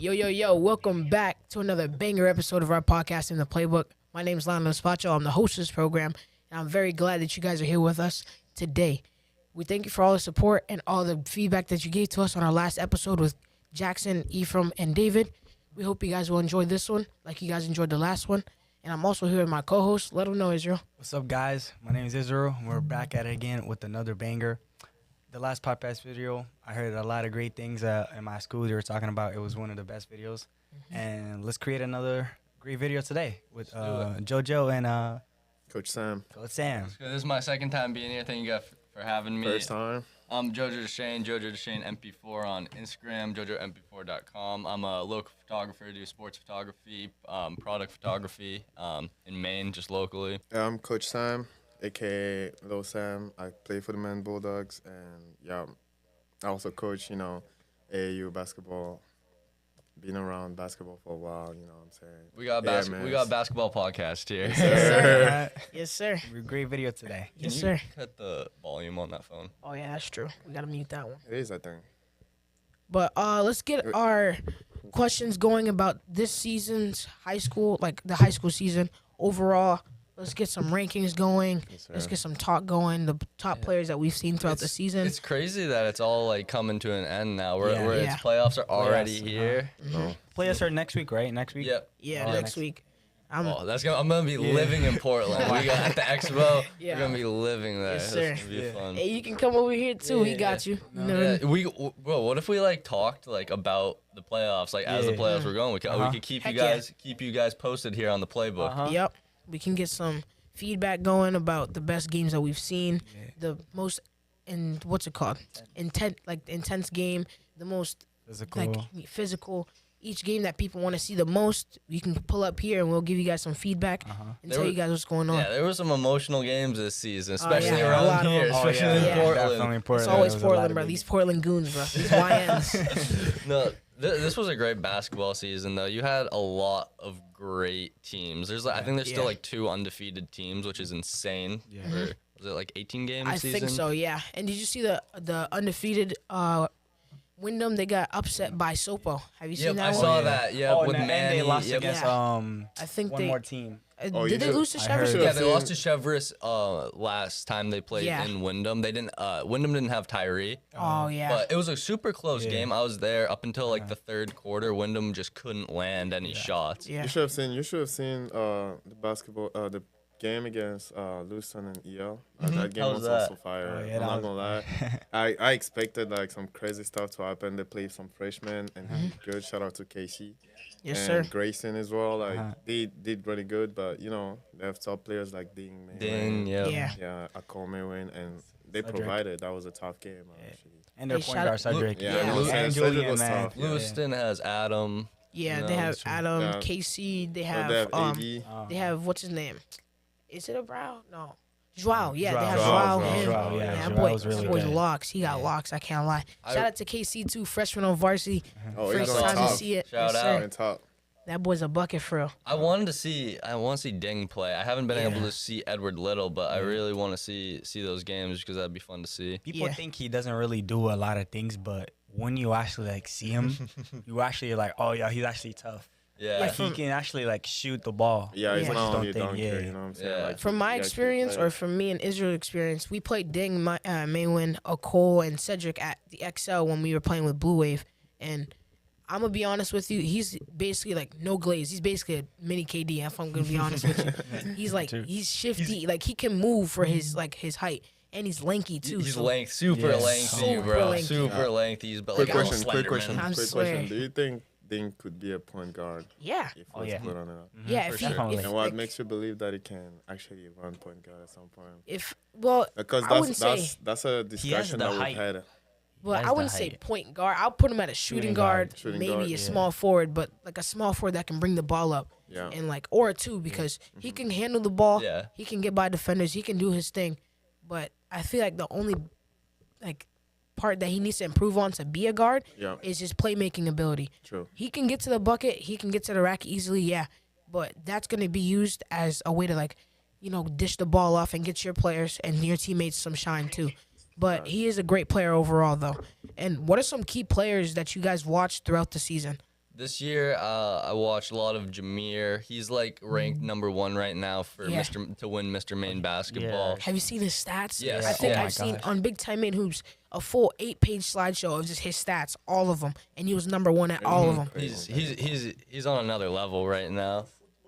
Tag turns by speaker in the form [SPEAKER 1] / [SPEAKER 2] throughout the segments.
[SPEAKER 1] Yo, welcome back to another banger episode of our podcast in the Playbook. My name is Lionel Spacho. I'm the host of this program, and I'm very glad that you guys are here with us today. We thank you for all the support and all the feedback that you gave to us on our last episode with Jackson, Ephraim, and David. We hope you guys will enjoy this one like you guys enjoyed the last one. And I'm also here with my co-host. Let them know, Israel.
[SPEAKER 2] What's up, guys? My name is Israel. We're back at it again with another banger. The last podcast video, I heard a lot of great things in my school. They were talking about it was one of the best videos. And let's create another great video today with Jojo and
[SPEAKER 3] Coach Sam.
[SPEAKER 2] Coach Sam.
[SPEAKER 4] This is my second time being here. Thank you guys for having me.
[SPEAKER 3] First time.
[SPEAKER 4] I'm Jojo Deschenes, Jojo Deschenes MP4 on Instagram, JojoMP4.com. I'm a local photographer, do sports photography, product photography in Maine, just locally.
[SPEAKER 3] I'm Coach Sam, a.k.a. Lil Sam. I play for the Maine Bulldogs, and I also coach, AAU basketball. Been around basketball for a while, you know what I'm saying?
[SPEAKER 4] We got basketball podcast here.
[SPEAKER 1] Yes, sir. Yes, sir.
[SPEAKER 2] Great video today.
[SPEAKER 1] Yes, sir.
[SPEAKER 4] Cut the volume on that phone.
[SPEAKER 1] Oh, yeah, that's true. We got to mute that one.
[SPEAKER 3] It is, I think.
[SPEAKER 1] But let's get our questions going about this season's high school, like the high school season overall. Let's get some rankings going.
[SPEAKER 3] Yes,
[SPEAKER 1] Let's get some talk going. The top players that we've seen throughout the season.
[SPEAKER 4] It's crazy that it's all like coming to an end now. Where
[SPEAKER 1] Yeah.
[SPEAKER 4] its playoffs are already here.
[SPEAKER 2] Play-offs are next week, right? Next week?
[SPEAKER 4] Yep.
[SPEAKER 1] Yeah, next week.
[SPEAKER 4] I'm gonna be living in Portland. We got at the Expo.
[SPEAKER 1] Yeah.
[SPEAKER 4] We're gonna be living there.
[SPEAKER 1] Yes,
[SPEAKER 4] That's
[SPEAKER 1] sir.
[SPEAKER 4] gonna be fun.
[SPEAKER 1] Hey, you can come over here too. He got you. You never-
[SPEAKER 4] What if we talked about the playoffs, as the playoffs were going? We could keep
[SPEAKER 1] Heck
[SPEAKER 4] you guys posted here on the Playbook.
[SPEAKER 1] Yep. We can get some feedback going about the best games that we've seen, the most intense game, the most physical. Each game that people want to see the most, you can pull up here and we'll give you guys some feedback and tell you guys what's going on.
[SPEAKER 4] Yeah, there were some emotional games this season, especially
[SPEAKER 1] A lot
[SPEAKER 4] around
[SPEAKER 1] of
[SPEAKER 4] here,
[SPEAKER 1] them.
[SPEAKER 4] especially in Portland.
[SPEAKER 2] Definitely Portland.
[SPEAKER 1] It's always
[SPEAKER 2] There was a lot
[SPEAKER 1] Portland,
[SPEAKER 2] of
[SPEAKER 1] bro.
[SPEAKER 2] big-
[SPEAKER 1] These Portland goons, bro. These YNs.
[SPEAKER 4] No, this was a great basketball season, though. You had a lot of great teams. I think there's still two undefeated teams, which is insane.
[SPEAKER 2] Yeah.
[SPEAKER 4] Was it 18 games
[SPEAKER 1] I
[SPEAKER 4] season?
[SPEAKER 1] think so, yeah. And did you see the undefeated Wyndham? They got upset by Sopo. Have you seen that
[SPEAKER 4] I
[SPEAKER 1] one?
[SPEAKER 4] saw that. Yeah,
[SPEAKER 2] Oh,
[SPEAKER 4] with
[SPEAKER 2] and
[SPEAKER 4] Manny.
[SPEAKER 2] they lost
[SPEAKER 4] Yep.
[SPEAKER 2] against
[SPEAKER 1] I think
[SPEAKER 2] one more team.
[SPEAKER 3] you
[SPEAKER 1] Did they
[SPEAKER 3] should-
[SPEAKER 1] lose to
[SPEAKER 2] I
[SPEAKER 1] Chevrolet?
[SPEAKER 2] heard.
[SPEAKER 4] Yeah, they lost to Chevrolet last time they played
[SPEAKER 1] Yeah.
[SPEAKER 4] in Wyndham. They didn't. Wyndham didn't have Tyree,
[SPEAKER 1] Oh, yeah.
[SPEAKER 4] but it was a super close game. I was there up until the third quarter. Wyndham just couldn't land any shots.
[SPEAKER 1] Yeah.
[SPEAKER 3] You should have seen the basketball, the game against Lewiston and EL. That game
[SPEAKER 4] How
[SPEAKER 3] was
[SPEAKER 4] was
[SPEAKER 3] also
[SPEAKER 4] that?
[SPEAKER 3] fire.
[SPEAKER 2] Oh, yeah,
[SPEAKER 3] I'm
[SPEAKER 2] that
[SPEAKER 3] not
[SPEAKER 2] was-
[SPEAKER 3] gonna lie. I expected some crazy stuff to happen. They played some freshmen and he did good. Shout out to Casey.
[SPEAKER 1] Yes,
[SPEAKER 3] and
[SPEAKER 1] sir.
[SPEAKER 3] Grayson as well. They did really good, but they have top players like Ding,
[SPEAKER 4] Ding,
[SPEAKER 1] Yeah.
[SPEAKER 3] yeah, Akome win, and they
[SPEAKER 2] Cedric.
[SPEAKER 3] provided. That was a tough game, actually.
[SPEAKER 2] And their
[SPEAKER 1] Hey,
[SPEAKER 2] point
[SPEAKER 1] shout
[SPEAKER 2] guard,
[SPEAKER 1] out-
[SPEAKER 2] Cedric.
[SPEAKER 3] Yeah,
[SPEAKER 1] Yeah.
[SPEAKER 2] And
[SPEAKER 3] Cedric
[SPEAKER 2] Julian,
[SPEAKER 3] was
[SPEAKER 2] man.
[SPEAKER 3] tough.
[SPEAKER 2] Yeah.
[SPEAKER 4] Lewiston has Adam.
[SPEAKER 1] Yeah,
[SPEAKER 4] No,
[SPEAKER 1] they have
[SPEAKER 4] that's true.
[SPEAKER 1] Adam,
[SPEAKER 3] Yeah.
[SPEAKER 1] KC. They
[SPEAKER 3] They
[SPEAKER 1] have
[SPEAKER 3] have AD.
[SPEAKER 1] they have what's his name? Is it a Brown? No. Joao. Yeah, they have
[SPEAKER 3] Joao,
[SPEAKER 1] Joao.
[SPEAKER 3] Joao,
[SPEAKER 1] him.
[SPEAKER 3] Joao,
[SPEAKER 2] yeah,
[SPEAKER 1] that
[SPEAKER 2] Joao
[SPEAKER 1] boy,
[SPEAKER 2] was really
[SPEAKER 1] that boy's
[SPEAKER 2] good.
[SPEAKER 1] locks. He got locks. I can't lie.
[SPEAKER 4] I-
[SPEAKER 1] Shout out to KC too, freshman on varsity.
[SPEAKER 3] Oh,
[SPEAKER 1] First
[SPEAKER 3] he's on
[SPEAKER 1] time
[SPEAKER 3] top.
[SPEAKER 1] to see it.
[SPEAKER 4] Shout
[SPEAKER 1] Yes,
[SPEAKER 4] out.
[SPEAKER 1] sir.
[SPEAKER 3] On top.
[SPEAKER 1] That boy's a bucket for real.
[SPEAKER 4] I want to see Ding play. I haven't been
[SPEAKER 1] Yeah.
[SPEAKER 4] able to see Edward Little, but I really want to see those games because that'd be fun to see.
[SPEAKER 2] People
[SPEAKER 1] Yeah.
[SPEAKER 2] think he doesn't really do a lot of things, but when you actually see him, you actually oh yeah, he's actually tough.
[SPEAKER 4] Yeah.
[SPEAKER 2] Like he can actually shoot the ball.
[SPEAKER 3] Yeah, he's
[SPEAKER 1] Yeah.
[SPEAKER 3] not only a
[SPEAKER 2] Don't
[SPEAKER 3] dunker,
[SPEAKER 2] think,
[SPEAKER 3] you know what I'm saying?
[SPEAKER 4] Yeah.
[SPEAKER 3] Like,
[SPEAKER 1] From my
[SPEAKER 3] he actually
[SPEAKER 1] experience,
[SPEAKER 3] plays.
[SPEAKER 1] or from me and Israel's experience, we played Ding, Maywin, Cole, and Cedric at the XL when we were playing with Blue Wave. And I'm going to be honest with you, he's basically no glaze. He's basically a mini KD, if I'm going to be honest with you. He's shifty. He can move for his height. And he's lanky, too.
[SPEAKER 4] He's
[SPEAKER 1] so-
[SPEAKER 4] super lengthy,
[SPEAKER 1] Super
[SPEAKER 4] bro.
[SPEAKER 1] lengthy.
[SPEAKER 4] Super lengthy. But
[SPEAKER 3] Quick
[SPEAKER 4] I'm a
[SPEAKER 3] question, quick
[SPEAKER 4] slender
[SPEAKER 3] question,
[SPEAKER 4] man.
[SPEAKER 1] I
[SPEAKER 3] quick
[SPEAKER 1] swear.
[SPEAKER 3] question. Do you think Ding could be a point guard
[SPEAKER 1] Yeah.
[SPEAKER 3] if
[SPEAKER 2] Oh,
[SPEAKER 3] he's
[SPEAKER 2] yeah.
[SPEAKER 3] put on it?
[SPEAKER 1] Yeah,
[SPEAKER 4] For
[SPEAKER 1] if
[SPEAKER 4] sure.
[SPEAKER 1] he, if,
[SPEAKER 3] And what
[SPEAKER 1] like,
[SPEAKER 3] makes you believe that he can actually run point guard at some point? Because
[SPEAKER 1] I wouldn't
[SPEAKER 3] that's a discussion
[SPEAKER 2] the
[SPEAKER 3] that we've
[SPEAKER 2] height.
[SPEAKER 3] had.
[SPEAKER 1] well,
[SPEAKER 2] has
[SPEAKER 1] I
[SPEAKER 2] the
[SPEAKER 1] wouldn't say
[SPEAKER 2] height.
[SPEAKER 1] point guard. I'll put him at a shooting guard,
[SPEAKER 3] Shooting
[SPEAKER 1] maybe
[SPEAKER 3] guard,
[SPEAKER 1] a
[SPEAKER 3] yeah.
[SPEAKER 1] small forward, but a small forward that can bring the ball up.
[SPEAKER 3] Yeah.
[SPEAKER 1] And or a two, because he can handle the ball.
[SPEAKER 4] Yeah.
[SPEAKER 1] He can get by defenders. He can do his thing. But I feel like the only part that he needs to improve on to be a guard
[SPEAKER 3] Yeah.
[SPEAKER 1] is his playmaking ability.
[SPEAKER 3] True.
[SPEAKER 1] He can get to the bucket. He can get to the rack easily, yeah. But that's going to be used as a way to, dish the ball off and get your players and your teammates some shine, too. But he is a great player overall, though. And what are some key players that you guys watched throughout the season?
[SPEAKER 4] This year, I watched a lot of Jameer. He's like ranked number 1 right now for
[SPEAKER 1] Yeah.
[SPEAKER 4] to win Mr. Maine Basketball.
[SPEAKER 1] Have you seen his stats?
[SPEAKER 4] Yes.
[SPEAKER 1] I think
[SPEAKER 4] Oh my
[SPEAKER 1] I've seen
[SPEAKER 2] gosh.
[SPEAKER 1] on Big Time Maine Hoops a full 8-page slideshow of just his stats, all of them, and he was number 1 at all of them.
[SPEAKER 4] He's on another level right now.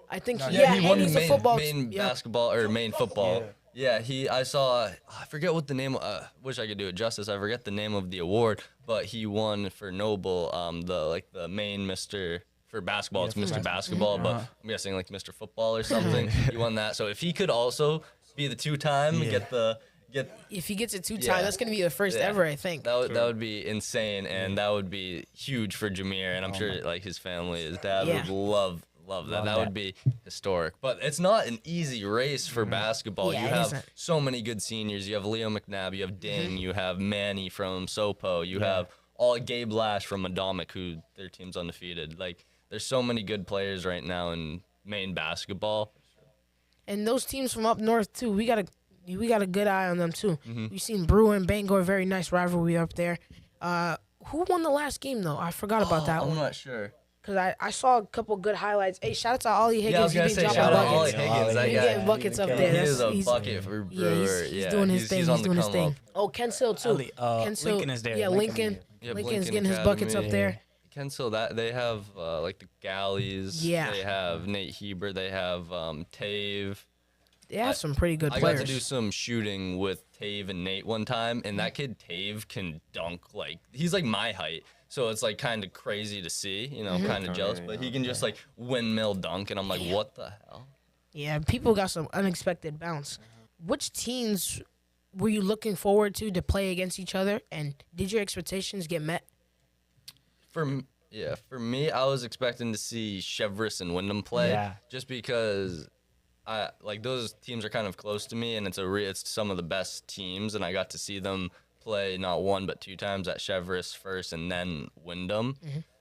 [SPEAKER 1] I think
[SPEAKER 4] Yeah,
[SPEAKER 1] yeah,
[SPEAKER 4] he
[SPEAKER 1] and
[SPEAKER 4] won
[SPEAKER 1] he's a football.
[SPEAKER 4] Maine
[SPEAKER 1] yeah.
[SPEAKER 4] basketball or Maine football. Yeah, I saw. I forget what the name. Wish I could do it justice. I forget the name of the award, but he won for Noble. The Maine Mr. For basketball, it's Mr. Basketball, but I'm guessing like Mr. Football or something. He won that. So if he could also be the 2-time, get
[SPEAKER 1] If he gets it 2 times,
[SPEAKER 4] Yeah.
[SPEAKER 1] that's gonna be the first
[SPEAKER 4] Yeah.
[SPEAKER 1] ever, I think.
[SPEAKER 4] that would be insane, and that would be huge for Jameer, and I'm sure like his family, his dad
[SPEAKER 1] Yeah.
[SPEAKER 4] would love that. That would be historic. But it's not an easy race for basketball.
[SPEAKER 1] Yeah,
[SPEAKER 4] You
[SPEAKER 1] it
[SPEAKER 4] have
[SPEAKER 1] isn't.
[SPEAKER 4] so many good seniors. You have Leo McNabb, you have Ding, you have Manny from Sopo, you have all Gabe Lash from Adomic, who their team's undefeated. Like there's so many good players right now in Maine basketball.
[SPEAKER 1] And those teams from up north too, we got a good eye on them too.
[SPEAKER 4] Mm-hmm.
[SPEAKER 1] We've seen Brewer and Bangor, very nice rivalry up there. Who won the last game though? I forgot about that
[SPEAKER 4] I'm
[SPEAKER 1] one.
[SPEAKER 4] not sure.
[SPEAKER 1] Because I saw a couple good highlights. Hey, shout out to Ollie Higgins.
[SPEAKER 4] Yeah, I was gonna
[SPEAKER 1] He's
[SPEAKER 4] say
[SPEAKER 1] been
[SPEAKER 4] shout
[SPEAKER 1] dropping
[SPEAKER 4] out Ollie
[SPEAKER 1] buckets.
[SPEAKER 4] Higgins. That
[SPEAKER 1] He's
[SPEAKER 4] guy.
[SPEAKER 1] getting buckets up there.
[SPEAKER 4] He is a
[SPEAKER 1] He's-
[SPEAKER 4] bucket for
[SPEAKER 1] Yeah,
[SPEAKER 4] Brewer.
[SPEAKER 1] he's doing his thing.
[SPEAKER 4] He's
[SPEAKER 1] He's
[SPEAKER 4] on
[SPEAKER 1] doing
[SPEAKER 4] the
[SPEAKER 1] his
[SPEAKER 4] come
[SPEAKER 1] thing.
[SPEAKER 4] up.
[SPEAKER 1] Oh, Ken Sill too. Ken Sill,
[SPEAKER 2] Lincoln is there.
[SPEAKER 1] Yeah, Lincoln.
[SPEAKER 4] Yep,
[SPEAKER 1] Lincoln's
[SPEAKER 4] Lincoln
[SPEAKER 1] getting his buckets up
[SPEAKER 4] Academy.
[SPEAKER 1] there.
[SPEAKER 4] Kensel, that they have like the Galleys.
[SPEAKER 1] Yeah.
[SPEAKER 4] They have Nate Hebert. They have Tave.
[SPEAKER 1] They have some pretty good
[SPEAKER 4] I
[SPEAKER 1] players.
[SPEAKER 4] got to do some shooting with Tave and Nate one time, and that kid Tave can dunk like he's like my height. So it's like kind of crazy to see, you know, kind of jealous, but he can just like windmill dunk, and I'm like, what the hell?
[SPEAKER 1] Yeah, people got some unexpected bounce. Which teams were you looking forward to play against each other, and did your expectations get met?
[SPEAKER 4] For me, I was expecting to see Chevrolet and Wyndham play,
[SPEAKER 2] Yeah.
[SPEAKER 4] just because I like those teams are kind of close to me, and it's some of the best teams, and I got to see them play not 1 but 2 times at Chevrolet first, and then Wyndham.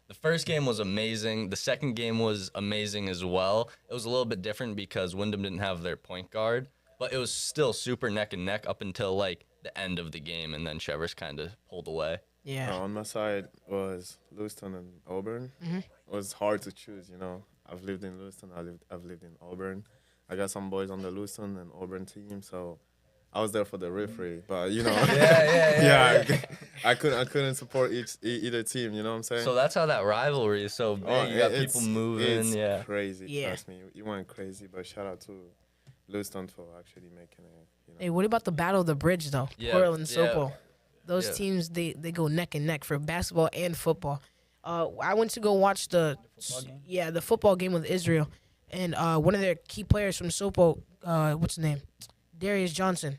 [SPEAKER 4] The first game was amazing. The second game was amazing as well. It was a little bit different because Wyndham didn't have their point guard, but it was still super neck and neck up until like the end of the game, and then Chevrolet kind of pulled away.
[SPEAKER 1] Yeah.
[SPEAKER 3] On my side was Lewiston and Auburn. It was hard to choose, you know. I've lived in Lewiston. I've lived in Auburn. I got some boys on the Lewiston and Auburn team, so I was there for the referee. But you know, I couldn't support either team. You know what I'm saying?
[SPEAKER 4] So that's how that rivalry is so big. You got people moving.
[SPEAKER 3] It's crazy.
[SPEAKER 1] Yeah.
[SPEAKER 3] Trust me, you went crazy. But shout out to Lewiston for actually making it. You know.
[SPEAKER 1] Hey, what about the Battle of the Bridge though?
[SPEAKER 4] Yeah,
[SPEAKER 1] Portland,
[SPEAKER 4] yeah.
[SPEAKER 1] Sopo. Those
[SPEAKER 4] Yeah.
[SPEAKER 1] teams they go neck and neck for basketball and football. I went to go watch the football game with Israel, and one of their key players from Sopo, what's his name, Darius Johnson,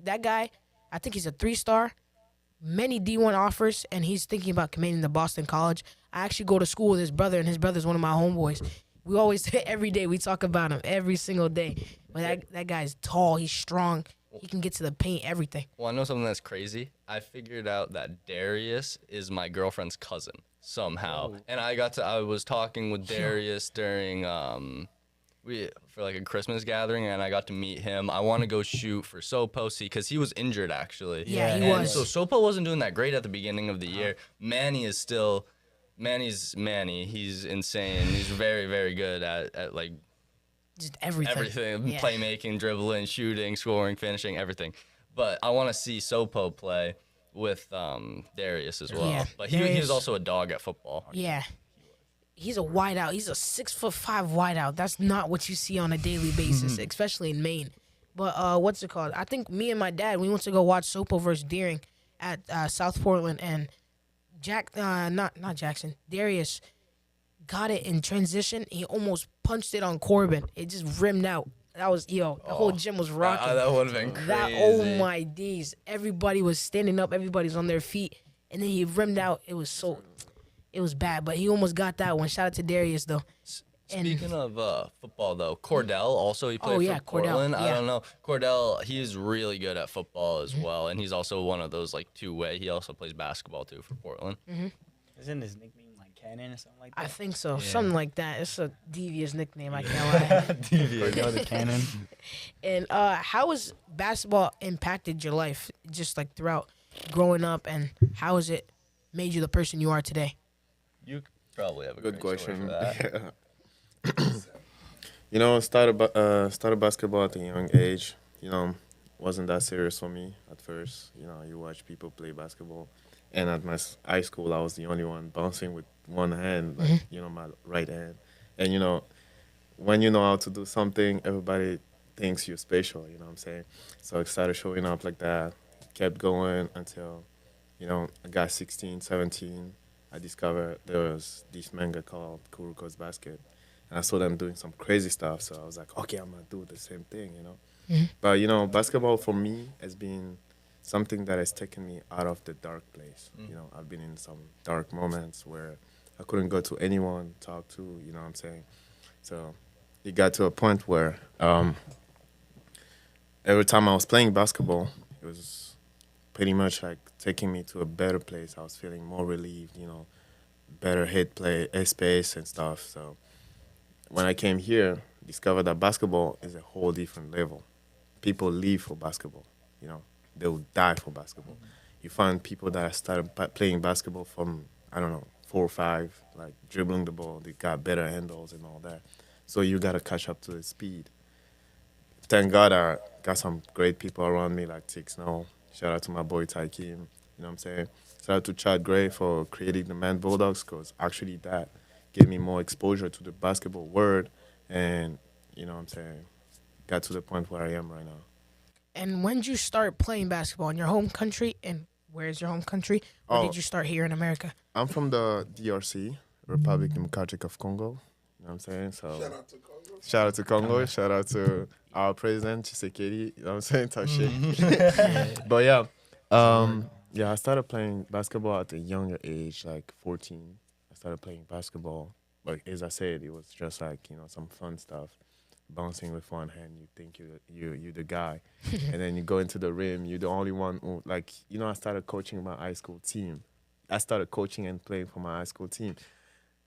[SPEAKER 1] that guy, I think he's a 3-star, many D1 offers, and he's thinking about committing to Boston College. I actually go to school with his brother, and his brother's one of my homeboys. We always every day we talk about him every single day. But that guy's tall, he's strong, he can get to the paint, everything.
[SPEAKER 4] Well, I know something that's crazy. I figured out that Darius is my girlfriend's cousin somehow, and I was talking with Darius during for like a Christmas gathering, and I got to meet him. I want to go shoot for Sopo because he was injured actually.
[SPEAKER 1] Yeah, he
[SPEAKER 4] And
[SPEAKER 1] was.
[SPEAKER 4] So Sopo wasn't doing that great at the beginning of the year. Manny's Manny. He's insane. He's very, very good at like
[SPEAKER 1] Just everything. Yeah.
[SPEAKER 4] playmaking, dribbling, shooting, scoring, finishing, everything. But I want to see Sopo play with Darius as well.
[SPEAKER 1] Yeah,
[SPEAKER 4] But he
[SPEAKER 1] Darius-
[SPEAKER 4] was also a dog at football.
[SPEAKER 1] Yeah. He's a wideout. He's a 6'5" wideout. That's not what you see on a daily basis, especially in Maine. But what's it called? I think me and my dad, we went to go watch Sopo versus Deering at South Portland, and not Jackson, Darius got it in transition. He almost punched it on Corbin. It just rimmed out. That was the whole gym was rocking.
[SPEAKER 4] That would have been crazy.
[SPEAKER 1] Oh my days! Everybody was standing up. Everybody's on their feet, and then he rimmed out. It was bad, but he almost got that one. Shout out to Darius though.
[SPEAKER 4] Speaking of football, though, Cordell also he played
[SPEAKER 1] yeah,
[SPEAKER 4] for
[SPEAKER 1] Cordell,
[SPEAKER 4] Portland. I
[SPEAKER 1] yeah.
[SPEAKER 4] don't know. Cordell, he's really good at football as well, and he's also one of those like 2-way. He also plays basketball too for Portland.
[SPEAKER 2] Isn't his nickname like Cannon or something like that?
[SPEAKER 1] I think so, something like that. It's a devious nickname. I can't lie.
[SPEAKER 2] Cordell the Cannon.
[SPEAKER 1] And how has basketball impacted your life, just like throughout growing up, and how has it made you the person you are today?
[SPEAKER 4] Probably have a
[SPEAKER 3] Good
[SPEAKER 4] great story
[SPEAKER 3] question.
[SPEAKER 4] for that.
[SPEAKER 3] You know, started basketball at a young age. You know, wasn't that serious for me at first. You know, you watch people play basketball, and at my high school, I was the only one bouncing with one hand, like my right hand. And when you know how to do something, everybody thinks you're special. You know what I'm saying? So I started showing up like that. Kept going until I got 16, 17. I discovered there was this manga called Kuroko's Basket. And I saw them doing some crazy stuff. So I was like, okay, I'm going to do the same thing. But, basketball for me has been something that has taken me out of the dark place. I've been in some dark moments where I couldn't go to anyone, talk to, you know what I'm saying? So it got to a point where every time I was playing basketball, it was pretty much like taking me to a better place. I was feeling more relieved, better head space and stuff. So when I came here, discovered that basketball is a whole different level. People live for basketball, you know. They will die for basketball. You find people that started playing basketball from, I don't know, 4 or 5, like dribbling the ball. They got better handles and all that. So you got to catch up to the speed. Thank God I got some great people around me like Tix now. Shout out to my boy Ty Kim. You know what I'm saying? Shout out to Chad Gray for creating the Man Bulldogs because actually that gave me more exposure to the basketball world and, you know what I'm saying, got to the point where I am right now.
[SPEAKER 1] And when did you start playing basketball in your home country? And where is your home country? Or
[SPEAKER 3] Oh,
[SPEAKER 1] did you start here in America?
[SPEAKER 3] I'm from the DRC, Republic Democratic of Congo. You know what I'm saying? So shout out to Congo. Shout out to our president Tshisekedi. You know what I'm saying? Type shit. But yeah, I started playing basketball at a younger age, like 14. I started playing basketball. Like as I said, it was just like some fun stuff. Bouncing with one hand, you think you the guy, and then you go into the rim. You're the only one who I started coaching my high school team. I started coaching and playing for my high school team.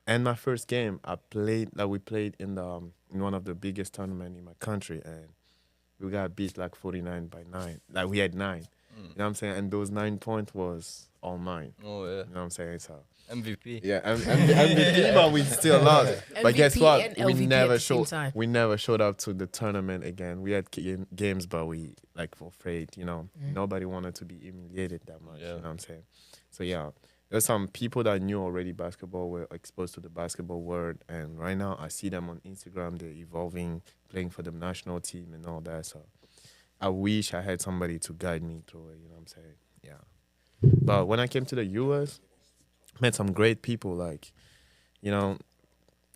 [SPEAKER 3] And my first game, we played in in one of the biggest tournaments in my country, and we got beat like 49-9. Like we had 9. You know what I'm saying? And those 9 points was all mine.
[SPEAKER 4] Oh yeah.
[SPEAKER 3] You know what I'm saying? So
[SPEAKER 4] MVP.
[SPEAKER 3] yeah, MVP, but we still lost. But guess
[SPEAKER 1] MVP
[SPEAKER 3] what?
[SPEAKER 1] and LVP at the same time.
[SPEAKER 3] We never showed up to the tournament again. We had games, but we for afraid. Nobody wanted to be humiliated that much.
[SPEAKER 4] Yeah.
[SPEAKER 3] You know what I'm saying? So yeah, there's some people that knew already basketball were exposed to the basketball world, and right now I see them on Instagram. They're evolving, playing for the national team and all that. So I wish I had somebody to guide me through it. You know what I'm saying? Yeah. But when I came to the US, met some great people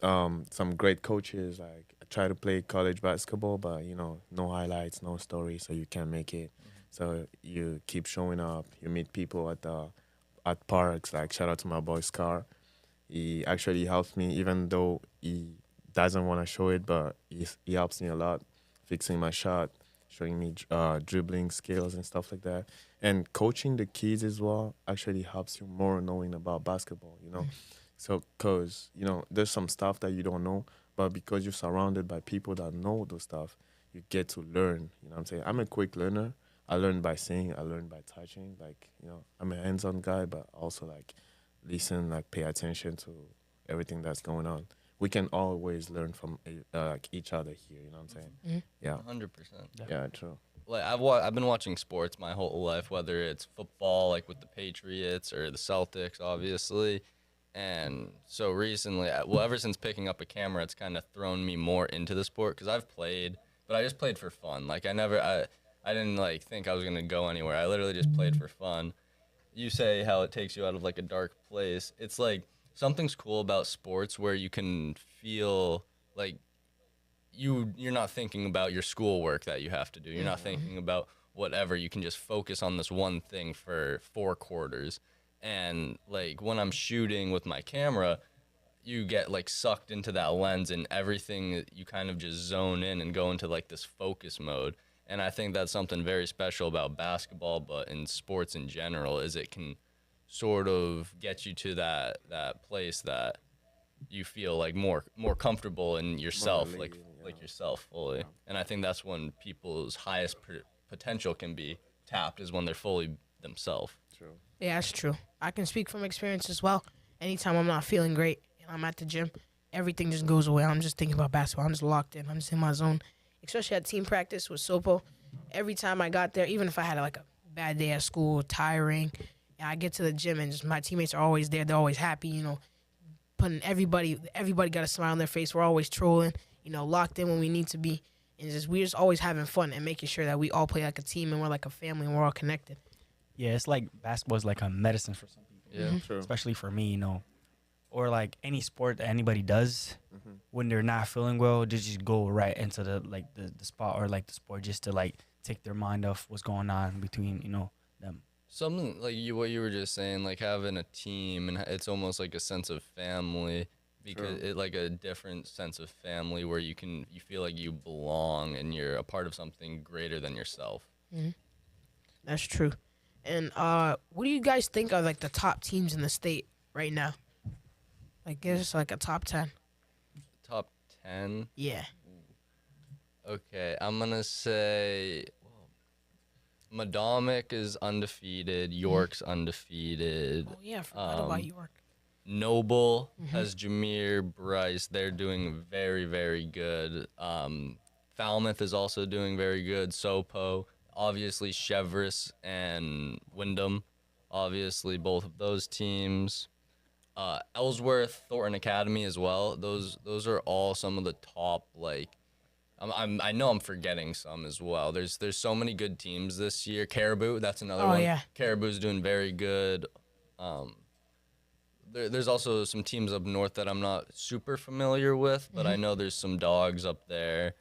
[SPEAKER 3] some great coaches. Like I try to play college basketball, but no highlights, no story, so you can't make it. So you keep showing up. You meet people at parks. Like shout out to my boy Scar. He actually helps me, even though he doesn't want to show it, but he helps me a lot, fixing my shot, showing me dribbling skills and stuff like that. And coaching the kids as well actually helps you more knowing about basketball. So, because, there's some stuff that you don't know, but because you're surrounded by people that know those stuff, you get to learn. You know what I'm saying? I'm a quick learner. I learn by seeing, I learn by touching. I'm a hands-on guy, but also, listen, pay attention to everything that's going on. We can always learn from each other here. You know what I'm saying?
[SPEAKER 1] Mm-hmm.
[SPEAKER 3] Yeah.
[SPEAKER 4] 100%.
[SPEAKER 3] Yeah, true.
[SPEAKER 4] Like I've been watching sports my whole life, whether it's football, like with the Patriots or the Celtics, obviously. And so recently, ever since picking up a camera, it's kind of thrown me more into the sport because I've played, but I just played for fun. Like I didn't think I was gonna go anywhere. I literally just played for fun. You say how it takes you out of a dark place. It's like something's cool about sports where you can feel like you're not thinking about your schoolwork that you have to do. You're not thinking about whatever. You can just focus on this one thing for 4 quarters. And when I'm shooting with my camera, you get sucked into that lens and everything, you kind of just zone in and go into this focus mode. And I think that's something very special about basketball, but in sports in general, is it can sort of get you to that place that you feel more comfortable in yourself, yourself fully. Yeah. And I think that's when people's highest potential can be tapped, is when they're fully themselves.
[SPEAKER 3] True.
[SPEAKER 1] Yeah, that's true. I can speak from experience as well. Anytime I'm not feeling great and I'm at the gym, everything just goes away. I'm just thinking about basketball. I'm just locked in. I'm just in my zone. Especially at team practice with Sopo. Every time I got there, even if I had like a bad day at school, tiring, and I get to the gym and just my teammates are always there. They're always happy, putting everybody got a smile on their face. We're always trolling, locked in when we need to be. And we're just always having fun and making sure that we all play like a team and we're like a family and we're all connected.
[SPEAKER 2] Yeah, it's like basketball is like a medicine for some people.
[SPEAKER 4] Yeah.
[SPEAKER 3] True.
[SPEAKER 2] Especially for me, or like any sport that anybody does when they're not feeling well, they just go right into the spot or like the sport just to like take their mind off what's going on between them.
[SPEAKER 4] Something like what you were just saying, like having a team, and it's almost like a sense of family, because
[SPEAKER 3] True.
[SPEAKER 4] it like a different sense of family where you feel like you belong and you're a part of something greater than yourself.
[SPEAKER 1] That's true. And what do you guys think are like the top teams in the state right now? Like, give us like a top 10.
[SPEAKER 4] Top 10.
[SPEAKER 1] Yeah.
[SPEAKER 4] Okay, I'm gonna say Madomic is undefeated. York's undefeated.
[SPEAKER 1] Oh yeah, I forgot about York.
[SPEAKER 4] Noble has Jameer, Bryce. They're doing very, very good. Falmouth is also doing very good. Sopo, obviously Chevrolet and Wyndham, obviously both of those teams. Ellsworth, Thornton Academy as well. Those are all some of the top. Like, I know I'm forgetting some as well. There's so many good teams this year. Caribou, that's another one.
[SPEAKER 1] Yeah.
[SPEAKER 4] Caribou's doing very good. There's also some teams up north that I'm not super familiar with, but I know there's some dogs up there.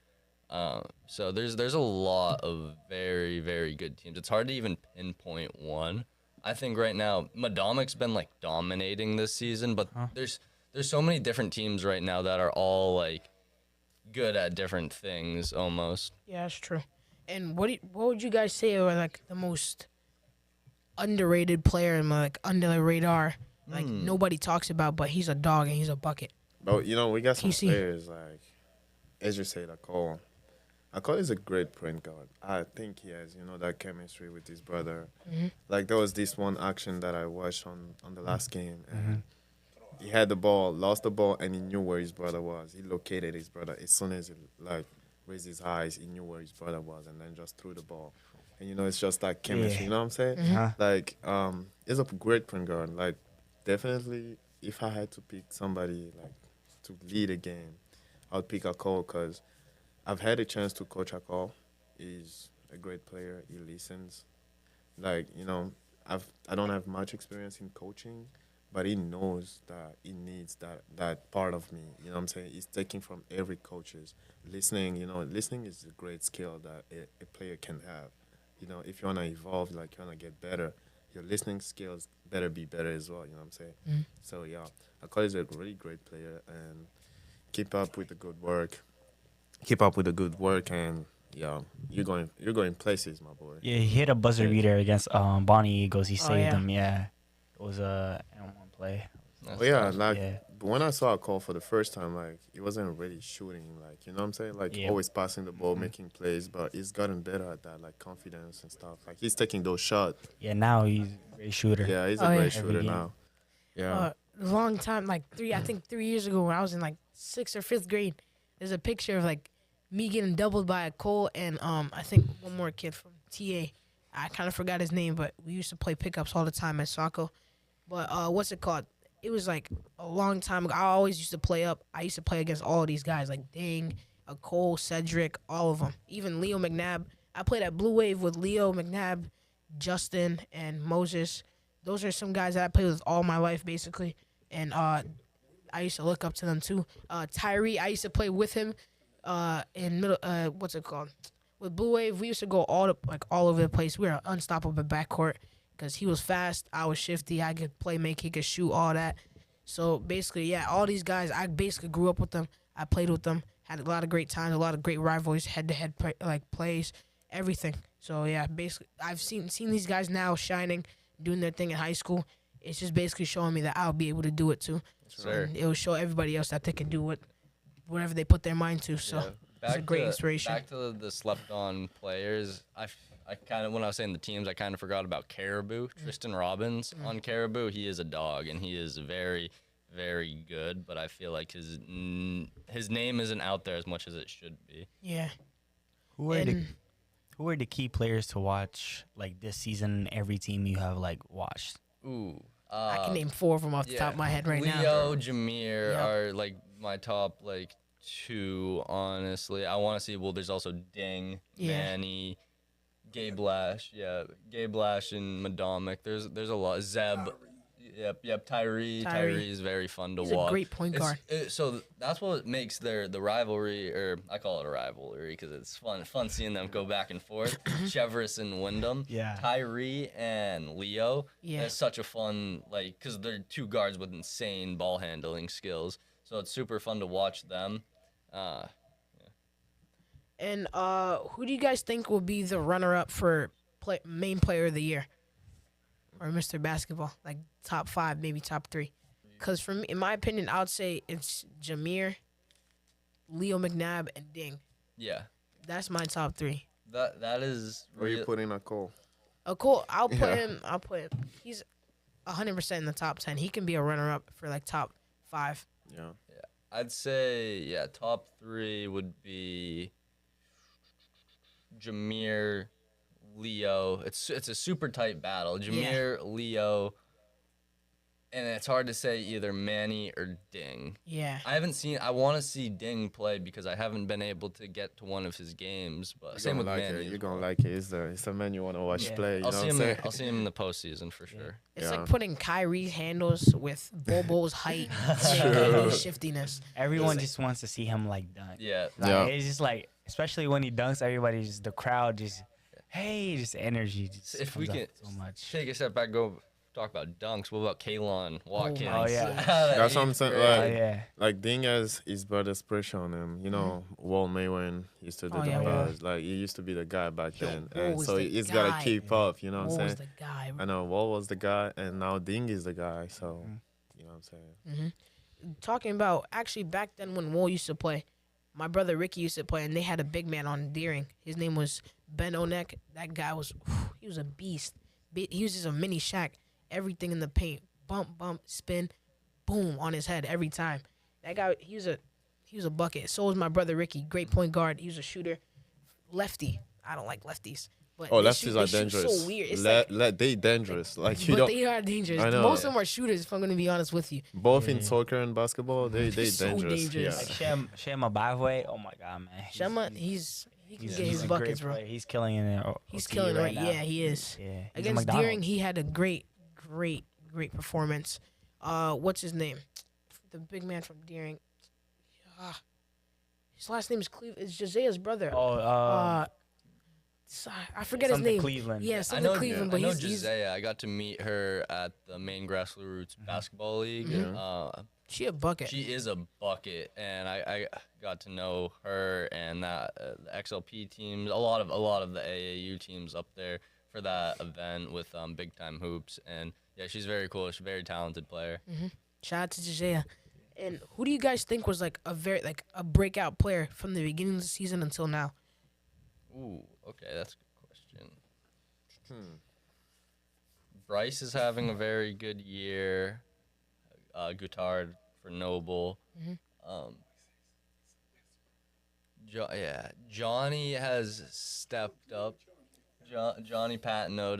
[SPEAKER 4] So there's a lot of very, very good teams. It's hard to even pinpoint one. I think right now Madomic's been like dominating this season, but there's so many different teams right now that are all like good at different things almost.
[SPEAKER 1] Yeah, that's true. And what would you guys say are like the most underrated player and like under the radar, like nobody talks about, but he's a dog and he's a bucket?
[SPEAKER 3] But we got some
[SPEAKER 1] TC.
[SPEAKER 3] players like, as you said, Akol. Akol is a great point guard. I think he has, that chemistry with his brother. Like there was this one action that I watched on the last game, and he had the ball, lost the ball, and he knew where his brother was. He located his brother as soon as he raised his eyes. He knew where his brother was, and then just threw the ball. And it's just like chemistry.
[SPEAKER 2] Yeah.
[SPEAKER 3] You know what I'm saying? Like he's a great point guard. Like definitely, if I had to pick somebody like to lead a game, I'd pick Akol because I've had a chance to coach Akol. He's a great player. He listens. Like, I don't have much experience in coaching, but he knows that he needs that part of me. You know what I'm saying? He's taking from every coaches. Listening, listening is a great skill that a player can have. If you want to evolve, like you want to get better, your listening skills better be better as well. You know what I'm saying? So, yeah, Akol is a really great player, and keep up with the good work. And yeah, you're going places, my boy.
[SPEAKER 2] Yeah, he hit a buzzer beater against Bonnie Eagles. He saved
[SPEAKER 1] yeah.
[SPEAKER 2] them. Yeah, it was a M1 play.
[SPEAKER 3] Oh yeah, like
[SPEAKER 2] Yeah.
[SPEAKER 3] but when I saw a call for the first time, like he wasn't really shooting, like you know what I'm saying, like
[SPEAKER 2] Yeah.
[SPEAKER 3] always passing the ball, making plays, but he's gotten better at that, like confidence and stuff. Like he's taking those shots.
[SPEAKER 2] Yeah, now he's a great shooter.
[SPEAKER 3] Yeah, he's
[SPEAKER 1] Oh,
[SPEAKER 3] a
[SPEAKER 1] yeah.
[SPEAKER 3] great
[SPEAKER 2] Every
[SPEAKER 3] shooter
[SPEAKER 2] game.
[SPEAKER 3] now. Yeah,
[SPEAKER 1] A long time, like I think 3 years ago when I was in like 6th or 5th grade, there's a picture of like me getting doubled by a Cole and I think one more kid from TA. I kind of forgot his name, but we used to play pickups all the time at soccer. But what's it called? It was like a long time ago. I always used to play up. I used to play against all of these guys like Ding, Cole, Cedric, all of them. Even Leo McNabb. I played at Blue Wave with Leo McNabb, Justin, and Moses. Those are some guys that I played with all my life, basically. And I used to look up to them, too. Tyree, I used to play with him in middle, what's it called? With Blue Wave, we used to go all over the place. We were unstoppable backcourt because he was fast, I was shifty, I could play make, he could shoot, all that. So basically, yeah, all these guys, I basically grew up with them. I played with them, had a lot of great times, a lot of great rivalries, head-to-head plays, everything. So yeah, basically, I've seen these guys now shining, doing their thing in high school. It's just basically showing me that I'll be able to do it too.
[SPEAKER 4] Sure.
[SPEAKER 1] And it will show everybody else that they can do whatever they put their mind to. So it's a great inspiration.
[SPEAKER 4] Back to the slept-on players. I kind of, when I was saying the teams, I kind of forgot about Caribou. Tristan Robbins on Caribou. He is a dog, and he is very, very good, but I feel like his name isn't out there as much as it should be.
[SPEAKER 1] Yeah.
[SPEAKER 2] Who are the
[SPEAKER 1] And
[SPEAKER 2] Who are the key players to watch like this season? Every team you have like watched.
[SPEAKER 4] Ooh.
[SPEAKER 1] I can name 4 of them off the top of my head right now.
[SPEAKER 4] Leo, Jameer
[SPEAKER 1] Yep.
[SPEAKER 4] are like my top like 2, honestly. I want to see, well, there's also Ding,
[SPEAKER 1] Yeah.
[SPEAKER 4] Manny, Gabe Lash, Gabe Lash and Madomic. There's a lot. Zeb. Yep. Tyree is very fun to
[SPEAKER 1] He's
[SPEAKER 4] watch.
[SPEAKER 1] a great point guard.
[SPEAKER 4] So that's what makes the rivalry, or I call it a rivalry because it's fun seeing them go back and forth. Chevrolet and Wyndham.
[SPEAKER 2] Yeah.
[SPEAKER 4] Tyree and Leo.
[SPEAKER 1] Yeah.
[SPEAKER 4] It's such a fun, like, because they're 2 guards with insane ball handling skills. So it's super fun to watch them.
[SPEAKER 1] And who do you guys think will be the runner-up for main player of the year, or Mr. Basketball, like top 5, maybe top 3? Because for me, in my opinion, I would say it's Jameer, Leo McNabb, and Ding.
[SPEAKER 4] Yeah.
[SPEAKER 1] That's my top 3.
[SPEAKER 4] That is.
[SPEAKER 3] Where you put in a call?
[SPEAKER 1] Oh, cool. I'll put
[SPEAKER 3] Yeah.
[SPEAKER 1] him. He's 100% in the top 10. He can be a runner-up for like top 5.
[SPEAKER 3] Yeah.
[SPEAKER 4] I'd say top 3 would be Jameer, Leo. It's a super tight battle. Jameer, Leo, and it's hard to say either Manny or Ding.
[SPEAKER 1] Yeah.
[SPEAKER 4] I want to see Ding play because I haven't been able to get to one of his games. But same with Manny.
[SPEAKER 3] You're gonna like it. It's the man you want to watch
[SPEAKER 2] Yeah.
[SPEAKER 3] play. You
[SPEAKER 4] I'll
[SPEAKER 3] know
[SPEAKER 4] see
[SPEAKER 3] what I'm
[SPEAKER 4] him.
[SPEAKER 3] saying?
[SPEAKER 4] I'll see him in the postseason for sure.
[SPEAKER 1] It's
[SPEAKER 3] Yeah.
[SPEAKER 1] like putting Kyrie's handles with Bobo's height and his shiftiness.
[SPEAKER 2] Everyone just wants to see him like dunk.
[SPEAKER 4] Yeah.
[SPEAKER 2] Like,
[SPEAKER 3] Yeah.
[SPEAKER 2] It's just like, especially when he dunks, everybody just, the crowd just, hey, just energy. Just
[SPEAKER 4] If we
[SPEAKER 2] comes
[SPEAKER 4] can
[SPEAKER 2] up so much.
[SPEAKER 4] take a step back, go talk about dunks. What about Kalon Watkins?
[SPEAKER 2] Oh, yeah.
[SPEAKER 3] That's what I'm saying.
[SPEAKER 2] Oh,
[SPEAKER 3] Like,
[SPEAKER 2] yeah.
[SPEAKER 3] like Ding has his brother's pressure on him. You know, Walt Maywen used to do
[SPEAKER 1] Oh,
[SPEAKER 3] the
[SPEAKER 1] yeah,
[SPEAKER 3] bars. Like he used to be the guy back then,
[SPEAKER 1] Walt
[SPEAKER 3] and
[SPEAKER 1] was
[SPEAKER 3] so
[SPEAKER 1] the
[SPEAKER 3] he's
[SPEAKER 1] guy.
[SPEAKER 3] gotta keep up. You know what
[SPEAKER 1] Walt
[SPEAKER 3] I'm
[SPEAKER 1] was
[SPEAKER 3] saying?
[SPEAKER 1] the guy.
[SPEAKER 3] I know Walt was the guy, and now Ding is the guy. So you know what I'm saying?
[SPEAKER 1] Talking about, actually, back then when Walt used to play, my brother Ricky used to play, and they had a big man on Deering. His name was Ben Onek. That guy was, he was a beast. He was just a mini Shaq. Everything in the paint. Bump, spin, boom, on his head every time. That guy, he was a bucket. So was my brother Ricky. Great point guard. He was a shooter. Lefty. I don't like lefties. But
[SPEAKER 3] Oh,
[SPEAKER 1] they
[SPEAKER 3] lefties
[SPEAKER 1] shoot-
[SPEAKER 3] are
[SPEAKER 1] they shoot
[SPEAKER 3] dangerous.
[SPEAKER 1] So weird. It's like,
[SPEAKER 3] They dangerous. Like you
[SPEAKER 1] but
[SPEAKER 3] don't.
[SPEAKER 1] they are dangerous.
[SPEAKER 3] I know.
[SPEAKER 1] Most of them are shooters, if I'm going to be honest with you.
[SPEAKER 3] Both in soccer and basketball, they
[SPEAKER 1] So
[SPEAKER 3] dangerous.
[SPEAKER 1] dangerous.
[SPEAKER 2] Like
[SPEAKER 3] Yeah.
[SPEAKER 2] Shema Bavwe, oh my God, man.
[SPEAKER 1] Shema, he can get his
[SPEAKER 2] a
[SPEAKER 1] buckets,
[SPEAKER 2] great
[SPEAKER 1] bro.
[SPEAKER 2] player. He's killing it.
[SPEAKER 1] He's killing it right. Yeah, he is.
[SPEAKER 2] Yeah. He's a
[SPEAKER 1] Against
[SPEAKER 2] McDonald's.
[SPEAKER 1] Deering, he had a great performance. What's his name? The big man from Deering. His last name is It's Josea's brother.
[SPEAKER 2] Oh,
[SPEAKER 1] I forget his
[SPEAKER 2] something
[SPEAKER 1] name.
[SPEAKER 2] Cleveland.
[SPEAKER 1] Yeah,
[SPEAKER 4] I
[SPEAKER 1] something
[SPEAKER 4] know,
[SPEAKER 1] Cleveland.
[SPEAKER 4] I
[SPEAKER 1] But
[SPEAKER 4] know
[SPEAKER 1] he's
[SPEAKER 4] Josiah. I got to meet her at the Maine Grassroots Basketball League.
[SPEAKER 1] she a bucket.
[SPEAKER 4] She is a bucket, and I got to know her and that the XLP teams, a lot of the AAU teams up there for that event with Big Time Hoops, and yeah, she's very cool. She's a very talented player.
[SPEAKER 1] Shout out to Josiah. And who do you guys think was like a breakout player from the beginning of the season until now?
[SPEAKER 4] Ooh, okay, that's a good question. Bryce is having a very good year. Guitard for Noble. Johnny has stepped up. Johnny Patino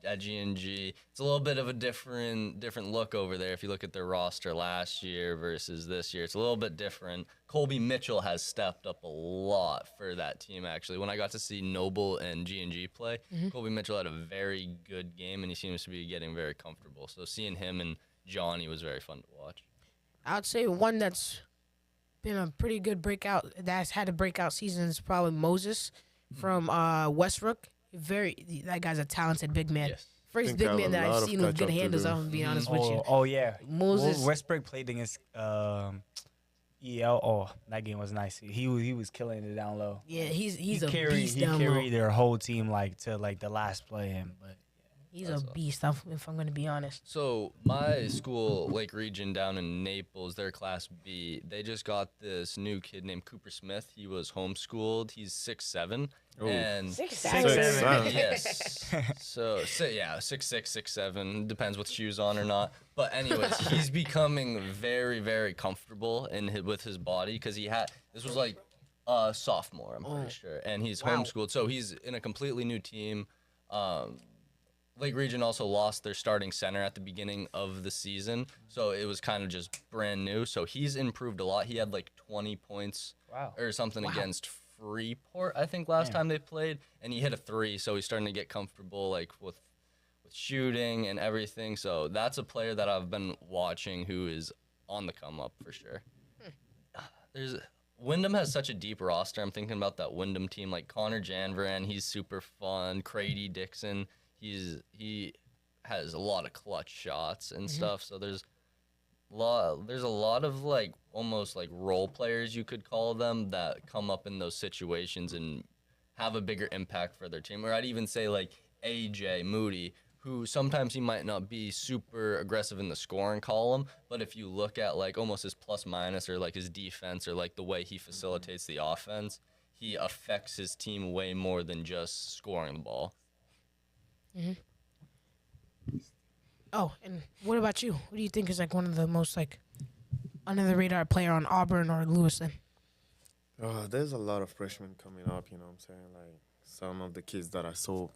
[SPEAKER 4] at G&G. It's a little bit of a different look over there if you look at their roster last year versus this year. It's a little bit different. Colby Mitchell has stepped up a lot for that team, actually. When I got to see Noble and G&G play, Colby Mitchell had a very good game, and he seems to be getting very comfortable. So seeing him and Johnny was very fun to watch.
[SPEAKER 1] I'd say one that's been a pretty good breakout, that's had a breakout season, is probably Moses from Westbrook. That guy's a talented big man.
[SPEAKER 4] Yes.
[SPEAKER 1] First
[SPEAKER 3] Think
[SPEAKER 1] big
[SPEAKER 3] I have
[SPEAKER 1] man
[SPEAKER 3] a
[SPEAKER 1] that
[SPEAKER 3] lot
[SPEAKER 1] I've
[SPEAKER 3] of
[SPEAKER 1] seen with
[SPEAKER 3] catch
[SPEAKER 1] good
[SPEAKER 3] up to
[SPEAKER 1] handles.
[SPEAKER 3] do.
[SPEAKER 1] I'm gonna be honest with you.
[SPEAKER 2] Oh yeah.
[SPEAKER 1] Moses.
[SPEAKER 2] Westbrook played against EL. Oh, that game was nice. He was killing it down low.
[SPEAKER 1] Yeah, he's a
[SPEAKER 2] carried,
[SPEAKER 1] beast
[SPEAKER 2] he
[SPEAKER 1] down low.
[SPEAKER 2] carried their whole team to the last play in. But
[SPEAKER 1] He's a beast, if I'm going to be honest.
[SPEAKER 4] So my school, Lake Region down in Naples, their Class B, they just got this new kid named Cooper Smith. He was homeschooled. He's 6'7", and
[SPEAKER 1] 6'7".
[SPEAKER 4] yes. So, yeah, 6'6", 6'7", depends with shoes on or not. But anyways, he's becoming very, very comfortable with his body because this was like sophomore, I'm pretty sure, and he's homeschooled. So he's in a completely new team. Lake Region also lost their starting center at the beginning of the season, so it was kind of just brand new. So he's improved a lot. He had like 20 points or something against Freeport, I think, last time they played, and he hit a 3. So he's starting to get comfortable like with shooting and everything. So that's a player that I've been watching who is on the come up for sure. Wyndham has such a deep roster. I'm thinking about that Wyndham team, like Connor Janvran. He's super fun. Crady Dixon. He has a lot of clutch shots and stuff. So there's a lot of like almost like role players, you could call them, that come up in those situations and have a bigger impact for their team. Or I'd even say like AJ Moody, who sometimes he might not be super aggressive in the scoring column, but if you look at like almost his plus minus or like his defense or like the way he facilitates the offense, he affects his team way more than just scoring the ball.
[SPEAKER 1] Oh, and what about you? Who do you think is like one of the most like under the radar player on Auburn or Lewiston?
[SPEAKER 3] There's a lot of freshmen coming up, you know what I'm saying? Like some of the kids that I saw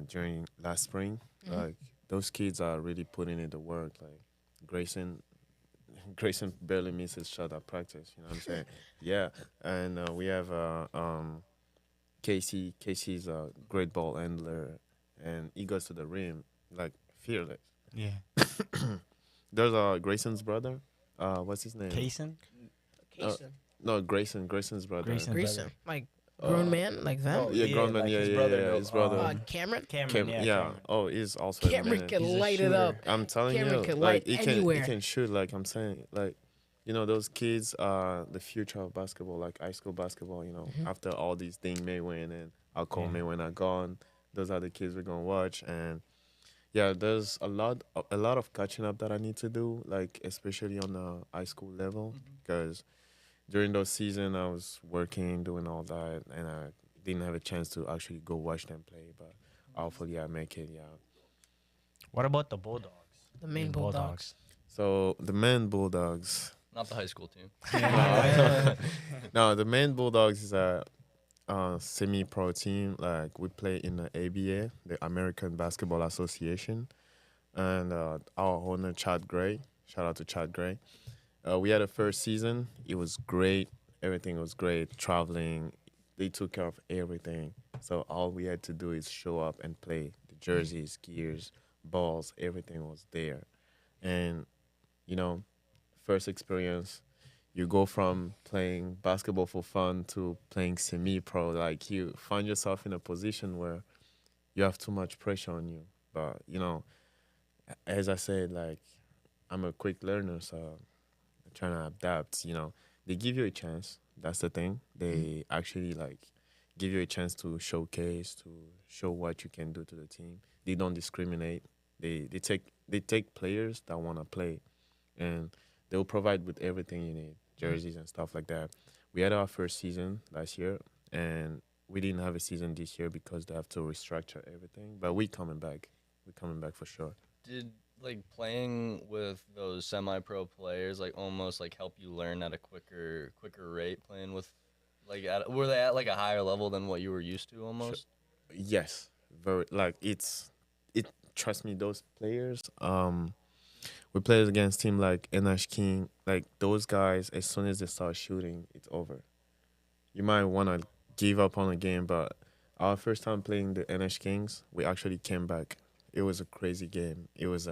[SPEAKER 3] during last spring, like those kids are really putting in the work. Like Grayson barely misses shot at practice, you know what I'm saying? Yeah, and we have Casey. Casey's a great ball handler, and he goes to the rim like fearless.
[SPEAKER 2] Yeah.
[SPEAKER 3] There's Grayson's brother. What's his name?
[SPEAKER 2] Kaysen?
[SPEAKER 3] No, Grayson's brother.
[SPEAKER 1] Grayson, like grown man, like that.
[SPEAKER 3] Yeah, grown man.
[SPEAKER 2] like
[SPEAKER 3] Yeah,
[SPEAKER 2] his
[SPEAKER 3] yeah,
[SPEAKER 2] brother,
[SPEAKER 3] yeah. His brother.
[SPEAKER 1] Cameron.
[SPEAKER 2] Cameron, yeah.
[SPEAKER 3] Yeah. Oh, he's also a
[SPEAKER 1] Cameron
[SPEAKER 3] man.
[SPEAKER 1] can
[SPEAKER 2] He's a
[SPEAKER 1] light it
[SPEAKER 2] shooter.
[SPEAKER 1] up.
[SPEAKER 3] I'm telling
[SPEAKER 1] Cameron
[SPEAKER 3] you,
[SPEAKER 1] can
[SPEAKER 3] like
[SPEAKER 1] light anywhere.
[SPEAKER 3] he can shoot. Like I'm saying, like you know, those kids are the future of basketball, like high school basketball. You know, after all these things may win and Alcohol may win are gone, those are the kids we're gonna watch. And yeah, there's a lot of catching up that I need to do, like especially on the high school level, because during those season I was working, doing all that, and I didn't have a chance to actually go watch them play. But hopefully I make it. Yeah.
[SPEAKER 2] What about the Bulldogs?
[SPEAKER 1] The Maine Bulldogs.
[SPEAKER 3] So the Maine Bulldogs.
[SPEAKER 4] Not the high school team.
[SPEAKER 3] No, the Maine Bulldogs is a semi-pro team. Like we play in the ABA, the American Basketball Association, and our owner Chad Gray. Shout out to Chad Gray. We had a first season. It was great. Everything was great. Traveling, they took care of everything. So all we had to do is show up and play. The jerseys, gears, balls, everything was there. And you know, first experience, you go from playing basketball for fun to playing semi-pro. Like you find yourself in a position where you have too much pressure on you. But you know, as I said, like I'm a quick learner, so I'm trying to adapt. You know, they give you a chance. That's the thing. They actually like give you a chance to showcase, to show what you can do to the team. They don't discriminate. They take players that want to play, and they'll provide with everything you need, jerseys and stuff like that. We had our first season last year, and we didn't have a season this year because they have to restructure everything. But we're coming back. We're coming back for sure.
[SPEAKER 4] Did like playing with those semi-pro players like almost like help you learn at a quicker rate, playing with like were they at like a higher level than what you were used to almost?
[SPEAKER 3] Yes, very. Like it. Trust me, those players. We played against team like NH King. Like those guys, as soon as they start shooting, it's over. You might want to give up on the game, but our first time playing the NH Kings, we actually came back. It was a crazy game. It was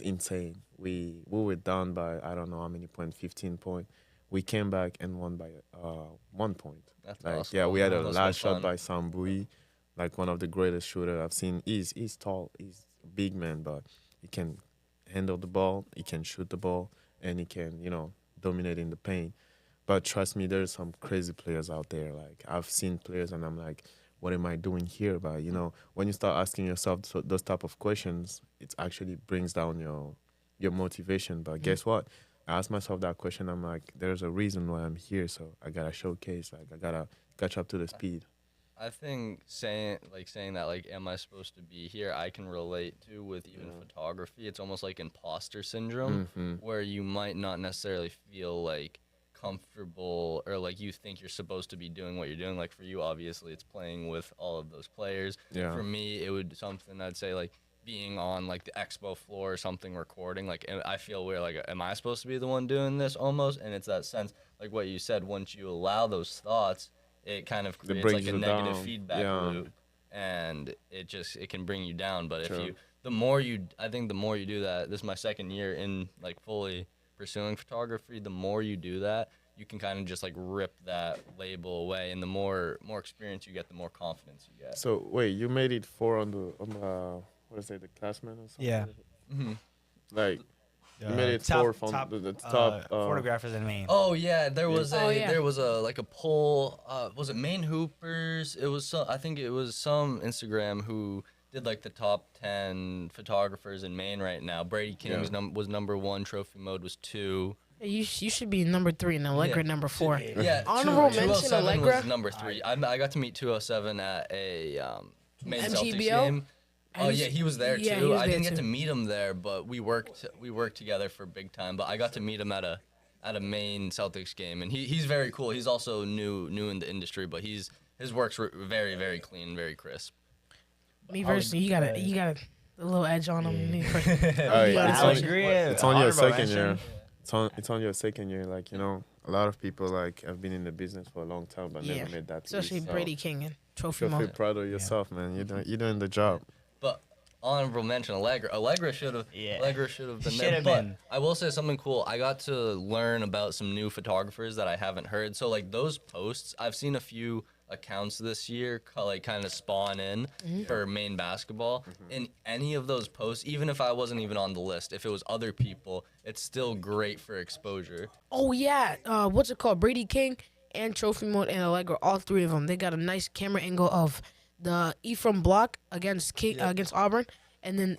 [SPEAKER 3] insane. We were down by I don't know how many points, 15 points. We came back and won by 1 point.
[SPEAKER 4] That's
[SPEAKER 3] like
[SPEAKER 4] awesome.
[SPEAKER 3] yeah, we had a
[SPEAKER 4] Must
[SPEAKER 3] last
[SPEAKER 4] be
[SPEAKER 3] shot
[SPEAKER 4] fun.
[SPEAKER 3] by Sambui, like one of the greatest shooters I've seen. He's tall, he's a big man, but he can handle the ball, he can shoot the ball, and he can, dominate in the paint. But trust me, there's some crazy players out there. Like I've seen players and I'm like, what am I doing here? But when you start asking yourself those type of questions, it actually brings down your motivation. But guess what? I asked myself that question. I'm like, there's a reason why I'm here, so I gotta showcase. Like, I gotta catch up to the speed.
[SPEAKER 4] I think saying that like, am I supposed to be here? I can relate to with even photography. It's almost like imposter syndrome, where you might not necessarily feel like comfortable, or like you think you're supposed to be doing what you're doing. Like for you, obviously, it's playing with all of those players.
[SPEAKER 3] Yeah.
[SPEAKER 4] For me, it would be something I'd say like being on like the expo floor or something recording. Like I feel weird. Like, am I supposed to be the one doing this almost? And it's that sense, like what you said. Once you allow those thoughts, it kind of creates like a negative feedback loop, and it can bring you down. But if you, I think the more you do that, this is my second year in like fully pursuing photography, the more you do that, you can kind of just like rip that label away, and the more experience you get, the more confidence you get.
[SPEAKER 3] So wait, you made it 4 on the what is it, the classman or something?
[SPEAKER 2] Yeah.
[SPEAKER 3] Like you made it 4 from the top
[SPEAKER 2] photographers in Maine.
[SPEAKER 4] Oh yeah, there was a like a poll. Was it Maine Hoopers? It was I think it was some Instagram who did like the top 10 photographers in Maine right now. Brady King's was number 1. Trophy Mode was 2.
[SPEAKER 1] You should be number 3 and Allegra number 4.
[SPEAKER 4] Yeah,
[SPEAKER 1] honorable mention
[SPEAKER 4] 207
[SPEAKER 1] Allegra
[SPEAKER 4] was number 3. I got to meet 207 at a Maine Celtics
[SPEAKER 1] MGBO?
[SPEAKER 4] game. Oh yeah, he was there too.
[SPEAKER 1] Yeah, he was
[SPEAKER 4] I didn't
[SPEAKER 1] there
[SPEAKER 4] get to
[SPEAKER 1] too.
[SPEAKER 4] meet him there, but we worked together for big time. But I got to meet him at a Maine Celtics game, and he's very cool. He's also new in the industry, but his work's very, very clean, very crisp.
[SPEAKER 1] Me personally, you got a little edge on him. Me personally.
[SPEAKER 3] It's on your second year. It's on your second year. Like, a lot of people like have been in the business for a long time but never made that.
[SPEAKER 1] Especially Brady King and Trophy
[SPEAKER 3] You feel
[SPEAKER 1] Mode.
[SPEAKER 3] proud of yourself, man. You're doing the job.
[SPEAKER 4] But honorable mention, Allegra should have been there.
[SPEAKER 2] Should've
[SPEAKER 4] But
[SPEAKER 2] been.
[SPEAKER 4] I will say something cool. I got to learn about some new photographers that I haven't heard. So like those posts, I've seen a few accounts this year like kind of spawn in for Maine Basketball. In any of those posts, even if I wasn't even on the list, if it was other people, it's still great for exposure.
[SPEAKER 1] Oh yeah, what's it called? Brady King and Trophy Mode and Allegra, all 3 of them. They got a nice camera angle of the Ephraim block against Auburn, and then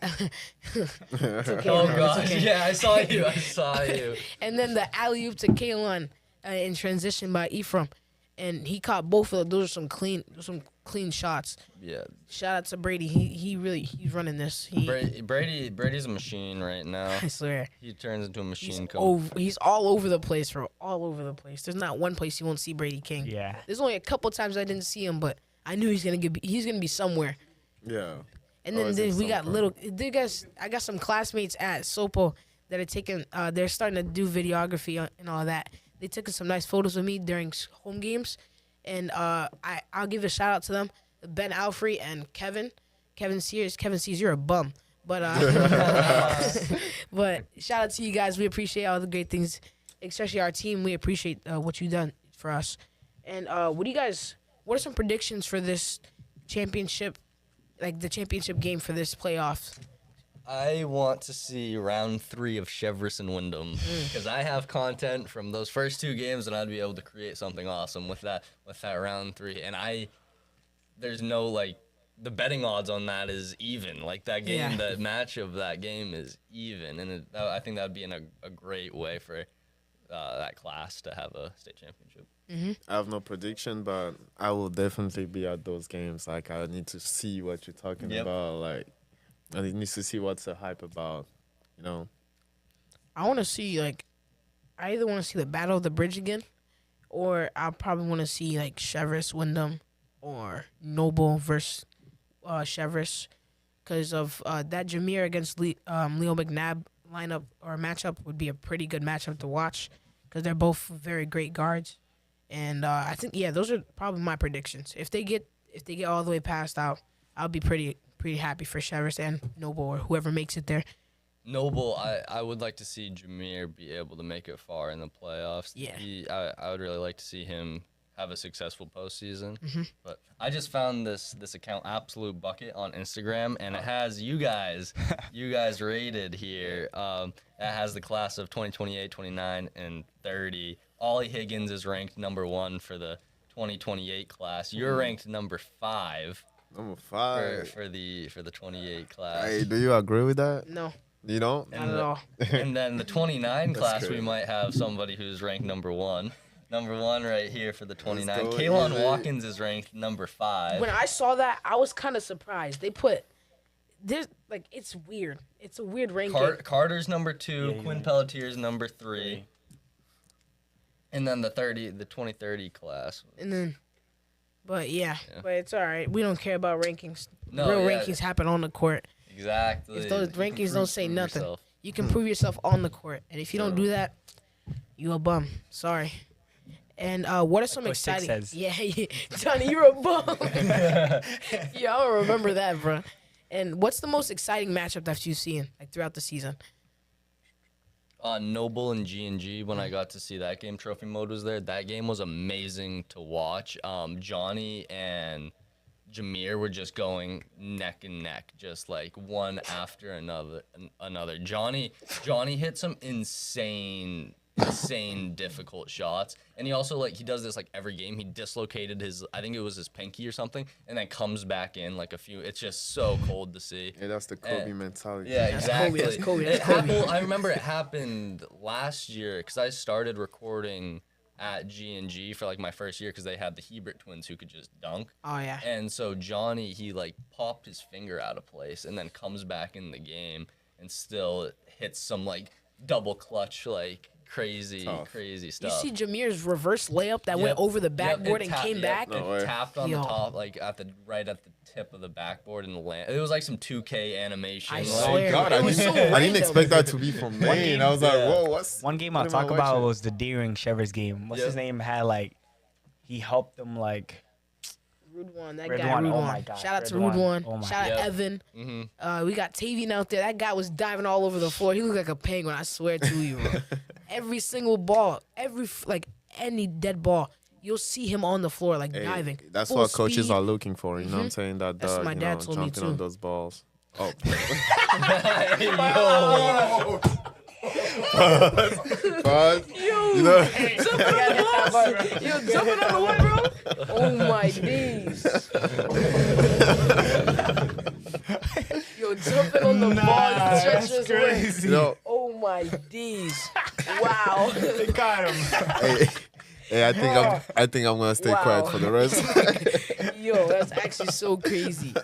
[SPEAKER 4] Oh gosh, yeah, I saw you.
[SPEAKER 1] and then the alley oop to Kaylon in transition by Ephraim, and he caught both of them. Those are some clean shots.
[SPEAKER 4] Yeah.
[SPEAKER 1] Shout out to Brady. He's running this.
[SPEAKER 4] Brady's a machine right now.
[SPEAKER 1] I swear.
[SPEAKER 4] He turns into a machine.
[SPEAKER 1] He's all over the place, bro. All over the place. There's not one place you won't see Brady King.
[SPEAKER 2] Yeah.
[SPEAKER 1] There's only a couple times I didn't see him, but I knew he's gonna be somewhere.
[SPEAKER 3] Yeah.
[SPEAKER 1] And then we got I got some classmates at Sopo that are taking. They're starting to do videography and all that. They took some nice photos of me during home games, and I'll give a shout out to them. Ben Alfrey and Kevin Sears. Kevin Sears, you're a bum. But but shout out to you guys. We appreciate all the great things, especially our team. We appreciate what you've done for us. And what are some predictions for this championship, like the championship game for this playoffs?
[SPEAKER 4] I want to see round 3 of Chevrolet and Wyndham because I have content from those first 2 games, and I'd be able to create something awesome with that round 3. And there's no like the betting odds on that is even. Like that game, the match of that game is even, and I think that would be in a great way for that class to have a state championship.
[SPEAKER 3] I have no prediction, but I will definitely be at those games. Like, I need to see what you're talking about. Like, I need to see what's the hype about,
[SPEAKER 1] I want to see, like, I either want to see the Battle of the Bridge again, or I probably want to see, like, Chevrolet, Wyndham, or Noble versus Chevrolet, because of that Jameer against Leo McNabb lineup or matchup would be a pretty good matchup to watch, because they're both very great guards. And I think, those are probably my predictions. If they get all the way past out, I'll be pretty happy for Chevrolet and Noble or whoever makes it there.
[SPEAKER 4] Noble, I would like to see Jameer be able to make it far in the playoffs.
[SPEAKER 1] Yeah.
[SPEAKER 4] I would really like to see him have a successful postseason. But I just found this account, Absolute Bucket, on Instagram, and it has you guys rated here. It has the class of 2028, 29, and 30. Ollie Higgins is ranked number 1 for the 2028 class. You're ranked number 5
[SPEAKER 3] Number 5.
[SPEAKER 4] for the 28 class.
[SPEAKER 3] Hey, do you agree with that?
[SPEAKER 1] No,
[SPEAKER 3] You don't?
[SPEAKER 1] not at all.
[SPEAKER 4] And then the 29 class,
[SPEAKER 3] crazy.
[SPEAKER 4] we might have somebody who's ranked number 1. Number 1 right here for the 29.
[SPEAKER 3] go,
[SPEAKER 4] Kaylon
[SPEAKER 3] easy.
[SPEAKER 4] Watkins is ranked number 5.
[SPEAKER 1] When I saw that, I was kind of surprised. They put there's like it's weird. It's a weird ranking.
[SPEAKER 4] Carter's number 2.
[SPEAKER 2] Yeah,
[SPEAKER 4] Quinn
[SPEAKER 2] yeah.
[SPEAKER 4] Pelletier's number 3. And then the 2030 class.
[SPEAKER 1] And then, but yeah,
[SPEAKER 4] Yeah.
[SPEAKER 1] but it's all right. We don't care about rankings.
[SPEAKER 4] No,
[SPEAKER 1] Real
[SPEAKER 4] yeah.
[SPEAKER 1] rankings happen on the court.
[SPEAKER 4] Exactly.
[SPEAKER 1] If those
[SPEAKER 4] You can
[SPEAKER 1] rankings don't say
[SPEAKER 4] prove
[SPEAKER 1] nothing,
[SPEAKER 4] yourself.
[SPEAKER 1] you can prove yourself on the court. And if you don't do that, you a bum. Sorry. And what are some
[SPEAKER 2] Coach Six
[SPEAKER 1] exciting?
[SPEAKER 2] says.
[SPEAKER 1] Yeah, Johnny, you're a bum. Yeah, I'll remember that, bro. And what's the most exciting matchup that you've seen like throughout the season?
[SPEAKER 4] Noble and G&G, when I got to see that game, Trophy Mode was there. That game was amazing to watch. Johnny and Jameer were just going neck and neck, just like one after another. Johnny hit some insane difficult shots, and he also he does this like every game. He dislocated I think it was his pinky or something, and then comes back in like a few. It's just so cold to see.
[SPEAKER 3] Yeah, that's the Kobe mentality.
[SPEAKER 4] Yeah,
[SPEAKER 1] That's
[SPEAKER 4] exactly.
[SPEAKER 1] Kobe, that's Kobe,
[SPEAKER 4] It
[SPEAKER 1] that's Kobe.
[SPEAKER 4] happened- I remember it happened last year because I started recording at G&G for like my first year because they had the Hebert twins who could just dunk.
[SPEAKER 1] Oh yeah.
[SPEAKER 4] And so Johnny, he like popped his finger out of place and then comes back in the game and still hits some like double clutch like crazy
[SPEAKER 1] You
[SPEAKER 4] stuff.
[SPEAKER 1] see Jameer's reverse layup that went
[SPEAKER 4] Yep.
[SPEAKER 1] over the
[SPEAKER 4] Yep,
[SPEAKER 1] backboard
[SPEAKER 4] it
[SPEAKER 1] and
[SPEAKER 4] ta-
[SPEAKER 1] came
[SPEAKER 4] yep,
[SPEAKER 1] back?
[SPEAKER 3] No
[SPEAKER 4] it
[SPEAKER 3] way.
[SPEAKER 4] tapped on
[SPEAKER 1] Yo.
[SPEAKER 4] the top, like right at the tip of the backboard and land. It was like some 2K animation.
[SPEAKER 1] I
[SPEAKER 4] like-
[SPEAKER 1] swear.
[SPEAKER 3] God,
[SPEAKER 1] It was so
[SPEAKER 3] I didn't
[SPEAKER 1] random.
[SPEAKER 3] expect that to be from Maine. I was like,
[SPEAKER 4] Yeah.
[SPEAKER 3] whoa, what's
[SPEAKER 2] One game I'll
[SPEAKER 3] what am I
[SPEAKER 2] talk about
[SPEAKER 3] watching?
[SPEAKER 2] was the Deering Shevers game. What's his
[SPEAKER 4] Yep.
[SPEAKER 2] name? Had like, he helped them like.
[SPEAKER 1] Rude one. That
[SPEAKER 2] Red
[SPEAKER 1] guy,
[SPEAKER 2] One,
[SPEAKER 1] Rude
[SPEAKER 2] oh
[SPEAKER 1] one.
[SPEAKER 2] my God,
[SPEAKER 1] Shout out to
[SPEAKER 2] Red
[SPEAKER 1] Rude
[SPEAKER 2] One.
[SPEAKER 1] one.
[SPEAKER 2] Oh my
[SPEAKER 1] Shout out
[SPEAKER 4] God.
[SPEAKER 1] Evan.
[SPEAKER 4] Mhm.
[SPEAKER 1] We got Tavian out there. That guy was diving all over the floor. He looked like a penguin. I swear to you, bro. Every single ball, any dead ball, you'll see him on the floor like
[SPEAKER 3] Hey,
[SPEAKER 1] diving.
[SPEAKER 3] that's
[SPEAKER 1] Full
[SPEAKER 3] what coaches
[SPEAKER 1] speed.
[SPEAKER 3] are looking for. You know what I'm saying? That
[SPEAKER 1] That's what my dad told me
[SPEAKER 3] jumping
[SPEAKER 1] too.
[SPEAKER 3] on those balls. Oh,
[SPEAKER 4] Yo.
[SPEAKER 3] but you know,
[SPEAKER 1] Yo, jumping on the what, bro? Oh my days. Yo, jumping on the ball is treacherous way.
[SPEAKER 3] you know,
[SPEAKER 1] Oh my days. Wow.
[SPEAKER 2] They got him.
[SPEAKER 3] hey, I think I'm gonna stay quiet
[SPEAKER 1] Wow.
[SPEAKER 3] for the rest.
[SPEAKER 1] Yo, that's actually so crazy.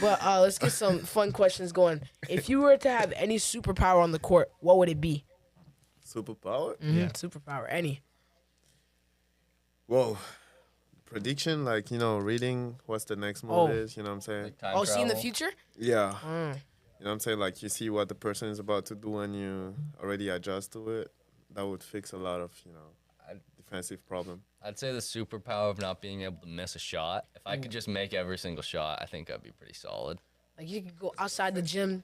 [SPEAKER 1] But let's get some fun questions going. If you were to have any superpower on the court, what would it be?
[SPEAKER 3] Superpower?
[SPEAKER 2] Yeah.
[SPEAKER 1] Superpower, any.
[SPEAKER 3] Whoa. Prediction, like, reading what's the next move is, you know what I'm saying?
[SPEAKER 4] Like time
[SPEAKER 1] Oh, see in the
[SPEAKER 4] travel.
[SPEAKER 1] future?
[SPEAKER 3] Yeah.
[SPEAKER 1] Mm.
[SPEAKER 3] You know what I'm saying? Like, you see what the person is about to do and you already adjust to it. That would fix a lot of, defensive problem.
[SPEAKER 4] I'd say the superpower of not being able to miss a shot. If I could just make every single shot, I think I'd be pretty solid.
[SPEAKER 1] Like you could go outside the gym,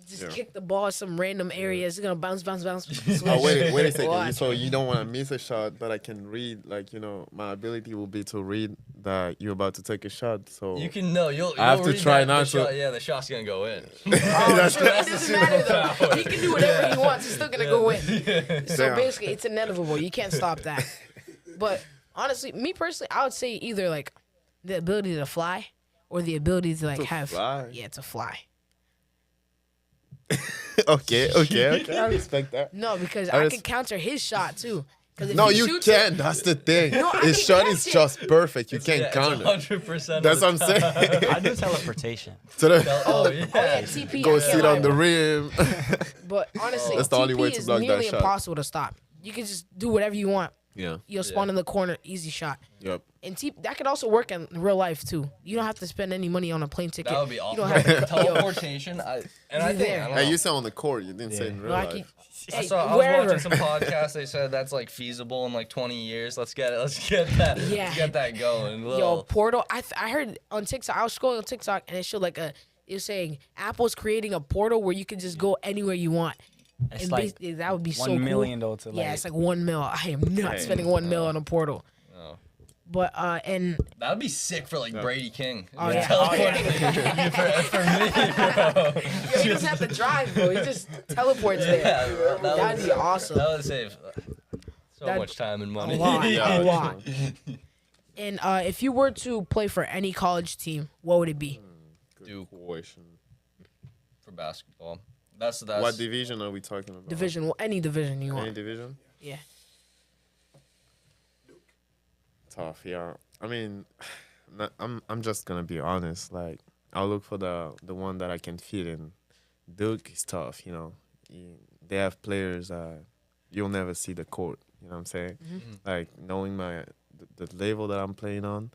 [SPEAKER 1] just
[SPEAKER 3] Yeah.
[SPEAKER 1] kick the ball in some random areas. It's gonna bounce.
[SPEAKER 3] Oh,
[SPEAKER 1] Swish.
[SPEAKER 3] wait a second.
[SPEAKER 1] Watch.
[SPEAKER 3] So you don't want to miss a shot, but I can read, my ability will be to read that you're about to take a shot. So
[SPEAKER 4] You can know you'll.
[SPEAKER 3] I have
[SPEAKER 4] you'll
[SPEAKER 3] to
[SPEAKER 4] read
[SPEAKER 3] try
[SPEAKER 4] that,
[SPEAKER 3] not
[SPEAKER 4] the
[SPEAKER 3] to-
[SPEAKER 4] shot, yeah, the shot's gonna go in.
[SPEAKER 3] That's
[SPEAKER 1] It doesn't matter though. He can do whatever he wants. It's still gonna go in. So
[SPEAKER 3] Damn.
[SPEAKER 1] basically, it's inevitable. You can't stop that. But honestly, me personally, I would say either like the ability to fly or the ability to
[SPEAKER 3] To
[SPEAKER 1] have
[SPEAKER 3] fly?
[SPEAKER 1] yeah to fly.
[SPEAKER 3] okay. I respect that.
[SPEAKER 1] No, because
[SPEAKER 3] I
[SPEAKER 1] I
[SPEAKER 3] res-
[SPEAKER 1] can counter his shot too. 'Cause if
[SPEAKER 3] No,
[SPEAKER 1] he
[SPEAKER 3] you
[SPEAKER 1] shoots
[SPEAKER 3] can't. That's the thing.
[SPEAKER 1] No, I
[SPEAKER 3] His
[SPEAKER 1] can
[SPEAKER 3] shot
[SPEAKER 1] catch
[SPEAKER 3] is
[SPEAKER 1] it.
[SPEAKER 3] just perfect. You can't count it.
[SPEAKER 4] 100%.
[SPEAKER 3] That's what I'm saying.
[SPEAKER 2] I do teleportation.
[SPEAKER 3] So the,
[SPEAKER 4] Oh yeah.
[SPEAKER 1] Oh yeah, TP.
[SPEAKER 3] go
[SPEAKER 1] I can't
[SPEAKER 3] sit
[SPEAKER 1] lie,
[SPEAKER 3] on the
[SPEAKER 1] bro.
[SPEAKER 3] rim.
[SPEAKER 1] But honestly,
[SPEAKER 3] That's the only way
[SPEAKER 1] TP
[SPEAKER 3] to
[SPEAKER 1] is
[SPEAKER 3] block that
[SPEAKER 1] nearly
[SPEAKER 3] shot.
[SPEAKER 1] impossible to stop. You can just do whatever you want.
[SPEAKER 3] yeah.
[SPEAKER 1] You'll spawn in the corner, easy shot.
[SPEAKER 3] Yep.
[SPEAKER 1] And that could also work in real life too. You don't have to spend any money on a plane ticket.
[SPEAKER 4] That would be
[SPEAKER 1] You
[SPEAKER 4] awesome.
[SPEAKER 1] don't have to. Yo,
[SPEAKER 4] Teleportation. I think.
[SPEAKER 1] there.
[SPEAKER 4] I don't
[SPEAKER 3] Hey,
[SPEAKER 4] know.
[SPEAKER 3] you said on the court. You didn't say in real
[SPEAKER 1] no, I
[SPEAKER 3] life.
[SPEAKER 1] keep,
[SPEAKER 4] I
[SPEAKER 1] hey,
[SPEAKER 4] was
[SPEAKER 1] wherever.
[SPEAKER 4] watching some podcasts. They said that's like feasible in like 20 years. Let's get it. Let's get that.
[SPEAKER 1] Yeah.
[SPEAKER 4] Let's get that going.
[SPEAKER 1] Yo,
[SPEAKER 4] Little-
[SPEAKER 1] portal. I heard on TikTok. I was scrolling on TikTok and it showed like it was saying Apple's creating a portal where you can just go anywhere you want.
[SPEAKER 2] It's
[SPEAKER 1] And
[SPEAKER 2] like
[SPEAKER 1] basically, that would be so
[SPEAKER 2] $1
[SPEAKER 1] cool.
[SPEAKER 2] million though to like.
[SPEAKER 1] Yeah, it's like 1 mil. I am not
[SPEAKER 3] Hey,
[SPEAKER 1] spending 1 mil on a portal.
[SPEAKER 4] Oh.
[SPEAKER 1] But and
[SPEAKER 4] That would be sick for like Brady King.
[SPEAKER 1] Oh, yeah.
[SPEAKER 4] Teleporting for me, bro.
[SPEAKER 1] yo, you just have to drive, bro. You just teleports there.
[SPEAKER 4] Yeah, bro,
[SPEAKER 1] That'd be awesome.
[SPEAKER 4] That would save so
[SPEAKER 1] That'd-
[SPEAKER 4] much time and money.
[SPEAKER 1] A lot,
[SPEAKER 3] Yeah,
[SPEAKER 1] a lot. And if you were to play for any college team, what would it be?
[SPEAKER 3] Good
[SPEAKER 4] Duke.
[SPEAKER 3] question.
[SPEAKER 4] for basketball. That's
[SPEAKER 3] What division are we talking about?
[SPEAKER 1] Division, well, any division you
[SPEAKER 3] Any
[SPEAKER 1] want.
[SPEAKER 3] division?
[SPEAKER 1] Yeah.
[SPEAKER 3] Tough, yeah. I mean, I'm just gonna be honest. Like, I'll look for the one that I can fit in. Duke is tough, you know. They have players you'll never see the court. You know what I'm saying? Like knowing the level that I'm playing on,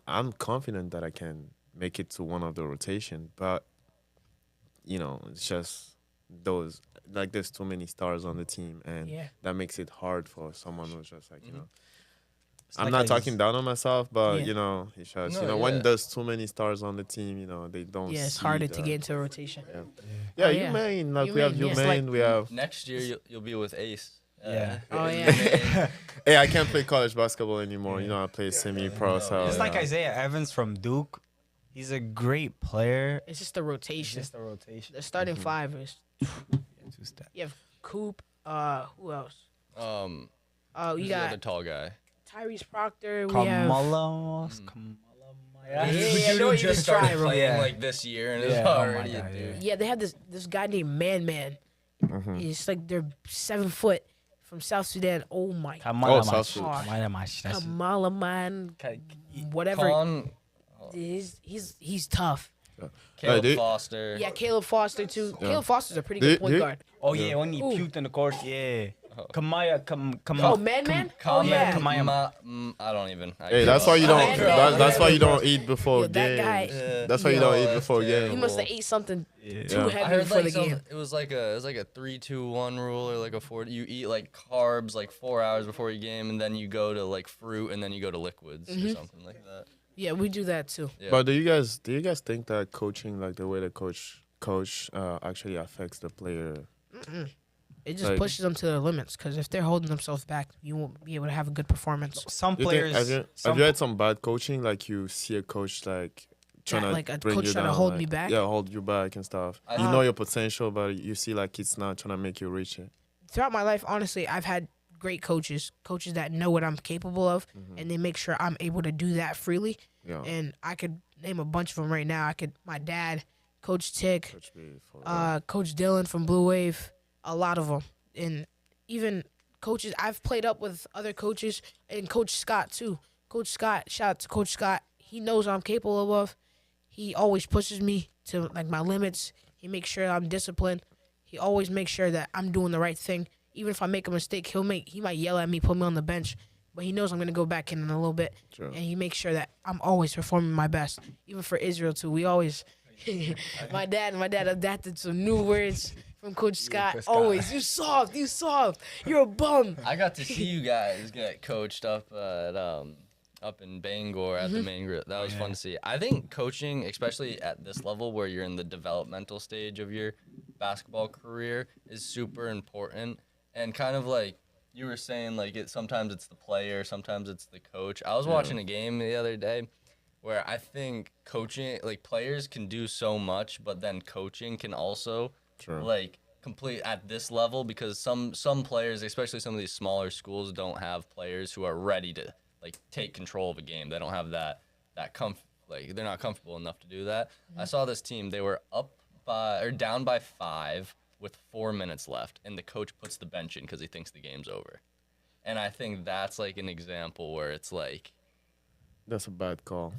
[SPEAKER 3] I'm confident that I can make it to one of the rotation. But you know, it's just those like there's too many stars on the team, and
[SPEAKER 1] Yeah.
[SPEAKER 3] that makes it hard for someone who's just like you know.
[SPEAKER 2] It's
[SPEAKER 3] I'm
[SPEAKER 2] like
[SPEAKER 3] not
[SPEAKER 2] a-
[SPEAKER 3] talking down on myself, but
[SPEAKER 1] Yeah.
[SPEAKER 3] you know, it's just
[SPEAKER 4] No,
[SPEAKER 3] you know when
[SPEAKER 4] yeah.
[SPEAKER 3] there's too many stars on the team, you know, they don't.
[SPEAKER 1] Yeah, it's
[SPEAKER 3] see
[SPEAKER 1] harder
[SPEAKER 3] the-
[SPEAKER 1] to get into a rotation.
[SPEAKER 3] Yeah,
[SPEAKER 1] Oh,
[SPEAKER 3] you
[SPEAKER 1] yeah.
[SPEAKER 3] Maine, like
[SPEAKER 1] You
[SPEAKER 3] we have
[SPEAKER 1] Maine,
[SPEAKER 3] you
[SPEAKER 1] yeah. It's
[SPEAKER 3] Maine,
[SPEAKER 1] like-
[SPEAKER 3] we have.
[SPEAKER 4] Next year you'll be with Ace.
[SPEAKER 2] Yeah.
[SPEAKER 1] Oh, yeah.
[SPEAKER 3] Hey, I can't play college basketball anymore. You know, I play semi-pro. So
[SPEAKER 2] It's like
[SPEAKER 3] yeah.
[SPEAKER 2] Isaiah Evans from Duke. He's a great player.
[SPEAKER 1] It's just the
[SPEAKER 2] It's
[SPEAKER 1] rotation.
[SPEAKER 2] just a rotation.
[SPEAKER 1] The starting five is
[SPEAKER 2] Two step.
[SPEAKER 1] you have Coop. Who else?
[SPEAKER 4] Oh,
[SPEAKER 1] You
[SPEAKER 4] who's the other
[SPEAKER 1] got
[SPEAKER 4] tall guy?
[SPEAKER 1] Tyrese Proctor. We have.
[SPEAKER 2] Kamala.
[SPEAKER 1] Yeah, I know what you just tried, bro.
[SPEAKER 4] playing
[SPEAKER 2] Yeah.
[SPEAKER 4] like this year and
[SPEAKER 2] Yeah,
[SPEAKER 4] it's
[SPEAKER 2] oh my
[SPEAKER 4] already
[SPEAKER 2] God,
[SPEAKER 4] a dude.
[SPEAKER 1] Yeah, they have this guy named Man. It's like they're 7 foot from South Sudan. Oh my God.
[SPEAKER 2] Kamala
[SPEAKER 3] South
[SPEAKER 2] Mash.
[SPEAKER 3] Sudan.
[SPEAKER 2] Kamala Mash. That's
[SPEAKER 1] Kamala man, whatever.
[SPEAKER 4] Con,
[SPEAKER 1] He's tough.
[SPEAKER 4] Caleb
[SPEAKER 3] dude.
[SPEAKER 4] Foster.
[SPEAKER 1] Yeah, Caleb Foster too.
[SPEAKER 3] Yeah.
[SPEAKER 1] Caleb Foster's a pretty
[SPEAKER 3] Do-
[SPEAKER 1] good point
[SPEAKER 3] do-
[SPEAKER 1] guard.
[SPEAKER 2] Oh yeah, when he
[SPEAKER 1] Ooh.
[SPEAKER 2] puked in the court, yeah. Kamaya,
[SPEAKER 1] Oh, Man. Oh yeah.
[SPEAKER 4] I don't even. I
[SPEAKER 3] Hey,
[SPEAKER 4] give
[SPEAKER 3] that's
[SPEAKER 4] up.
[SPEAKER 3] why you don't.
[SPEAKER 1] Man,
[SPEAKER 3] that's why you
[SPEAKER 1] man.
[SPEAKER 3] don't eat before
[SPEAKER 1] Yo, that guy-
[SPEAKER 3] games. That's why you don't eat
[SPEAKER 4] that's
[SPEAKER 3] before
[SPEAKER 4] terrible.
[SPEAKER 1] He
[SPEAKER 3] games.
[SPEAKER 1] must have ate something too
[SPEAKER 3] Yeah.
[SPEAKER 4] I
[SPEAKER 1] heavy
[SPEAKER 4] heard
[SPEAKER 1] before the
[SPEAKER 4] like
[SPEAKER 1] game.
[SPEAKER 4] it was like a 3-2-1 rule or like a 4. You eat like carbs like 4 hours before your game, and then you go to like fruit, and then you go to liquids or something like that.
[SPEAKER 1] Yeah, we do that too.
[SPEAKER 4] Yeah.
[SPEAKER 3] But do you guys think that coaching, like the way the coach actually affects the player?
[SPEAKER 1] It just
[SPEAKER 3] Like-
[SPEAKER 1] pushes them to their limits because if they're holding themselves back, you won't be able to have a good performance.
[SPEAKER 2] Some
[SPEAKER 3] You think-
[SPEAKER 2] players.
[SPEAKER 3] have you had some bad coaching? Like you see a coach like trying to
[SPEAKER 1] like a
[SPEAKER 3] bring
[SPEAKER 1] coach
[SPEAKER 3] you
[SPEAKER 1] trying to
[SPEAKER 3] down,
[SPEAKER 1] hold
[SPEAKER 3] like-
[SPEAKER 1] me back?
[SPEAKER 3] Yeah, hold you back and stuff.
[SPEAKER 4] I-
[SPEAKER 3] You know your potential, but you see like it's not trying to make you reach it.
[SPEAKER 1] Throughout my life, honestly, I've had great coaches that know what I'm capable of, and they make sure I'm able to do that freely.
[SPEAKER 3] Yeah,
[SPEAKER 1] And I could name a bunch of them right now. My dad, Coach Tick,
[SPEAKER 3] Coach B for-
[SPEAKER 1] Coach Dylan from Blue Wave, a lot of them, and even coaches I've played up with other coaches, and Coach Scott too. Coach Scott, shout out to Coach Scott. He knows what I'm capable of. He always pushes me to like my limits. He makes sure I'm disciplined. He always makes sure that I'm doing the right thing. Even if I make a mistake, he might yell at me, put me on the bench, but he knows I'm gonna go back in a little bit,
[SPEAKER 3] True.
[SPEAKER 1] and he makes sure that I'm always performing my best. Even for Israel too, we always. my dad adapted some new words from Coach Scott.
[SPEAKER 2] Coach Scott.
[SPEAKER 1] Always, you soft, you're a bum.
[SPEAKER 4] I got to see you guys get coached up at up in Bangor at the main group. That was fun to see. I think coaching, especially at this level where you're in the developmental stage of your basketball career, is super important. And kind of like you were saying, like sometimes it's the player, sometimes it's the coach. I was watching a game the other day where I think coaching, like players can do so much, but then coaching can also
[SPEAKER 3] True.
[SPEAKER 4] like complete at this level because some players, especially some of these smaller schools, don't have players who are ready to like take control of a game. They don't have that like they're not comfortable enough to do that. I saw this team, they were down by 5 with 4 minutes left, and the coach puts the bench in because he thinks the game's over. And I think that's like an example where it's like
[SPEAKER 3] That's a bad call.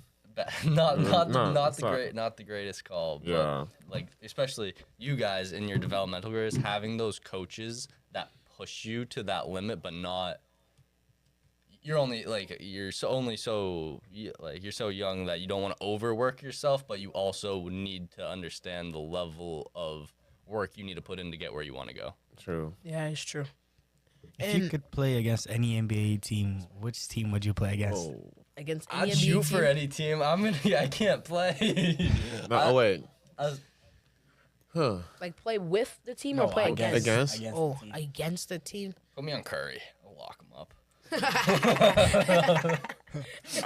[SPEAKER 4] not
[SPEAKER 3] it's
[SPEAKER 4] the greatest call, but
[SPEAKER 3] Yeah.
[SPEAKER 4] like especially you guys in your developmental careers having those coaches that push you to that limit, but not. You're only like you're so young that you don't want to overwork yourself, but you also need to understand the level of work you need to put in to get where you want to go.
[SPEAKER 3] True.
[SPEAKER 1] Yeah, it's true.
[SPEAKER 2] If you
[SPEAKER 1] And
[SPEAKER 2] could play against any NBA team, which team would you play against?
[SPEAKER 3] Oh.
[SPEAKER 1] against
[SPEAKER 4] I'd
[SPEAKER 1] any
[SPEAKER 4] shoot
[SPEAKER 1] NBA
[SPEAKER 4] for
[SPEAKER 1] team,
[SPEAKER 4] any team. I can't play.
[SPEAKER 3] No, wait.
[SPEAKER 4] I-
[SPEAKER 3] Huh.
[SPEAKER 1] like play with the team or play against?
[SPEAKER 3] Against?
[SPEAKER 1] Oh, against the team.
[SPEAKER 4] Put me on Curry. I'll lock him up.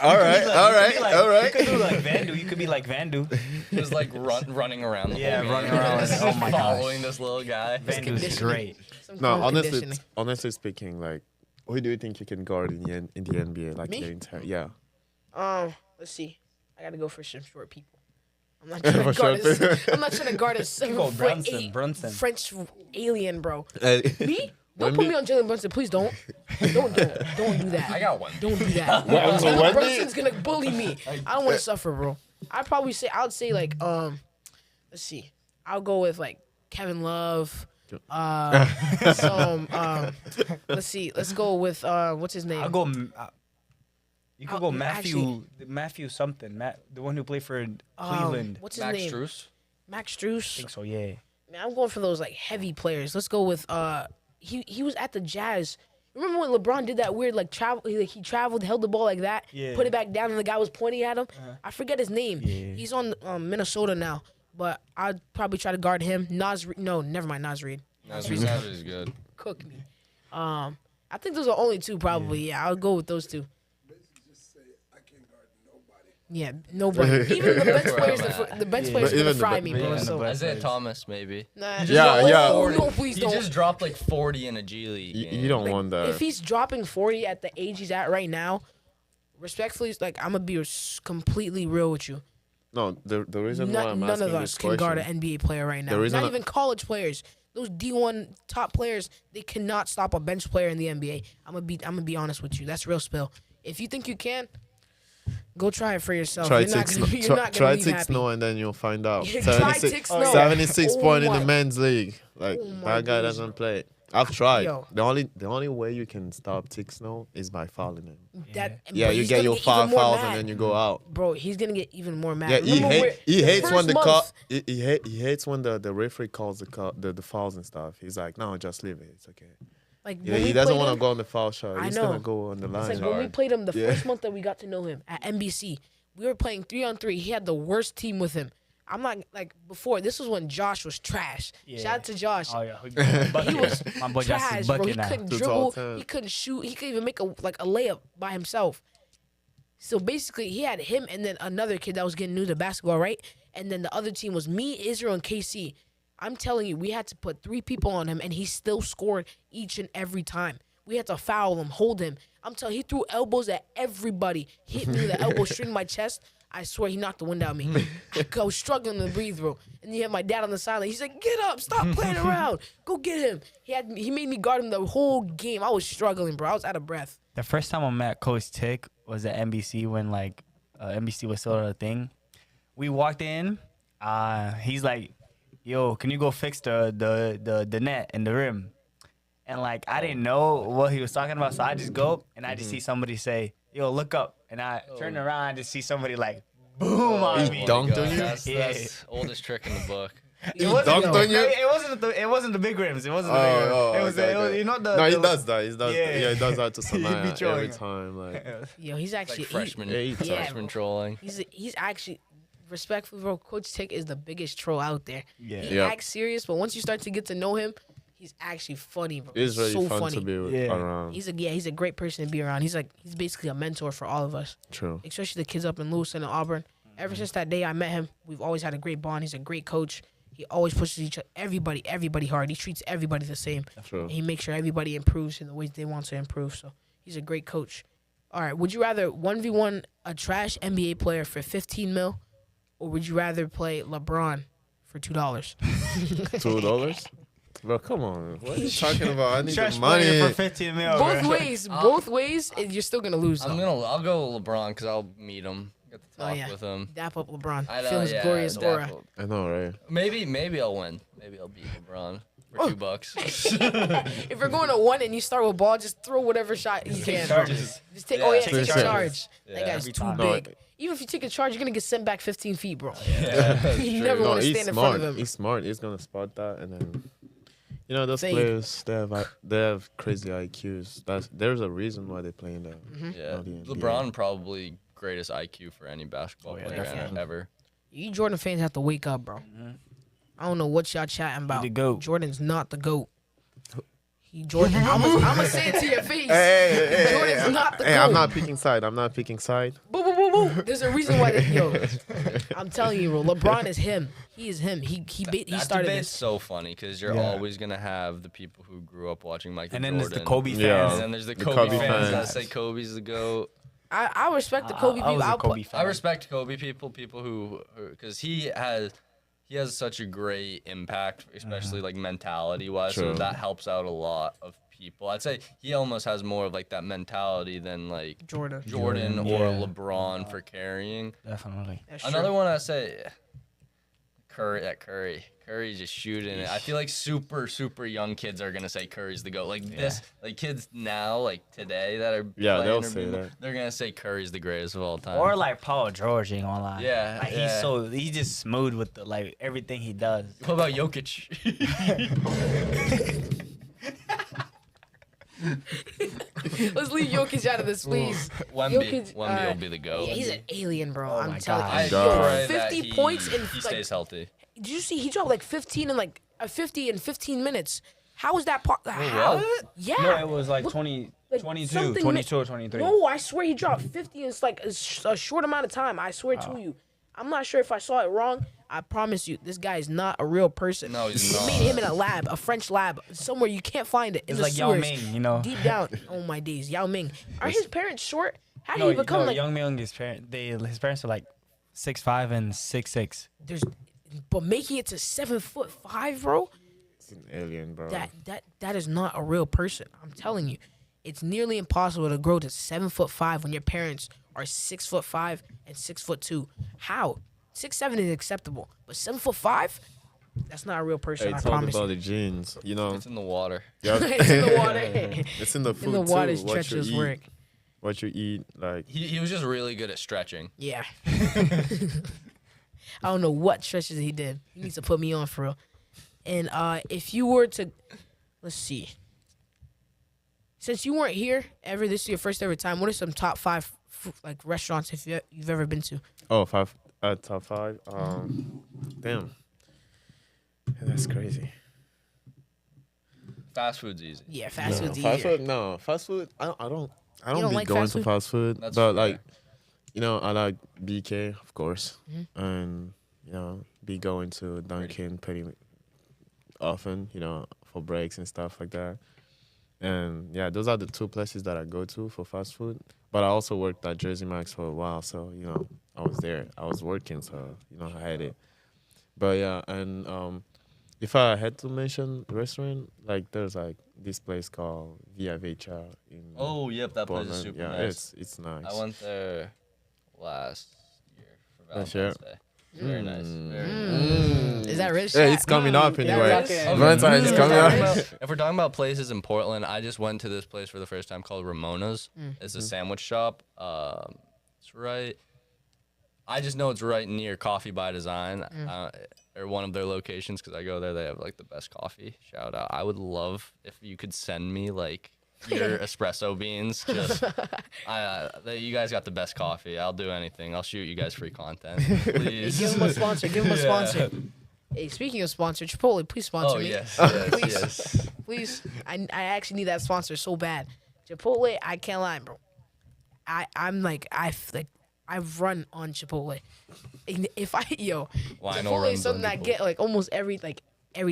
[SPEAKER 3] All right.
[SPEAKER 2] You could do like Vandu. You could be like Vandu.
[SPEAKER 4] Just like running around. The
[SPEAKER 2] Yeah,
[SPEAKER 4] whole
[SPEAKER 2] running
[SPEAKER 4] game.
[SPEAKER 2] around.
[SPEAKER 4] Just
[SPEAKER 2] Oh my gosh.
[SPEAKER 4] following this little guy.
[SPEAKER 2] Vandu's
[SPEAKER 1] conditioning.
[SPEAKER 2] great.
[SPEAKER 1] Some
[SPEAKER 3] No,
[SPEAKER 1] form of conditioning.
[SPEAKER 3] honestly speaking, like, who do you think you can guard in the NBA? Like
[SPEAKER 1] Me?
[SPEAKER 3] the entire, yeah.
[SPEAKER 1] Let's see. I gotta go for some short people. I'm not trying to guard I'm not trying to guard a 7'8"
[SPEAKER 2] Brunson.
[SPEAKER 1] French alien, bro.
[SPEAKER 5] Hey,
[SPEAKER 1] Me? Don't put me on Jalen Brunson, please don't. Don't do that.
[SPEAKER 4] I got one.
[SPEAKER 1] Don't do that. Jalen Brunson's gonna bully me. I don't want to suffer, bro. I'd say like let's see. I'll go with like Kevin Love. Let's see. Let's go with what's his name?
[SPEAKER 2] I'll go. You could go
[SPEAKER 1] actually-
[SPEAKER 2] Matthew something. The one who played for Cleveland.
[SPEAKER 1] What's his
[SPEAKER 4] Max
[SPEAKER 1] name?
[SPEAKER 4] Strus.
[SPEAKER 1] Max
[SPEAKER 2] I
[SPEAKER 1] Strus.
[SPEAKER 2] think so. Yeah.
[SPEAKER 1] Man, I'm going for those like heavy players. Let's go with he was at the Jazz. Remember when LeBron did that weird like travel? He traveled, held the ball like that,
[SPEAKER 2] Yeah.
[SPEAKER 1] put it back down, and the guy was pointing at him. I forget his name.
[SPEAKER 2] Yeah.
[SPEAKER 1] He's on Minnesota now, but I'd probably try to guard him. No, never mind. Nas Reed.
[SPEAKER 4] Nasri is good.
[SPEAKER 1] Cook me. I think those are only two probably. Yeah, I'll go with those two. Yeah, nobody. Even the bench players, the bench players are
[SPEAKER 3] Even
[SPEAKER 1] gonna
[SPEAKER 3] the
[SPEAKER 1] fry
[SPEAKER 3] be-
[SPEAKER 1] me, bro.
[SPEAKER 2] yeah,
[SPEAKER 1] So,
[SPEAKER 2] the
[SPEAKER 4] Isaiah Thomas, maybe.
[SPEAKER 1] nah,
[SPEAKER 3] Yeah.
[SPEAKER 1] Oh, no, please
[SPEAKER 4] He
[SPEAKER 1] don't.
[SPEAKER 4] just dropped like 40 in a G League.
[SPEAKER 3] You
[SPEAKER 4] game.
[SPEAKER 3] don't want that.
[SPEAKER 1] If he's dropping 40 at the age he's at right now, respectfully, it's like I'm gonna be completely real with you.
[SPEAKER 3] No, the reason why I'm
[SPEAKER 1] None
[SPEAKER 3] asking
[SPEAKER 1] of us
[SPEAKER 3] this
[SPEAKER 1] can guard
[SPEAKER 3] question.
[SPEAKER 1] an NBA player right now.
[SPEAKER 3] The reason
[SPEAKER 1] Not
[SPEAKER 3] I-
[SPEAKER 1] even college players. Those D1 top players, they cannot stop a bench player in the NBA. I'm gonna be honest with you. That's real spill. If you think you can, go try it for yourself.
[SPEAKER 3] Try
[SPEAKER 1] You're not
[SPEAKER 3] six,
[SPEAKER 1] gonna,
[SPEAKER 3] no,
[SPEAKER 1] you're
[SPEAKER 3] try,
[SPEAKER 1] not gonna
[SPEAKER 3] try
[SPEAKER 1] leave
[SPEAKER 3] 6
[SPEAKER 1] happy.
[SPEAKER 3] no, and then you'll find out.
[SPEAKER 1] Yeah, try 6 no.
[SPEAKER 3] 76
[SPEAKER 1] Oh
[SPEAKER 3] point in
[SPEAKER 1] my-
[SPEAKER 3] the men's league. Like
[SPEAKER 1] Oh my
[SPEAKER 3] that guy
[SPEAKER 1] goodness.
[SPEAKER 3] doesn't play. I've tried.
[SPEAKER 1] Yo.
[SPEAKER 3] The only way you can stop 6 no is by fouling him.
[SPEAKER 1] That,
[SPEAKER 3] Yeah,
[SPEAKER 1] but
[SPEAKER 3] you
[SPEAKER 1] he's
[SPEAKER 3] get
[SPEAKER 1] gonna
[SPEAKER 3] your
[SPEAKER 1] even
[SPEAKER 3] 5
[SPEAKER 1] more
[SPEAKER 3] fouls
[SPEAKER 1] mad.
[SPEAKER 3] and then you go out.
[SPEAKER 1] Bro, he's gonna get even more mad.
[SPEAKER 3] Yeah, he
[SPEAKER 1] Remember
[SPEAKER 3] hates
[SPEAKER 1] first
[SPEAKER 3] when the
[SPEAKER 1] month-
[SPEAKER 3] he hates when the referee calls the fouls and stuff. He's like, no, just leave it. It's okay.
[SPEAKER 1] Like
[SPEAKER 3] Yeah,
[SPEAKER 1] when
[SPEAKER 3] he
[SPEAKER 1] we
[SPEAKER 3] doesn't
[SPEAKER 1] played
[SPEAKER 3] want to
[SPEAKER 1] him-
[SPEAKER 3] go on the foul shot.
[SPEAKER 1] I
[SPEAKER 3] He's
[SPEAKER 1] know.
[SPEAKER 3] gonna go on the
[SPEAKER 1] It's
[SPEAKER 3] line.
[SPEAKER 1] like when we played him the
[SPEAKER 3] Yeah.
[SPEAKER 1] first month that we got to know him at NBC. We were playing 3-on-3. He had the worst team with him. I'm not like before. This was when Josh was trash.
[SPEAKER 2] Yeah.
[SPEAKER 1] Shout out to Josh.
[SPEAKER 2] Oh yeah.
[SPEAKER 1] He was
[SPEAKER 2] My boy Josh
[SPEAKER 1] trash,
[SPEAKER 2] is
[SPEAKER 1] bro. He
[SPEAKER 2] bucket now.
[SPEAKER 1] couldn't
[SPEAKER 3] Dude's all
[SPEAKER 1] dribble.
[SPEAKER 3] time.
[SPEAKER 1] He couldn't shoot. He couldn't even make a layup by himself. So basically, he had him and then another kid that was getting new to basketball, right? And then the other team was me, Israel, and KC. I'm telling you, we had to put 3 people on him, and he still scored each and every time. We had to foul him, hold him. I'm telling you, he threw elbows at everybody. Hit me with the elbow straight in my chest. I swear he knocked the wind out of me. I was struggling to breathe, bro. And you had my dad on the sideline. He's like, get up, stop playing around. Go get him. He made me guard him the whole game. I was struggling, bro. I was out of breath.
[SPEAKER 2] The first time I met Coach Tick was at NBC when like NBC was still a thing. We walked in. He's like, "Yo, can you go fix the net and the rim?" And like I didn't know what he was talking about, so I just go and I just see somebody say, "Yo, look up," and I turn around and just see somebody like, boom on
[SPEAKER 3] He
[SPEAKER 2] me.
[SPEAKER 3] dunked on you?
[SPEAKER 4] That's
[SPEAKER 2] Yeah.
[SPEAKER 4] oldest trick in the book.
[SPEAKER 2] It wasn't,
[SPEAKER 3] dunked on you?
[SPEAKER 2] It wasn't the big rims. It wasn't the big rims. It was,
[SPEAKER 3] okay.
[SPEAKER 2] you know the.
[SPEAKER 3] No, he
[SPEAKER 2] the-
[SPEAKER 3] does that. He does.
[SPEAKER 2] Yeah.
[SPEAKER 3] Yeah, he does that to
[SPEAKER 2] He be
[SPEAKER 3] Sanaya
[SPEAKER 2] trolling
[SPEAKER 3] every
[SPEAKER 2] him.
[SPEAKER 3] time. Like,
[SPEAKER 1] Yo, he's actually
[SPEAKER 4] Like freshman,
[SPEAKER 3] Yeah,
[SPEAKER 4] freshman trolling.
[SPEAKER 1] He's actually respectfully, bro. Coach Tick is the biggest troll out there.
[SPEAKER 2] Yeah.
[SPEAKER 1] He
[SPEAKER 3] Yeah.
[SPEAKER 1] acts serious, but once you start to get to know him, he's actually funny, bro.
[SPEAKER 3] it's really
[SPEAKER 1] so
[SPEAKER 3] fun
[SPEAKER 1] funny.
[SPEAKER 3] to be with,
[SPEAKER 2] Yeah.
[SPEAKER 3] around.
[SPEAKER 1] He's a great person to be around. He's basically a mentor for all of us,
[SPEAKER 3] True.
[SPEAKER 1] especially the kids up in Lewiston and Auburn. Ever since that day I met him, we've always had a great bond. He's a great coach. He always pushes everybody hard. He treats everybody the same.
[SPEAKER 3] True.
[SPEAKER 1] And he makes sure everybody improves in the ways they want to improve. So he's a great coach. All right, would you rather 1v1 a trash NBA player for 15 mil, or would you rather play LeBron for $2?
[SPEAKER 3] $2? Bro, come on. What are you talking about? I need
[SPEAKER 2] Trash
[SPEAKER 3] the
[SPEAKER 2] player
[SPEAKER 3] money.
[SPEAKER 2] for 15 mil.
[SPEAKER 1] Both
[SPEAKER 2] bro.
[SPEAKER 1] ways, you're still gonna lose. Though.
[SPEAKER 4] I'll go LeBron because I'll meet him, get to
[SPEAKER 1] Oh,
[SPEAKER 4] talk
[SPEAKER 1] yeah.
[SPEAKER 4] with him.
[SPEAKER 1] Dap up LeBron.
[SPEAKER 4] I know,
[SPEAKER 1] Feel his
[SPEAKER 4] yeah,
[SPEAKER 1] glorious
[SPEAKER 4] dap
[SPEAKER 1] aura.
[SPEAKER 4] up.
[SPEAKER 3] I know, right?
[SPEAKER 4] Maybe I'll win. Maybe I'll beat LeBron for
[SPEAKER 1] Oh.
[SPEAKER 4] $2.
[SPEAKER 1] If you're going to 1 and you start with ball, just throw whatever shot you can. bro.
[SPEAKER 2] charges.
[SPEAKER 1] Just take.
[SPEAKER 4] Yeah,
[SPEAKER 1] Oh yeah,
[SPEAKER 4] take
[SPEAKER 1] take a
[SPEAKER 3] charges.
[SPEAKER 1] charge. That
[SPEAKER 4] Yeah.
[SPEAKER 1] guy's
[SPEAKER 2] Every
[SPEAKER 1] too
[SPEAKER 2] time.
[SPEAKER 1] big.
[SPEAKER 3] No,
[SPEAKER 1] Even if you take a charge, you're gonna get sent back 15 feet, bro.
[SPEAKER 4] Yeah.
[SPEAKER 1] You never
[SPEAKER 3] No,
[SPEAKER 1] want to
[SPEAKER 3] he's
[SPEAKER 1] stand in
[SPEAKER 3] smart.
[SPEAKER 1] front of him.
[SPEAKER 3] He's smart. He's gonna spot that, and then those
[SPEAKER 1] Fade.
[SPEAKER 3] players they have crazy IQs. There's a reason why they're playing that.
[SPEAKER 4] Yeah.
[SPEAKER 3] Not the NBA.
[SPEAKER 4] LeBron probably greatest IQ for any basketball
[SPEAKER 2] Oh, yeah,
[SPEAKER 4] player
[SPEAKER 1] definitely.
[SPEAKER 4] ever.
[SPEAKER 1] You Jordan fans have to wake up, bro. I don't know what y'all chatting about.
[SPEAKER 2] the GOAT.
[SPEAKER 1] Jordan's not the GOAT. Jordan, I'm gonna say it to your face.
[SPEAKER 3] Hey,
[SPEAKER 1] Jordan's not the
[SPEAKER 3] hey,
[SPEAKER 1] GOAT.
[SPEAKER 3] I'm not picking side. I'm not picking side.
[SPEAKER 1] Boo, boo, boo, boo. There's a reason why. I'm telling you, bro. LeBron is him. He is him. He
[SPEAKER 4] That
[SPEAKER 1] started
[SPEAKER 4] debate's
[SPEAKER 1] this.
[SPEAKER 4] so funny because you're
[SPEAKER 2] Yeah.
[SPEAKER 4] always gonna have the people who grew up watching Michael
[SPEAKER 2] And then
[SPEAKER 4] Jordan.
[SPEAKER 2] there's the Kobe fans.
[SPEAKER 3] Yeah.
[SPEAKER 4] And then there's the
[SPEAKER 3] The
[SPEAKER 4] Kobe
[SPEAKER 3] Kobe
[SPEAKER 4] fans that
[SPEAKER 3] fans.
[SPEAKER 4] say Kobe's the GOAT.
[SPEAKER 1] I respect the Kobe
[SPEAKER 5] I
[SPEAKER 1] people.
[SPEAKER 5] was a
[SPEAKER 1] I'll
[SPEAKER 5] Kobe
[SPEAKER 1] put,
[SPEAKER 5] fan.
[SPEAKER 4] I respect Kobe people who because he has such a great impact, especially like mentality wise. So
[SPEAKER 3] True.
[SPEAKER 4] that helps out a lot of people. I'd say he almost has more of like that mentality than like
[SPEAKER 1] Jordan.
[SPEAKER 4] Jordan or
[SPEAKER 5] yeah.
[SPEAKER 4] LeBron for carrying.
[SPEAKER 5] Definitely.
[SPEAKER 1] That's
[SPEAKER 4] Another
[SPEAKER 1] true.
[SPEAKER 4] one I say, Curry's just shooting it. I feel like super young kids are gonna say Curry's the GOAT. Like this, like kids now, like today that are
[SPEAKER 3] Yeah,
[SPEAKER 4] playing
[SPEAKER 3] they'll
[SPEAKER 4] or
[SPEAKER 3] say
[SPEAKER 4] being-
[SPEAKER 3] that.
[SPEAKER 4] They're gonna say Curry's the greatest of all time.
[SPEAKER 5] Or like Paul George, ain't gonna lie.
[SPEAKER 4] Yeah,
[SPEAKER 5] Like
[SPEAKER 4] yeah.
[SPEAKER 5] he's just smooth with the like everything he does.
[SPEAKER 4] What about Jokic?
[SPEAKER 1] Let's leave Jokic out of this, please.
[SPEAKER 4] Wemby will be the GOAT.
[SPEAKER 1] Yeah, he's an alien, bro.
[SPEAKER 5] Oh
[SPEAKER 1] I'm
[SPEAKER 5] my
[SPEAKER 1] telling
[SPEAKER 5] God.
[SPEAKER 1] you.
[SPEAKER 3] God.
[SPEAKER 1] Yo,
[SPEAKER 4] pray that
[SPEAKER 1] 50 points in
[SPEAKER 4] he
[SPEAKER 1] like,
[SPEAKER 4] stays healthy.
[SPEAKER 1] did you see he dropped like 15 in like 50 in 15 minutes? How is that how?
[SPEAKER 4] what?
[SPEAKER 1] Yeah.
[SPEAKER 5] No, it was like
[SPEAKER 1] Look,
[SPEAKER 5] 20,
[SPEAKER 1] like
[SPEAKER 5] 22,
[SPEAKER 1] something
[SPEAKER 5] 22 or 23.
[SPEAKER 1] No, I swear he dropped 50 in like a short amount of time. I swear to you. I'm not sure if I saw it wrong. I promise you, this guy is not a real person.
[SPEAKER 4] No, he's
[SPEAKER 1] They
[SPEAKER 4] not.
[SPEAKER 1] made him in a lab, a French lab, somewhere you can't find it. In
[SPEAKER 5] It's
[SPEAKER 1] the
[SPEAKER 5] like Yao
[SPEAKER 1] sewers,
[SPEAKER 5] Ming, you know.
[SPEAKER 1] deep down. Oh my days, Yao Ming. Are his parents short? How did
[SPEAKER 5] No,
[SPEAKER 1] he become like?
[SPEAKER 5] Young Myung, his parents are like 6'5" and 6'6".
[SPEAKER 1] There's, but making it to 7'5", bro.
[SPEAKER 3] It's an alien, bro.
[SPEAKER 1] That is not a real person. I'm telling you, it's nearly impossible to grow to 7'5" when your parents are 6'5" and 6'2". How? 6'7" is acceptable, but 7'5", that's not a real person.
[SPEAKER 3] Hey,
[SPEAKER 1] I
[SPEAKER 3] it's all
[SPEAKER 1] promise
[SPEAKER 3] about
[SPEAKER 1] you.
[SPEAKER 3] the genes, you know.
[SPEAKER 4] It's in the water.
[SPEAKER 3] Yeah.
[SPEAKER 1] It's in the water.
[SPEAKER 3] It's in the food
[SPEAKER 1] In the water
[SPEAKER 3] too.
[SPEAKER 1] is
[SPEAKER 3] What you
[SPEAKER 1] treacherous
[SPEAKER 3] eat,
[SPEAKER 1] work.
[SPEAKER 3] what you eat, like
[SPEAKER 4] He was just really good at stretching.
[SPEAKER 1] Yeah. I don't know what stretches he did. He needs to put me on for real. And if you were to, let's see. Since you weren't here ever, this is your first ever time. What are some top 5 like restaurants if you've ever been to?
[SPEAKER 3] top 5. Damn. Yeah, that's crazy.
[SPEAKER 4] Fast food's easy.
[SPEAKER 1] Yeah, fast food's
[SPEAKER 3] Fast
[SPEAKER 1] easier.
[SPEAKER 3] food, no. Fast food, I don't
[SPEAKER 1] don't
[SPEAKER 3] be
[SPEAKER 1] like
[SPEAKER 3] going
[SPEAKER 1] fast
[SPEAKER 3] to
[SPEAKER 1] food?
[SPEAKER 3] fast food.
[SPEAKER 4] That's
[SPEAKER 3] but
[SPEAKER 4] fair.
[SPEAKER 3] like, you know, I like BK, of course.
[SPEAKER 1] Mm-hmm.
[SPEAKER 3] And, you know, be going to Dunkin' pretty often, you know, for breaks and stuff like that. And yeah, those are the 2 places that I go to for fast food. But I also worked at Jersey Max for a while, so you know, I was there. I was working, so you know, I had it. But yeah, and if I had to mention restaurant, like there's like this place called Via Vecha in
[SPEAKER 4] Oh, yep, that place is
[SPEAKER 3] Portland.
[SPEAKER 4] super
[SPEAKER 3] Yeah,
[SPEAKER 4] nice.
[SPEAKER 3] it's nice.
[SPEAKER 4] I went there last year for
[SPEAKER 3] Last year?
[SPEAKER 4] Valentine's Day. It's very nice. Very nice.
[SPEAKER 1] Is that rich?
[SPEAKER 3] Yeah, it's coming up anyway.
[SPEAKER 1] That's
[SPEAKER 4] Okay.
[SPEAKER 3] Valentine's is
[SPEAKER 4] If we're
[SPEAKER 3] coming
[SPEAKER 4] talking
[SPEAKER 3] up.
[SPEAKER 4] about- If we're talking about places in Portland, I just went to this place for the first time called Ramona's.
[SPEAKER 1] Mm.
[SPEAKER 4] It's a sandwich shop. It's right. I just know it's right near Coffee by Design, or one of their locations because I go there. They have like the best coffee. Shout out! I would love if you could send me like your espresso beans. Just, you guys got the best coffee. I'll do anything. I'll shoot you guys free content, please.
[SPEAKER 1] Give him a sponsor. Give him a sponsor. Hey, speaking of sponsor, Chipotle, please sponsor
[SPEAKER 4] Oh
[SPEAKER 1] me.
[SPEAKER 4] yes,
[SPEAKER 1] Please.
[SPEAKER 4] yes.
[SPEAKER 1] Please. I actually need that sponsor so bad. Chipotle, I can't lie, bro. I've run on Chipotle. And if I
[SPEAKER 4] Wino
[SPEAKER 1] Chipotle
[SPEAKER 4] runs
[SPEAKER 1] is something
[SPEAKER 4] on
[SPEAKER 1] I
[SPEAKER 4] Chipotle.
[SPEAKER 1] get like almost every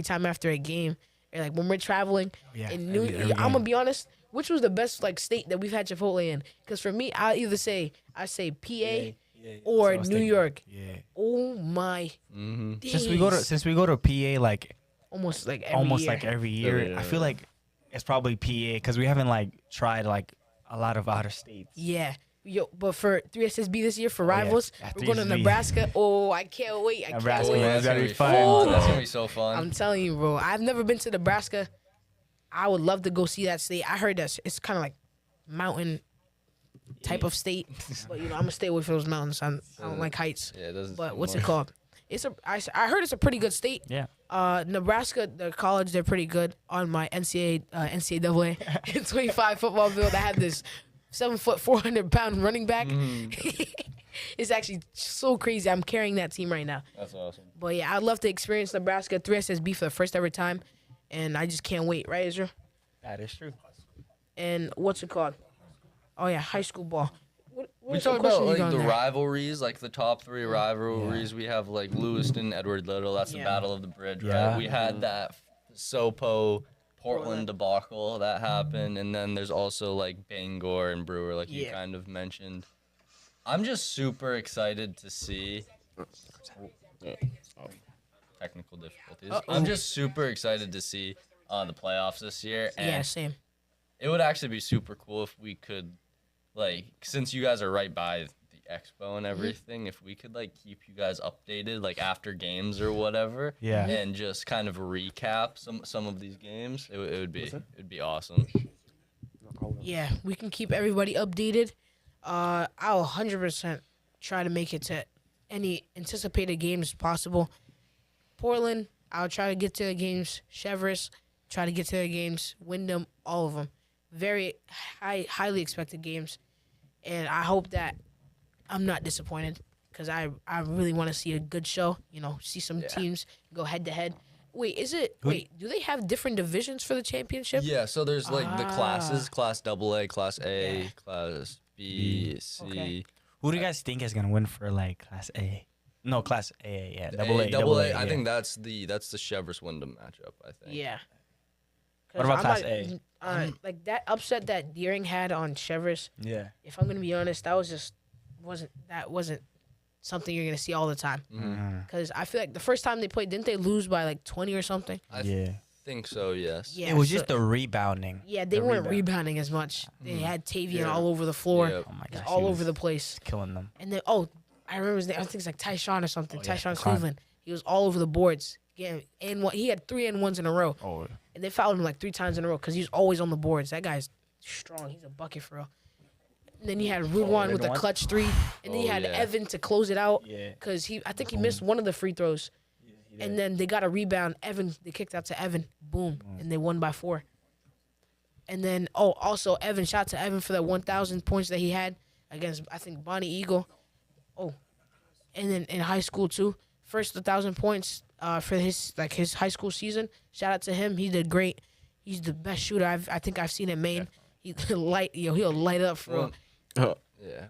[SPEAKER 1] time after a game, or like when we're traveling.
[SPEAKER 5] Yeah,
[SPEAKER 1] in
[SPEAKER 5] every
[SPEAKER 1] I'm gonna
[SPEAKER 5] game.
[SPEAKER 1] be honest. Which was the best like state that we've had Chipotle in? Because for me, I say PA or New York.
[SPEAKER 5] Yeah.
[SPEAKER 1] Oh my
[SPEAKER 4] Mm-hmm.
[SPEAKER 1] days.
[SPEAKER 5] Since we go to PA like
[SPEAKER 1] almost like every
[SPEAKER 5] almost
[SPEAKER 1] year.
[SPEAKER 5] like every year,
[SPEAKER 3] Every year,
[SPEAKER 5] I feel like it's probably PA because we haven't like tried like a lot of outer states.
[SPEAKER 1] Yeah. Yo, but for 3SSB this year for
[SPEAKER 5] yeah.
[SPEAKER 1] rivals,
[SPEAKER 5] Yeah,
[SPEAKER 1] we're going to
[SPEAKER 5] 3SSB.
[SPEAKER 1] Nebraska. Oh, I can't wait. I can't
[SPEAKER 5] Nebraska,
[SPEAKER 1] wait.
[SPEAKER 5] man.
[SPEAKER 4] That's
[SPEAKER 5] That'd
[SPEAKER 4] gonna
[SPEAKER 5] be
[SPEAKER 4] be
[SPEAKER 5] fun.
[SPEAKER 4] fun. That's gonna be so fun.
[SPEAKER 1] I'm telling you, bro. I've never been to Nebraska. I would love to go see that state. I heard that it's kind of like mountain type of state. But, you know, I'm going to stay away from those mountains. I don't like heights.
[SPEAKER 4] Yeah, it doesn't.
[SPEAKER 1] But what's it called? I heard it's a pretty good state.
[SPEAKER 5] Yeah.
[SPEAKER 1] Nebraska, the college, they're pretty good. On my NCAA 25 football field, I had this 7 foot 400-pound running back. It's actually so crazy. I'm carrying that team right now.
[SPEAKER 4] That's awesome.
[SPEAKER 1] But yeah, I'd love to experience Nebraska 3SSB for the first ever time, and I just can't wait, right, Israel?
[SPEAKER 5] That is true.
[SPEAKER 1] And what's it called? Oh yeah, high school ball. What
[SPEAKER 4] We
[SPEAKER 1] what
[SPEAKER 4] talk
[SPEAKER 1] question
[SPEAKER 4] about
[SPEAKER 1] you
[SPEAKER 4] like
[SPEAKER 1] got
[SPEAKER 4] the
[SPEAKER 1] there?
[SPEAKER 4] rivalries, like the top 3 rivalries. We have like Lewiston, Edward Little. That's
[SPEAKER 1] Yeah.
[SPEAKER 4] the Battle of the Bridge,
[SPEAKER 5] Yeah.
[SPEAKER 4] right? We had that Sopo Portland debacle that happened, and then there's also like Bangor and Brewer, like you
[SPEAKER 1] Yeah.
[SPEAKER 4] kind of mentioned. I'm just super excited to see technical difficulties. I'm just super excited to see the playoffs this year, and
[SPEAKER 1] Yeah, same.
[SPEAKER 4] it would actually be super cool if we could, like, since you guys are right by the expo and everything, if we could like keep you guys updated like after games or whatever,
[SPEAKER 5] Yeah.
[SPEAKER 4] and just kind of recap some of these games. It would be awesome.
[SPEAKER 1] Yeah, we can keep everybody updated. I'll 100% try to make it to any anticipated games possible. Portland, I'll try to get to the games. Chevrolet, try to get to the games. Wyndham, all of them. Very highly expected games. And I hope that I'm not disappointed because I really want to see a good show. You know, see some teams go head to head. Wait, do they have different divisions for the championship?
[SPEAKER 4] Yeah, so there's like the classes, class AA, class A,
[SPEAKER 1] Yeah.
[SPEAKER 4] class B, C.
[SPEAKER 1] Okay.
[SPEAKER 5] Who do you guys think is gonna win for like Class A? No, Class A. Yeah,
[SPEAKER 4] Double A.
[SPEAKER 5] yeah.
[SPEAKER 4] I think that's the Chevrolet Wyndham matchup. I think.
[SPEAKER 1] Yeah.
[SPEAKER 5] What about
[SPEAKER 1] 'Cause
[SPEAKER 5] Class
[SPEAKER 1] I'm
[SPEAKER 5] A?
[SPEAKER 1] not- like that upset that Deering had on Chevrolet.
[SPEAKER 5] Yeah.
[SPEAKER 1] If I'm gonna be honest, that wasn't something you're gonna see all the time. Because I feel like the first time they played, didn't they lose by like 20 or something?
[SPEAKER 4] I
[SPEAKER 5] Yeah.
[SPEAKER 4] think so. Yes.
[SPEAKER 1] Yeah,
[SPEAKER 5] It was
[SPEAKER 1] so-
[SPEAKER 5] just the rebounding.
[SPEAKER 1] Yeah, they
[SPEAKER 5] the
[SPEAKER 1] weren't
[SPEAKER 5] rebound.
[SPEAKER 1] rebounding as much. They had Tavian
[SPEAKER 3] Yeah.
[SPEAKER 1] all over the floor,
[SPEAKER 4] Yep.
[SPEAKER 5] Oh my
[SPEAKER 1] just
[SPEAKER 5] gosh.
[SPEAKER 1] all
[SPEAKER 5] he
[SPEAKER 1] over
[SPEAKER 5] was
[SPEAKER 1] the place.
[SPEAKER 5] killing them.
[SPEAKER 1] And then I remember his name. I think it's like Tyshawn or something.
[SPEAKER 5] Oh, yeah,
[SPEAKER 1] Tyshawn
[SPEAKER 5] Tyshawn.
[SPEAKER 1] Cleveland. He was all over the boards. He had 3 and 1s in a row,
[SPEAKER 5] Oh.
[SPEAKER 1] and they fouled him like 3 times in a row because he was always on the boards. That guy's strong. He's a bucket for real. And then you had Ruwan with a
[SPEAKER 5] Ruwan?
[SPEAKER 1] clutch 3, and then you
[SPEAKER 4] Oh,
[SPEAKER 1] had
[SPEAKER 4] yeah.
[SPEAKER 1] Evan to close it out
[SPEAKER 5] Yeah.
[SPEAKER 1] because I think he missed one of the free throws. And then they got a rebound. They kicked out to Evan. Boom. And they won by 4. And then, also Evan, shout out to Evan for that 1,000 points that he had against, I think, Bonnie Eagle. Oh. And then in high school, too. First 1,000 points for his high school season. Shout out to him. He did great. He's the best shooter I think I've seen in Maine. He'll light up for real.
[SPEAKER 3] Oh,
[SPEAKER 4] Yeah.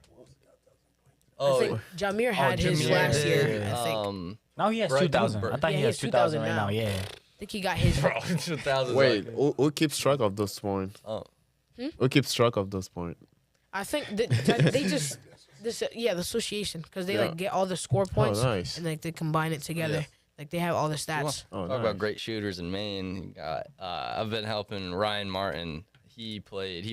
[SPEAKER 1] I think Jameer had his
[SPEAKER 4] Jameer
[SPEAKER 1] last
[SPEAKER 4] did,
[SPEAKER 1] year, I think.
[SPEAKER 5] Now he has
[SPEAKER 4] Right,
[SPEAKER 5] 2,000.
[SPEAKER 4] Bur-
[SPEAKER 5] I thought
[SPEAKER 1] Yeah,
[SPEAKER 5] he
[SPEAKER 1] he
[SPEAKER 5] has
[SPEAKER 1] has
[SPEAKER 5] 2,000 right
[SPEAKER 1] 2,000
[SPEAKER 5] now.
[SPEAKER 1] now.
[SPEAKER 5] Yeah.
[SPEAKER 1] I think he got his.
[SPEAKER 4] 2000.
[SPEAKER 3] wait, who keeps track of those points?
[SPEAKER 4] Oh.
[SPEAKER 3] Who keeps track of those points?
[SPEAKER 1] I think they just the association because they
[SPEAKER 3] Yeah.
[SPEAKER 1] like get all the score points
[SPEAKER 3] nice.
[SPEAKER 1] and like they combine it together.
[SPEAKER 4] Yeah.
[SPEAKER 1] Like they have all the stats.
[SPEAKER 3] Oh,
[SPEAKER 4] Talk
[SPEAKER 3] nice.
[SPEAKER 4] about great shooters in Maine. You got, I've been helping Ryan Martin. He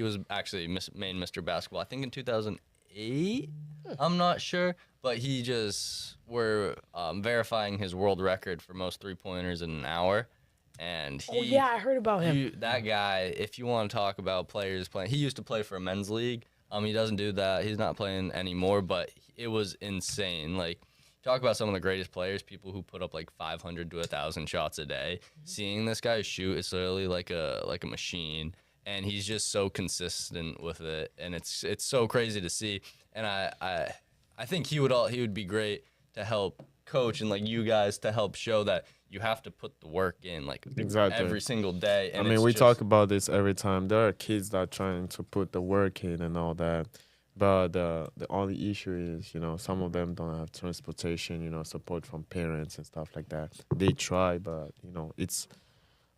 [SPEAKER 4] was actually Maine Mr. Basketball, I think in 2008. I'm not sure. But we're verifying his world record for most 3-pointers in an hour. And
[SPEAKER 1] I heard about him.
[SPEAKER 4] that guy, if you want to talk about players playing, he used to play for a men's league. He doesn't do that. He's not playing anymore, but it was insane. Like, talk about some of the greatest players, people who put up like 500 to 1,000 shots a day. Seeing this guy shoot is literally like a machine, and he's just so consistent with it, and it's so crazy to see. And I think he would be great to help coach and like you guys to help show that you have to put the work in like
[SPEAKER 3] Exactly.
[SPEAKER 4] every single day. And
[SPEAKER 3] I mean,
[SPEAKER 4] it's
[SPEAKER 3] we
[SPEAKER 4] just-
[SPEAKER 3] talk about this every time. There are kids that are trying to put the work in and all that. But the only issue is, some of them don't have transportation, support from parents and stuff like that. They try, but,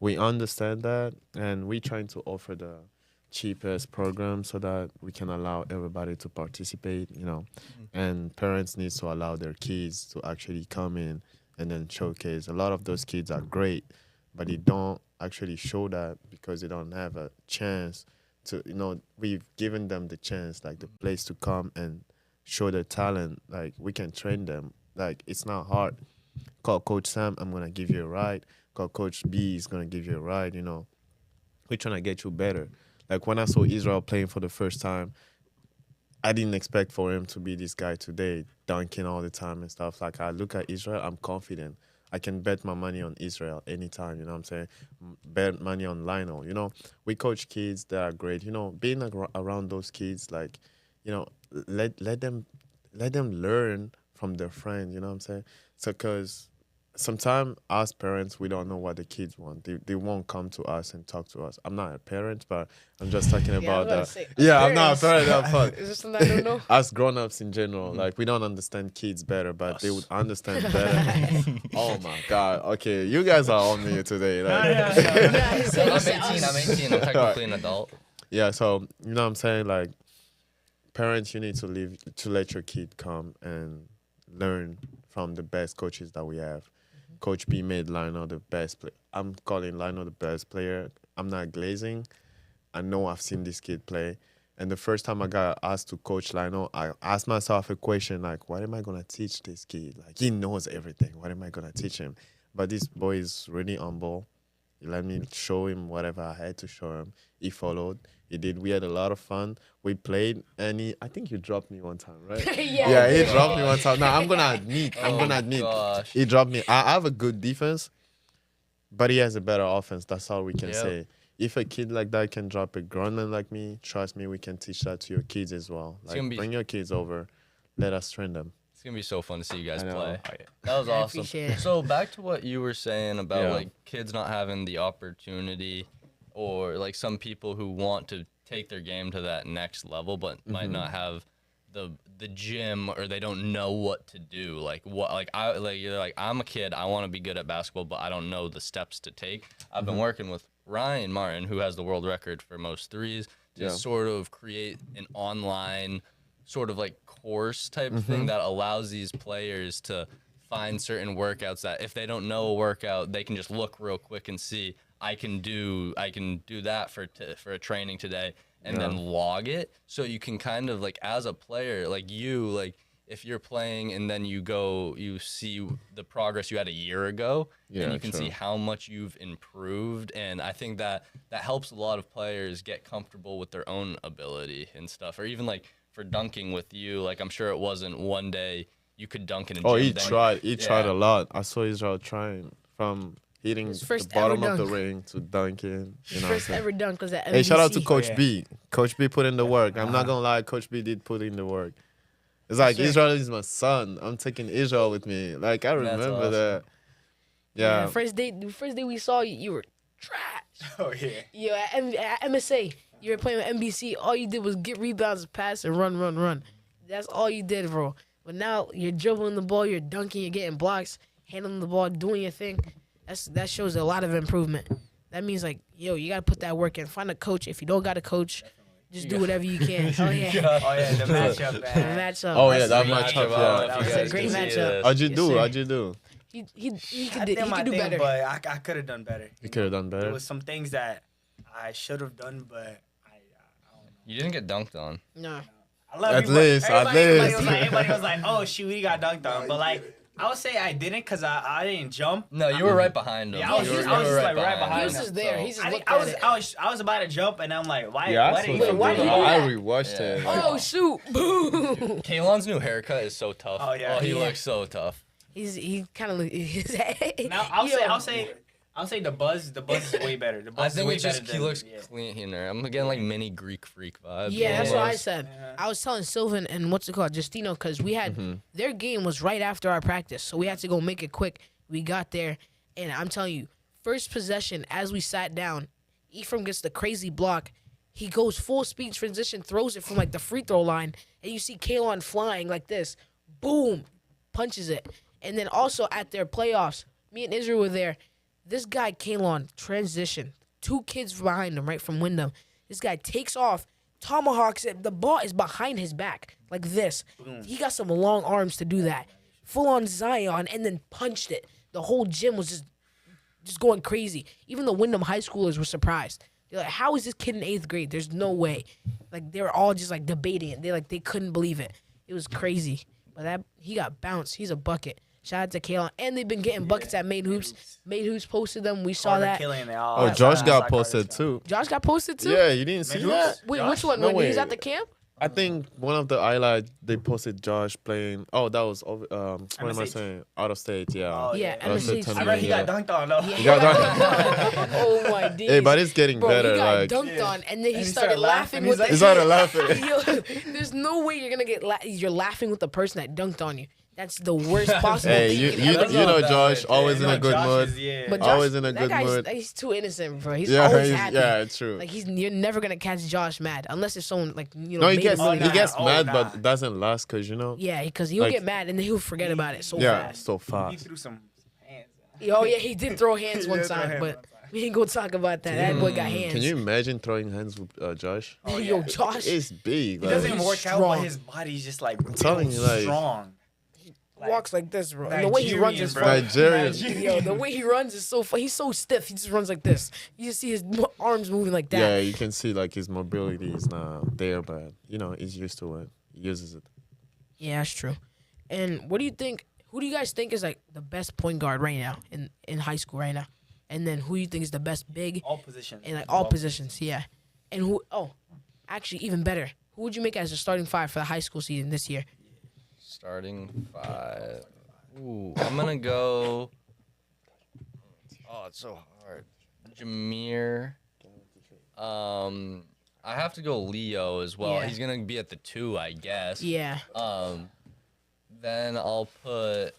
[SPEAKER 3] we understand that. And we're trying to offer the cheapest program so that we can allow everybody to participate, And parents need to allow their kids to actually come in and then showcase. A lot of those kids are great, but they don't actually show that because they don't have a chance to, we've given them the chance, like the place to come and show their talent. Like, we can train them. Like, it's not hard. Call Coach Sam, I'm going to give you a ride. Call Coach B, is going to give you a ride, We're trying to get you better. Like, when I saw Israel playing for the first time, I didn't expect for him to be this guy today, dunking all the time and stuff. Like, I look at Israel, I'm confident. I can bet my money on Israel anytime, you know what I'm saying? Bet money on Lionel, We coach kids that are great. Being around those kids, like, let them learn from their friends, you know what I'm saying? So, because sometimes us parents, we don't know what the kids want. They won't come to us and talk to us. I'm not a parent, but I'm just talking about that. Yeah, I'm not a parent.
[SPEAKER 1] Is this something I don't know?
[SPEAKER 3] Us grown-ups in general, like we don't understand kids better, but they would understand better. Oh my God. Okay, you guys are on me today. Like,
[SPEAKER 4] I'm 18. I'm technically an adult.
[SPEAKER 3] yeah, so you know what I'm saying? Like parents, you need to let your kid come and learn from the best coaches that we have. Coach B made Lionel the best player. I'm calling Lionel the best player. I'm not glazing. I know I've seen this kid play. And the first time I got asked to coach Lionel, I asked myself a question like, what am I going to teach this kid? Like, he knows everything. What am I going to teach him? But this boy is really humble. He let me show him whatever I had to show him. He followed. He did. We had a lot of fun. We played, and I think you dropped me one time, right?
[SPEAKER 1] Yeah,
[SPEAKER 3] he dropped me one time. Now, I'm going to admit.
[SPEAKER 4] Gosh.
[SPEAKER 3] He dropped me. I have a good defense, but he has a better offense. That's all we can say. If a kid like that can drop a grown man like me, trust me, we can teach that to your kids as well. Like, bring your kids over. Let us train them.
[SPEAKER 4] It's going to be so fun to see you guys play.
[SPEAKER 2] Oh, yeah.
[SPEAKER 4] That was awesome.
[SPEAKER 1] appreciate it.
[SPEAKER 4] So back to what you were saying about like kids not having the opportunity, or like some people who want to take their game to that next level but might not have the gym, or they don't know what to do. Like you're like, I'm a kid, I want to be good at basketball, but I don't know the steps to take. I've been working with Ryan Martin, who has the world record for most threes, to sort of create an online sort of like course type thing that allows these players to find certain workouts that if they don't know a workout, they can just look real quick and see, I can do that for a training today, and then log it. So you can kind of like, as a player, like if you're playing and then you see the progress you had a year ago, and you can see how much you've improved. And I think that helps a lot of players get comfortable with their own ability and stuff. Or even like for dunking with you, like I'm sure it wasn't one day you could dunk in a gym.
[SPEAKER 3] Oh, he tried. He tried a lot. I saw Israel trying from hitting the bottom of the ring to dunking.
[SPEAKER 1] His first ever dunk was at MBC.
[SPEAKER 3] Hey, shout out to Coach B. Coach B put in the work. I'm not going to lie. Coach B did put in the work. It's like, Israel is my son. I'm taking Israel with me. Like, I remember
[SPEAKER 4] awesome.
[SPEAKER 3] that. Yeah.
[SPEAKER 1] The first day we saw you, you were trash.
[SPEAKER 2] Oh, yeah.
[SPEAKER 1] Yo, at MSA, you were playing with NBC. All you did was get rebounds, pass, and run. That's all you did, bro. But now you're dribbling the ball, you're dunking, you're getting blocks, handling the ball, doing your thing. That shows a lot of improvement. That means, like, yo, you got to put that work in. Find a coach. If you don't got a coach, just do whatever you can. Oh, yeah.
[SPEAKER 2] The matchup, man.
[SPEAKER 1] Matchup.
[SPEAKER 3] Oh, yeah, that matchup. Yeah.
[SPEAKER 1] That was a great matchup.
[SPEAKER 3] How'd you
[SPEAKER 1] Yes,
[SPEAKER 3] do?
[SPEAKER 1] sir.
[SPEAKER 3] How'd you do?
[SPEAKER 1] He
[SPEAKER 2] I
[SPEAKER 1] could
[SPEAKER 2] did my
[SPEAKER 1] do
[SPEAKER 2] thing,
[SPEAKER 1] better.
[SPEAKER 2] but I could have done better.
[SPEAKER 3] You could have done
[SPEAKER 2] There
[SPEAKER 3] better.
[SPEAKER 2] was some things that I should have done, but I don't know.
[SPEAKER 4] You didn't get dunked on.
[SPEAKER 1] No.
[SPEAKER 2] I love
[SPEAKER 3] At
[SPEAKER 2] everybody.
[SPEAKER 3] least.
[SPEAKER 2] Everybody was like, oh, shoot, he got dunked on. But, like, I would say I didn't because I didn't jump.
[SPEAKER 4] No, you were right behind him.
[SPEAKER 2] Yeah, I was just like right behind
[SPEAKER 1] He was just there. He just looked
[SPEAKER 2] I
[SPEAKER 1] at it.
[SPEAKER 2] was about to jump, and I'm like, why?
[SPEAKER 3] Yeah,
[SPEAKER 2] why
[SPEAKER 3] I
[SPEAKER 2] did
[SPEAKER 3] saw
[SPEAKER 2] he?
[SPEAKER 1] why did he do
[SPEAKER 3] I
[SPEAKER 1] that?
[SPEAKER 3] rewatched it.
[SPEAKER 1] Oh, shoot. Boom.
[SPEAKER 4] Kalon's new haircut is so tough.
[SPEAKER 2] Oh, yeah.
[SPEAKER 4] he
[SPEAKER 1] Yeah.
[SPEAKER 4] looks so tough.
[SPEAKER 1] He kind of look.
[SPEAKER 2] Now I'll say the buzz is way better. The buzz
[SPEAKER 4] I
[SPEAKER 2] is
[SPEAKER 4] think
[SPEAKER 2] way
[SPEAKER 4] it's just
[SPEAKER 2] better
[SPEAKER 4] he
[SPEAKER 2] than-
[SPEAKER 4] looks
[SPEAKER 2] yeah.
[SPEAKER 4] clean in there. I'm getting like mini Greek freak vibes.
[SPEAKER 1] Yeah, that's what I
[SPEAKER 4] almost.
[SPEAKER 1] said. I was telling Sylvan and Justino, because we had their game was right after our practice, so we had to go make it quick. We got there, and I'm telling you, first possession as we sat down, Ephraim gets the crazy block. He goes full speed transition, throws it from like the free throw line, and you see Kalon flying like this, boom, punches it. And then also at their playoffs, me and Israel were there. This guy, Kalon, transition. 2 kids behind him, right from Wyndham. This guy takes off, tomahawks it. The ball is behind his back, like this. He got some long arms to do that. Full on Zion, and then punched it. The whole gym was just going crazy. Even the Wyndham high schoolers were surprised. They're like, how is this kid in 8th grade? There's no way. Like, they were all just, like, debating it. They couldn't believe it. It was crazy. But he got bounced. He's a bucket. Shout out to Kalon. And they've been getting buckets at Maine Hoops. Maine Hoops posted them. We saw
[SPEAKER 2] Carter
[SPEAKER 1] that.
[SPEAKER 2] Killian,
[SPEAKER 3] Oh, Josh got posted too.
[SPEAKER 1] Josh got posted too?
[SPEAKER 3] Yeah, you didn't see that?
[SPEAKER 1] Wait, which one?
[SPEAKER 3] No
[SPEAKER 1] When he's
[SPEAKER 3] way.
[SPEAKER 1] at the camp?
[SPEAKER 3] I think one of the highlights they posted Josh playing. Oh, that was what am I
[SPEAKER 2] MSH.
[SPEAKER 3] saying? Out of state, yeah.
[SPEAKER 2] Oh,
[SPEAKER 1] Yeah,
[SPEAKER 3] Out of state
[SPEAKER 1] MSH.
[SPEAKER 2] I
[SPEAKER 3] tournament,
[SPEAKER 2] read he got
[SPEAKER 3] yeah.
[SPEAKER 2] dunked on though.
[SPEAKER 3] He got dunked.
[SPEAKER 1] Oh my days.
[SPEAKER 3] Hey, but it's getting
[SPEAKER 1] Bro,
[SPEAKER 3] better.
[SPEAKER 1] he got
[SPEAKER 3] Like
[SPEAKER 1] dunked on, and then he
[SPEAKER 2] he
[SPEAKER 1] started
[SPEAKER 2] started
[SPEAKER 1] laughing
[SPEAKER 2] laughing.
[SPEAKER 1] with
[SPEAKER 2] He's
[SPEAKER 3] he
[SPEAKER 1] the
[SPEAKER 3] started laughing.
[SPEAKER 1] Yo, there's no way you're gonna get you're laughing with the person that dunked on you. That's the worst possible
[SPEAKER 3] Hey,
[SPEAKER 1] thing
[SPEAKER 3] you
[SPEAKER 1] you can
[SPEAKER 3] you,
[SPEAKER 1] ever
[SPEAKER 3] you
[SPEAKER 1] do.
[SPEAKER 3] know
[SPEAKER 4] That's
[SPEAKER 3] Josh,
[SPEAKER 4] not
[SPEAKER 3] always
[SPEAKER 4] bad.
[SPEAKER 3] in a good
[SPEAKER 5] Josh
[SPEAKER 3] mood.
[SPEAKER 5] is- yeah.
[SPEAKER 1] But Josh,
[SPEAKER 3] Always in a
[SPEAKER 1] that
[SPEAKER 3] good
[SPEAKER 1] guy's,
[SPEAKER 3] mood.
[SPEAKER 1] he's too innocent, bro. He's
[SPEAKER 3] Yeah,
[SPEAKER 1] always happy.
[SPEAKER 3] yeah, true.
[SPEAKER 1] Like you're never gonna catch Josh mad unless it's someone like
[SPEAKER 3] No, he
[SPEAKER 1] made him
[SPEAKER 3] gets
[SPEAKER 1] really
[SPEAKER 5] nah,
[SPEAKER 3] he gets
[SPEAKER 5] oh,
[SPEAKER 3] mad,
[SPEAKER 5] nah.
[SPEAKER 3] but it doesn't last because
[SPEAKER 1] Yeah, because he'll
[SPEAKER 3] Like-
[SPEAKER 1] get mad and then he'll forget about it so
[SPEAKER 3] yeah,
[SPEAKER 1] fast.
[SPEAKER 3] so
[SPEAKER 5] He
[SPEAKER 3] fast.
[SPEAKER 5] threw some hands.
[SPEAKER 1] Oh yeah, he did throw hands
[SPEAKER 5] He
[SPEAKER 1] one
[SPEAKER 5] did throw
[SPEAKER 1] time,
[SPEAKER 5] hands
[SPEAKER 1] but
[SPEAKER 5] one time.
[SPEAKER 1] we ain't gonna talk about that. That boy got hands.
[SPEAKER 3] Can you imagine throwing hands with Josh?
[SPEAKER 5] Oh,
[SPEAKER 1] Yo,
[SPEAKER 5] yeah.
[SPEAKER 1] Josh.
[SPEAKER 3] It's big.
[SPEAKER 5] He
[SPEAKER 3] Like,
[SPEAKER 5] doesn't
[SPEAKER 1] he's
[SPEAKER 5] work out,
[SPEAKER 1] strong.
[SPEAKER 5] but his body's just like
[SPEAKER 3] telling you, like-
[SPEAKER 5] strong.
[SPEAKER 1] walks like this, bro. And the way he runs is
[SPEAKER 5] Nigerian,
[SPEAKER 1] funny.
[SPEAKER 5] bro.
[SPEAKER 3] Nigerian.
[SPEAKER 1] Yo, the way he runs is so funny. He's so stiff. He just runs like this. You just see his arms moving like that.
[SPEAKER 3] yeah, you can see like his mobility is not there, but he's used to it. He uses it.
[SPEAKER 1] Yeah, that's true. And what do you think? Who do you guys think is like the best point guard right now in high school right now? And then who do you think is the best big
[SPEAKER 5] All positions.
[SPEAKER 1] in like all positions? Yeah. And who? Oh, actually, even better. Who would you make as a starting five for the high school season this year?
[SPEAKER 4] Starting 5. Ooh, I'm gonna go. Oh, it's so hard. Jameer. I have to go Leo as well.
[SPEAKER 1] Yeah.
[SPEAKER 4] He's gonna be at the 2, I guess.
[SPEAKER 1] Yeah.
[SPEAKER 4] Then I'll put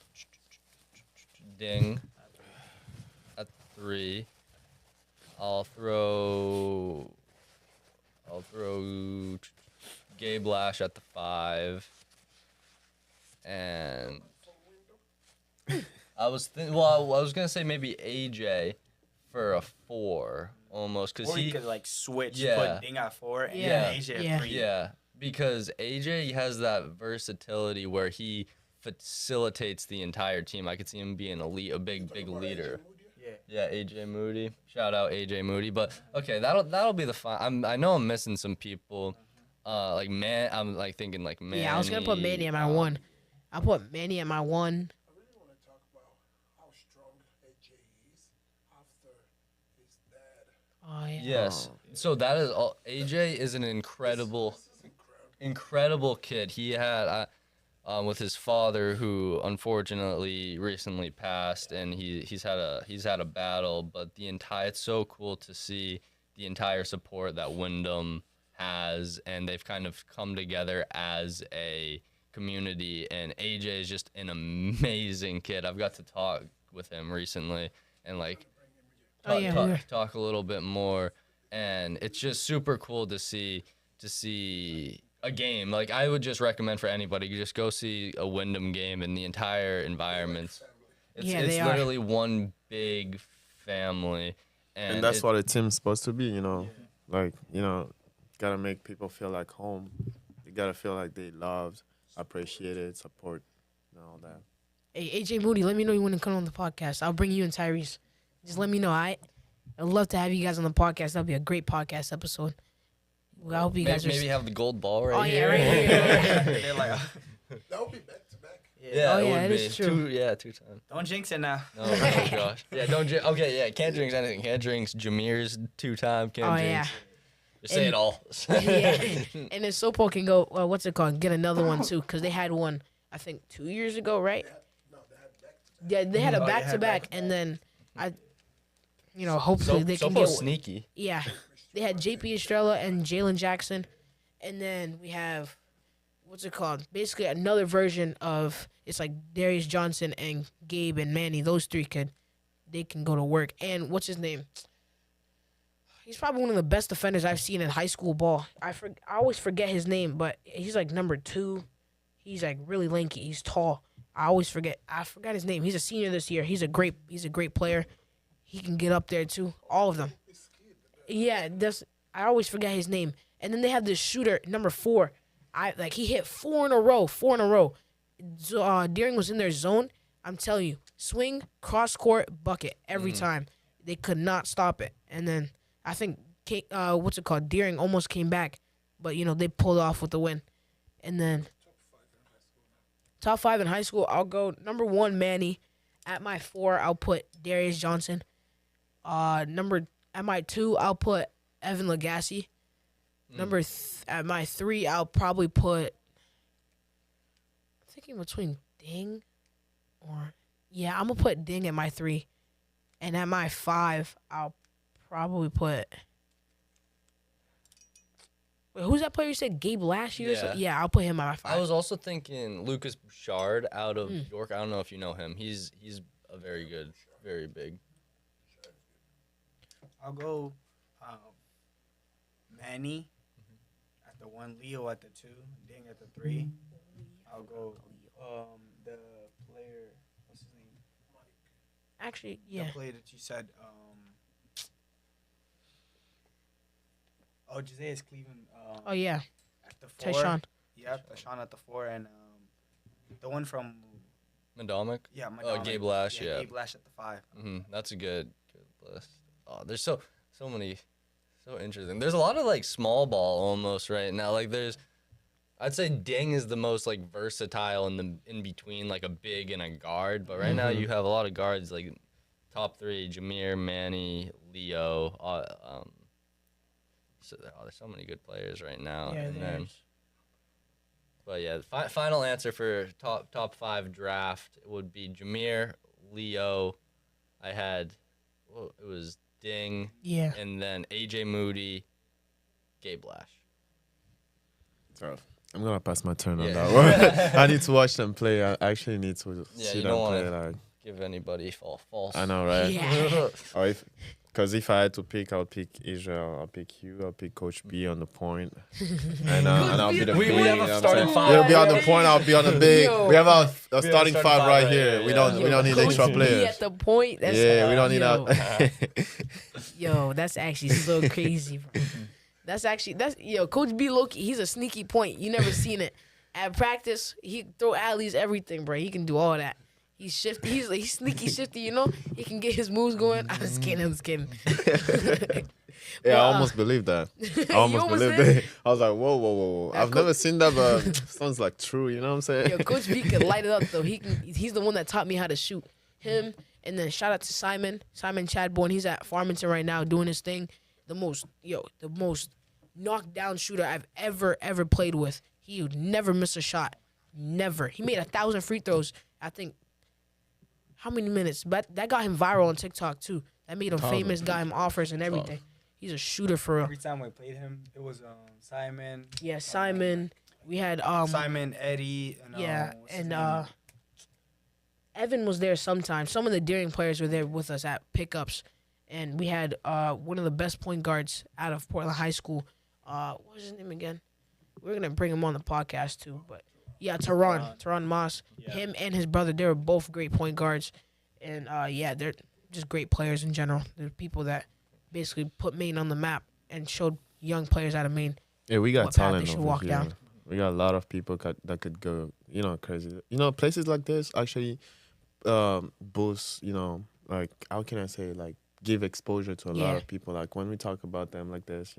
[SPEAKER 4] Ding at 3. I'll throw Gabe Lash at the 5. And I was I was gonna say maybe AJ for a 4 almost, cause
[SPEAKER 5] Or you
[SPEAKER 4] he
[SPEAKER 5] could like switch,
[SPEAKER 4] Yeah.
[SPEAKER 5] put Ding at 4 and
[SPEAKER 1] Yeah.
[SPEAKER 5] AJ at
[SPEAKER 1] Yeah.
[SPEAKER 5] 3.
[SPEAKER 4] yeah, because AJ has that versatility where he facilitates the entire team. I could see him being a big leader. Yeah, AJ Moody. Shout out AJ Moody. But okay, that'll be the fun. I know I'm missing some people. Like I'm like thinking like Manny.
[SPEAKER 1] Yeah, I was gonna put Manny at my 1. I'll put Manny at my 1.
[SPEAKER 6] I really want to talk about how strong AJ is after his dad.
[SPEAKER 1] Oh yeah.
[SPEAKER 4] Yes. So that is all. AJ is an incredible kid. He had with his father, who unfortunately recently passed, and he's had a battle. But it's so cool to see the entire support that Wyndham has, and they've kind of come together as a community. And AJ is just an amazing kid. I've got to talk with him recently, and like
[SPEAKER 1] Oh, yeah, we were.
[SPEAKER 4] talk a little bit more. And it's just super cool to see a game. Like, I would just recommend for anybody, you just go see a Wyndham game, and the entire environment. It's
[SPEAKER 1] Yeah, they are.
[SPEAKER 4] literally one big family.
[SPEAKER 3] And that's what a team's supposed to be, Like, gotta make people feel like home. They gotta feel like they loved, appreciated, support, and all that.
[SPEAKER 1] Hey, AJ Moody, let me know you want to come on the podcast. I'll bring you and Tyrese. Just let me know, all right? I'd love to have you guys on the podcast. That'll be a great podcast episode. Well, I hope you guys
[SPEAKER 4] maybe
[SPEAKER 1] are.
[SPEAKER 4] have the gold ball right
[SPEAKER 1] Oh,
[SPEAKER 4] here.
[SPEAKER 1] yeah, right here.
[SPEAKER 5] They're like,
[SPEAKER 6] That would be back to back.
[SPEAKER 4] Yeah,
[SPEAKER 1] Oh,
[SPEAKER 4] it
[SPEAKER 1] yeah,
[SPEAKER 4] would
[SPEAKER 1] it
[SPEAKER 4] be.
[SPEAKER 1] is true.
[SPEAKER 4] 2 times.
[SPEAKER 5] don't jinx it now.
[SPEAKER 4] No, oh gosh. Yeah, don't drink. Okay, yeah, can't drink anything. Can't drink Jameer's 2-time. Can't
[SPEAKER 1] Oh,
[SPEAKER 4] drink.
[SPEAKER 1] yeah.
[SPEAKER 4] Just say
[SPEAKER 1] And-
[SPEAKER 4] it all.
[SPEAKER 1] Yeah. And then Sopo can go, what's it called? Get another one, too, because they had one, I think, 2 years ago, right? Yeah, they had a
[SPEAKER 5] Oh, they had
[SPEAKER 1] back-to-back, and then hopefully they can get
[SPEAKER 4] Sopo's sneaky.
[SPEAKER 1] Yeah. They had JP Estrella and Jalen Jackson. And then we have, what's it called? Basically another version of, it's like Darius Johnson and Gabe and Manny. Those 3 they can go to work. And what's his name? He's probably one of the best defenders I've seen in high school ball. I always forget his name, but he's like number 2. He's like really lanky. He's tall. I forgot his name. He's a senior this year. He's a great player. He can get up there too. All of them. Yeah, I always forget his name. And then they have this shooter, number 4. He hit 4 in a row. So, Deering was in their zone. I'm telling you, swing, cross court, bucket every time. They could not stop it. And then I think Deering almost came back, but they pulled off with the win. And then top 5 in high school, I'll go number 1 Manny. At my 4, I'll put Darius Johnson. At my 2, I'll put Evan Lagasse. At my 3, I'll probably put. I'm thinking between Ding or. Yeah, I'm going to put Ding at my 3. And at my 5, I'll probably put. Wait, who's that player you said? Gabe last year?
[SPEAKER 4] Yeah.
[SPEAKER 1] Yeah, I'll put him at my 5.
[SPEAKER 4] I was also thinking Lucas Bouchard out of York. I don't know if you know him. He's a very good, very big.
[SPEAKER 5] I'll go Manny at the 1, Leo at the 2, Ding at the 3. I'll go the player. What's his name?
[SPEAKER 1] Actually, yeah.
[SPEAKER 5] The player that you said. Jose Cleveland.
[SPEAKER 1] Oh yeah,
[SPEAKER 5] At the 4.
[SPEAKER 1] Tyshawn.
[SPEAKER 5] Yep, Tyshawn at the 4, and the one from
[SPEAKER 4] Madomic?
[SPEAKER 5] Madonna.
[SPEAKER 4] Gabe Lash, yeah.
[SPEAKER 5] Gabe Lash at the 5.
[SPEAKER 4] That's a good list. Oh, there's so many, so interesting. There's a lot of like small ball almost right now. Like I'd say Ding is the most like versatile in between like a big and a guard. But right now you have a lot of guards like top 3: Jameer, Manny, Leo. So there's so many good players right now.
[SPEAKER 1] Yeah,
[SPEAKER 4] and then,
[SPEAKER 1] there's.
[SPEAKER 4] but yeah, the final answer for top 5 draft would be Jameer, Leo. I had, it was Ding.
[SPEAKER 1] Yeah.
[SPEAKER 4] And then AJ Moody, Gabe Lash.
[SPEAKER 3] Tough. I'm gonna pass my turn on
[SPEAKER 4] Yeah.
[SPEAKER 3] that one. I need to watch them play. I actually need to
[SPEAKER 4] Yeah,
[SPEAKER 3] see
[SPEAKER 4] you
[SPEAKER 3] them
[SPEAKER 4] don't
[SPEAKER 3] play.
[SPEAKER 4] wanna-
[SPEAKER 3] Like,
[SPEAKER 4] Give anybody false.
[SPEAKER 3] I know, right?
[SPEAKER 1] Yeah.
[SPEAKER 3] Or because if I had to pick, I'll pick Israel. I'll pick you. I'll pick Coach B on the point, and I'll be the
[SPEAKER 4] We
[SPEAKER 3] big.
[SPEAKER 4] have a
[SPEAKER 3] you know what I'm
[SPEAKER 4] starting
[SPEAKER 3] saying?
[SPEAKER 4] five.
[SPEAKER 3] You'll be on the point. I'll be on the big.
[SPEAKER 1] Yo.
[SPEAKER 3] We have our
[SPEAKER 4] a
[SPEAKER 3] starting five right here. We
[SPEAKER 4] yeah.
[SPEAKER 3] don't need extra
[SPEAKER 1] Coach B
[SPEAKER 3] players.
[SPEAKER 1] at the point. That's
[SPEAKER 3] Yeah, we don't need
[SPEAKER 1] yo,
[SPEAKER 3] that.
[SPEAKER 1] Yo, that's actually so crazy, bro. That's Coach B Loki. He's a sneaky point. You never seen it at practice. He throw alleys, everything, bro. He can do all that. He's shifty. He's sneaky shifty. You know, he can get his moves going. I'm just kidding.
[SPEAKER 3] Yeah, I
[SPEAKER 1] Well,
[SPEAKER 3] almost believed that. I
[SPEAKER 1] You
[SPEAKER 3] almost
[SPEAKER 1] almost
[SPEAKER 3] believed
[SPEAKER 1] did?
[SPEAKER 3] it. I was like, whoa.
[SPEAKER 1] Yeah,
[SPEAKER 3] I've never seen that, but sounds like true. You know what I'm saying?
[SPEAKER 1] Yo, Coach B can light it up though. He's the one that taught me how to shoot. Him, and then shout out to Simon Chadbourne. He's at Farmington right now doing his thing. The most knockdown shooter I've ever played with. He would never miss a shot. Never. He made 1,000 free throws. I think. How many minutes? But that got him viral on TikTok too. That made him famous. Got him offers and everything. He's a shooter for real.
[SPEAKER 5] Every time we played him, it was Simon.
[SPEAKER 1] Yeah, Simon. We had
[SPEAKER 5] Simon, Eddie, and
[SPEAKER 1] yeah,
[SPEAKER 5] what's his
[SPEAKER 1] and
[SPEAKER 5] name?
[SPEAKER 1] Evan was there sometimes. Some of the Deering players were there with us at pickups, and we had one of the best point guards out of Portland High School. What was his name again? We're gonna bring him on the podcast too, but yeah, Teron Moss.
[SPEAKER 5] Yeah.
[SPEAKER 1] Him and his brother, they were both great point guards, and yeah, they're just great players in general. They're people that basically put Maine on the map and showed young players out of Maine.
[SPEAKER 3] Yeah, we got
[SPEAKER 1] What path
[SPEAKER 3] talent
[SPEAKER 1] they should
[SPEAKER 3] over
[SPEAKER 1] walk
[SPEAKER 3] here.
[SPEAKER 1] down.
[SPEAKER 3] We got a lot of people that could go, crazy. Places like this actually boost, like, how can I say, like, give exposure to a lot
[SPEAKER 1] Yeah.
[SPEAKER 3] of people. Like, when we talk about them like this,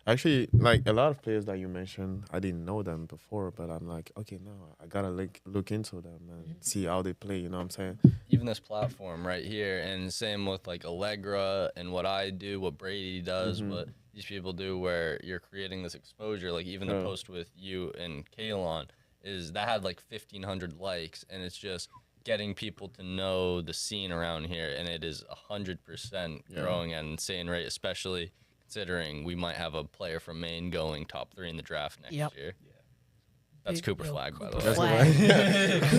[SPEAKER 3] actually, like, a lot of players that you mentioned, I didn't know them before, but I'm like, okay, now I gotta look into them and see how they play, you know what I'm saying?
[SPEAKER 4] Even this platform right here, and same with like Allegra and what I do, what Brady does, what these people do, where you're creating this exposure. Like even the post with you and Kalon is that had like 1,500 likes, and it's just getting people to know the scene around here, and it is 100% growing at an insane rate, especially considering we might have a player from Maine going top 3 in the draft next year. Yeah. That's Cooper Flag, by the way.
[SPEAKER 3] I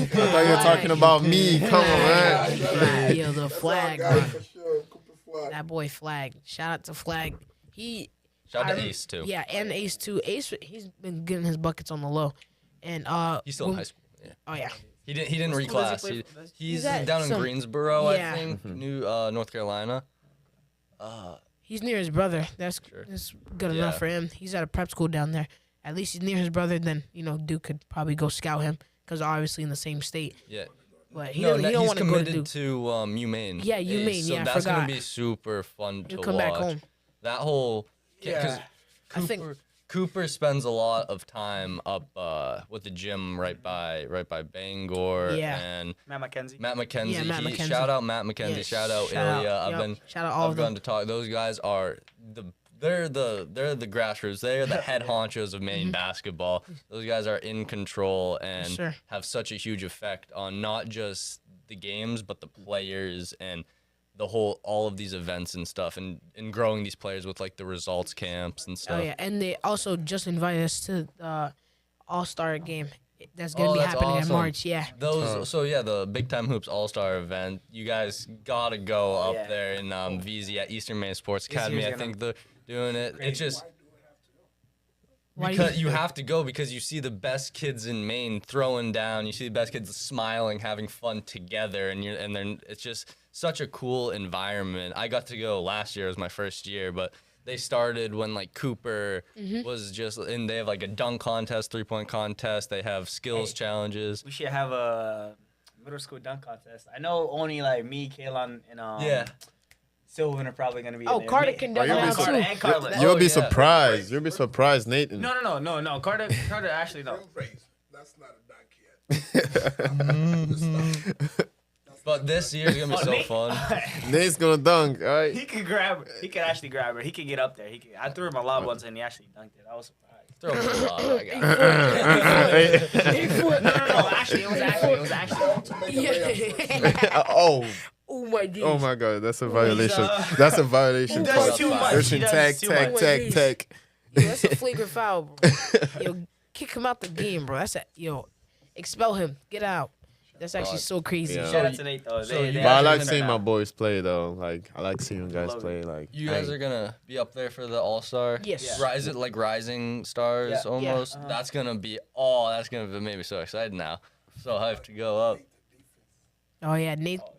[SPEAKER 3] thought you were talking about me. Come on, man.
[SPEAKER 1] Yo, the Flag,
[SPEAKER 6] Guy
[SPEAKER 1] bro.
[SPEAKER 6] for sure. Cooper Flag.
[SPEAKER 1] That boy Flag. Shout out to Flag.
[SPEAKER 4] Shout out to Ace, too.
[SPEAKER 1] Yeah, and Ace too. Ace, he's been getting his buckets on the low, and
[SPEAKER 4] He's still in high school. Yeah.
[SPEAKER 1] Oh yeah,
[SPEAKER 4] He didn't
[SPEAKER 1] What school does
[SPEAKER 4] reclass.
[SPEAKER 1] he play for?
[SPEAKER 4] He's
[SPEAKER 1] He's at
[SPEAKER 4] down in
[SPEAKER 1] some-
[SPEAKER 4] Greensboro,
[SPEAKER 1] Yeah.
[SPEAKER 4] I think, North Carolina.
[SPEAKER 1] he's near his brother. That's good enough
[SPEAKER 4] Yeah.
[SPEAKER 1] for him. He's at a prep school down there. At least he's near his brother. Then Duke could probably go scout him because obviously in the same state.
[SPEAKER 4] Yeah.
[SPEAKER 1] But he
[SPEAKER 4] No,
[SPEAKER 1] don't
[SPEAKER 4] he's
[SPEAKER 1] want to go to
[SPEAKER 4] committed
[SPEAKER 1] Duke.
[SPEAKER 4] to UMaine.
[SPEAKER 1] Yeah, UMaine,
[SPEAKER 4] So
[SPEAKER 1] yeah, I
[SPEAKER 4] that's
[SPEAKER 1] forgot.
[SPEAKER 4] gonna be super fun to
[SPEAKER 1] He'll come
[SPEAKER 4] watch.
[SPEAKER 1] back home.
[SPEAKER 4] That whole because
[SPEAKER 1] I think-
[SPEAKER 4] Cooper spends a lot of time up with the gym right by Bangor
[SPEAKER 1] Yeah.
[SPEAKER 4] and
[SPEAKER 5] Matt McKenzie.
[SPEAKER 4] Matt McKenzie.
[SPEAKER 1] Yeah, Matt McKenzie.
[SPEAKER 4] Shout out Matt McKenzie.
[SPEAKER 1] Yeah,
[SPEAKER 4] shout out
[SPEAKER 1] shout out.
[SPEAKER 4] Ilya.
[SPEAKER 1] Yup. Shout out all
[SPEAKER 4] I've
[SPEAKER 1] of them.
[SPEAKER 4] gone to talk. Those guys are they're the grassroots. They're the head honchos of Maine basketball. Those guys are in control and
[SPEAKER 1] sure.
[SPEAKER 4] have such a huge effect on not just the games but the players and all of these events and stuff, and growing these players with like the results camps and stuff.
[SPEAKER 1] Oh yeah, and they also just invited us to the All-Star game that's gonna be
[SPEAKER 4] that's
[SPEAKER 1] happening in
[SPEAKER 4] awesome.
[SPEAKER 1] March. Yeah.
[SPEAKER 4] The Big Time Hoops All-Star event, you guys gotta go up
[SPEAKER 5] yeah.
[SPEAKER 4] there in VZ at Eastern Maine Sports
[SPEAKER 5] This
[SPEAKER 4] Academy.
[SPEAKER 5] year's
[SPEAKER 4] I think they're doing it. It's just
[SPEAKER 1] Why do
[SPEAKER 4] because you have to go, because you see the best kids in Maine throwing down. You see the best kids smiling, having fun together, and then it's just such a cool environment. I got to go last year. It was my first year, but they started when like Cooper was just, and they have like a dunk contest, 3-point contest. They have skills challenges.
[SPEAKER 5] We should have a middle school dunk contest. I know only like me, Kaylon, and Sylvan are probably gonna be.
[SPEAKER 1] Oh,
[SPEAKER 5] in there.
[SPEAKER 1] Carter can dunk
[SPEAKER 3] you'll
[SPEAKER 1] now
[SPEAKER 3] be
[SPEAKER 1] too.
[SPEAKER 5] Carter and Carlin.
[SPEAKER 3] You'll be
[SPEAKER 4] yeah.
[SPEAKER 3] surprised. You'll be surprised, Nathan.
[SPEAKER 5] No. Carter actually no.
[SPEAKER 6] That's not a dunk yet.
[SPEAKER 4] But this year's gonna be so
[SPEAKER 5] Nate-
[SPEAKER 4] fun.
[SPEAKER 3] Nate's gonna dunk. All right.
[SPEAKER 5] He could grab her. He could actually grab her. He could get up there. I threw him a lob once and he actually dunked it. I was surprised.
[SPEAKER 4] Throw him a lot. I got it.
[SPEAKER 5] No. Actually, it was actually.
[SPEAKER 1] Yeah.
[SPEAKER 3] Oh.
[SPEAKER 1] Oh my days.
[SPEAKER 3] Oh my God, that's a violation. That's a violation.
[SPEAKER 5] He does
[SPEAKER 3] Coach.
[SPEAKER 5] too much.
[SPEAKER 3] Violation.
[SPEAKER 5] He does
[SPEAKER 3] Tag,
[SPEAKER 5] too
[SPEAKER 3] tag,
[SPEAKER 5] much.
[SPEAKER 3] tag.
[SPEAKER 1] Yo, that's a flagrant foul, bro. Yo, kick him out the game, bro. Expel him. Get out. That's actually so crazy.
[SPEAKER 3] Yeah.
[SPEAKER 5] Shout out to Nate though.
[SPEAKER 4] So
[SPEAKER 5] They
[SPEAKER 4] you-
[SPEAKER 3] But I
[SPEAKER 5] actually
[SPEAKER 3] like
[SPEAKER 5] win
[SPEAKER 3] seeing
[SPEAKER 5] right
[SPEAKER 3] my
[SPEAKER 5] now.
[SPEAKER 3] boys play though. Like I like seeing you guys play. Like
[SPEAKER 4] You guys are gonna be up there for the All-Star?
[SPEAKER 1] Yes.
[SPEAKER 5] Yeah.
[SPEAKER 4] Is it like Rising Stars
[SPEAKER 5] Yeah.
[SPEAKER 4] almost?
[SPEAKER 5] Yeah.
[SPEAKER 4] That's gonna be make me so excited now. So hyped to go up.
[SPEAKER 1] Oh yeah,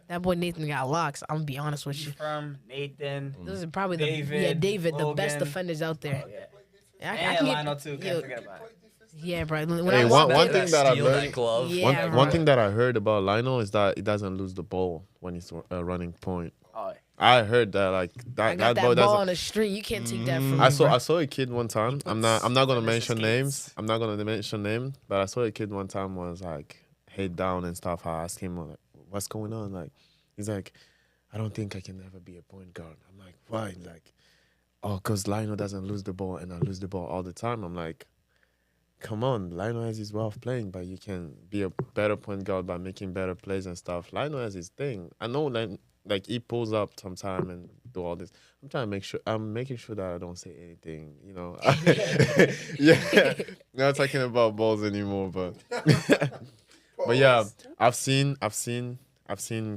[SPEAKER 1] that boy Nathan got locks. I'm gonna be honest with you.
[SPEAKER 5] From Nathan.
[SPEAKER 1] Those are probably
[SPEAKER 5] David,
[SPEAKER 1] David, the best
[SPEAKER 5] Logan.
[SPEAKER 1] defenders out there.
[SPEAKER 5] Oh, yeah.
[SPEAKER 1] I
[SPEAKER 5] And
[SPEAKER 1] can
[SPEAKER 5] Lionel too. Can't forget about it.
[SPEAKER 1] Yeah, bro. When
[SPEAKER 3] Hey,
[SPEAKER 1] I was
[SPEAKER 3] one
[SPEAKER 1] there-
[SPEAKER 3] thing that I've
[SPEAKER 4] Steal that
[SPEAKER 3] learned.
[SPEAKER 4] glove.
[SPEAKER 1] Yeah,
[SPEAKER 3] One
[SPEAKER 1] bro.
[SPEAKER 3] thing that I heard about Lionel is that he doesn't lose the ball when he's running point.
[SPEAKER 5] Oh,
[SPEAKER 3] I heard that like
[SPEAKER 1] I
[SPEAKER 3] that
[SPEAKER 1] got
[SPEAKER 3] that boy
[SPEAKER 1] that ball
[SPEAKER 3] doesn't.
[SPEAKER 1] on the string. You can't take that from me.
[SPEAKER 3] I
[SPEAKER 1] bro.
[SPEAKER 3] saw a kid one time. I'm not gonna
[SPEAKER 5] Mr.
[SPEAKER 3] mention
[SPEAKER 5] Skates.
[SPEAKER 3] names. I'm not gonna mention names, but I saw a kid one time was like head down and stuff. I asked him like, "What's going on?" Like, he's like, "I don't think I can ever be a point guard." I'm like, "Why?" Like, "Oh, cause Lionel doesn't lose the ball, and I lose the ball all the time." I'm like, "Come on, Lionel has his way of playing, but you can be a better point guard by making better plays and stuff." Lionel has his thing. I know, like he pulls up sometime and do all this. I'm making sure that I don't say anything, you know. Yeah, not talking about balls anymore, but but yeah, I've seen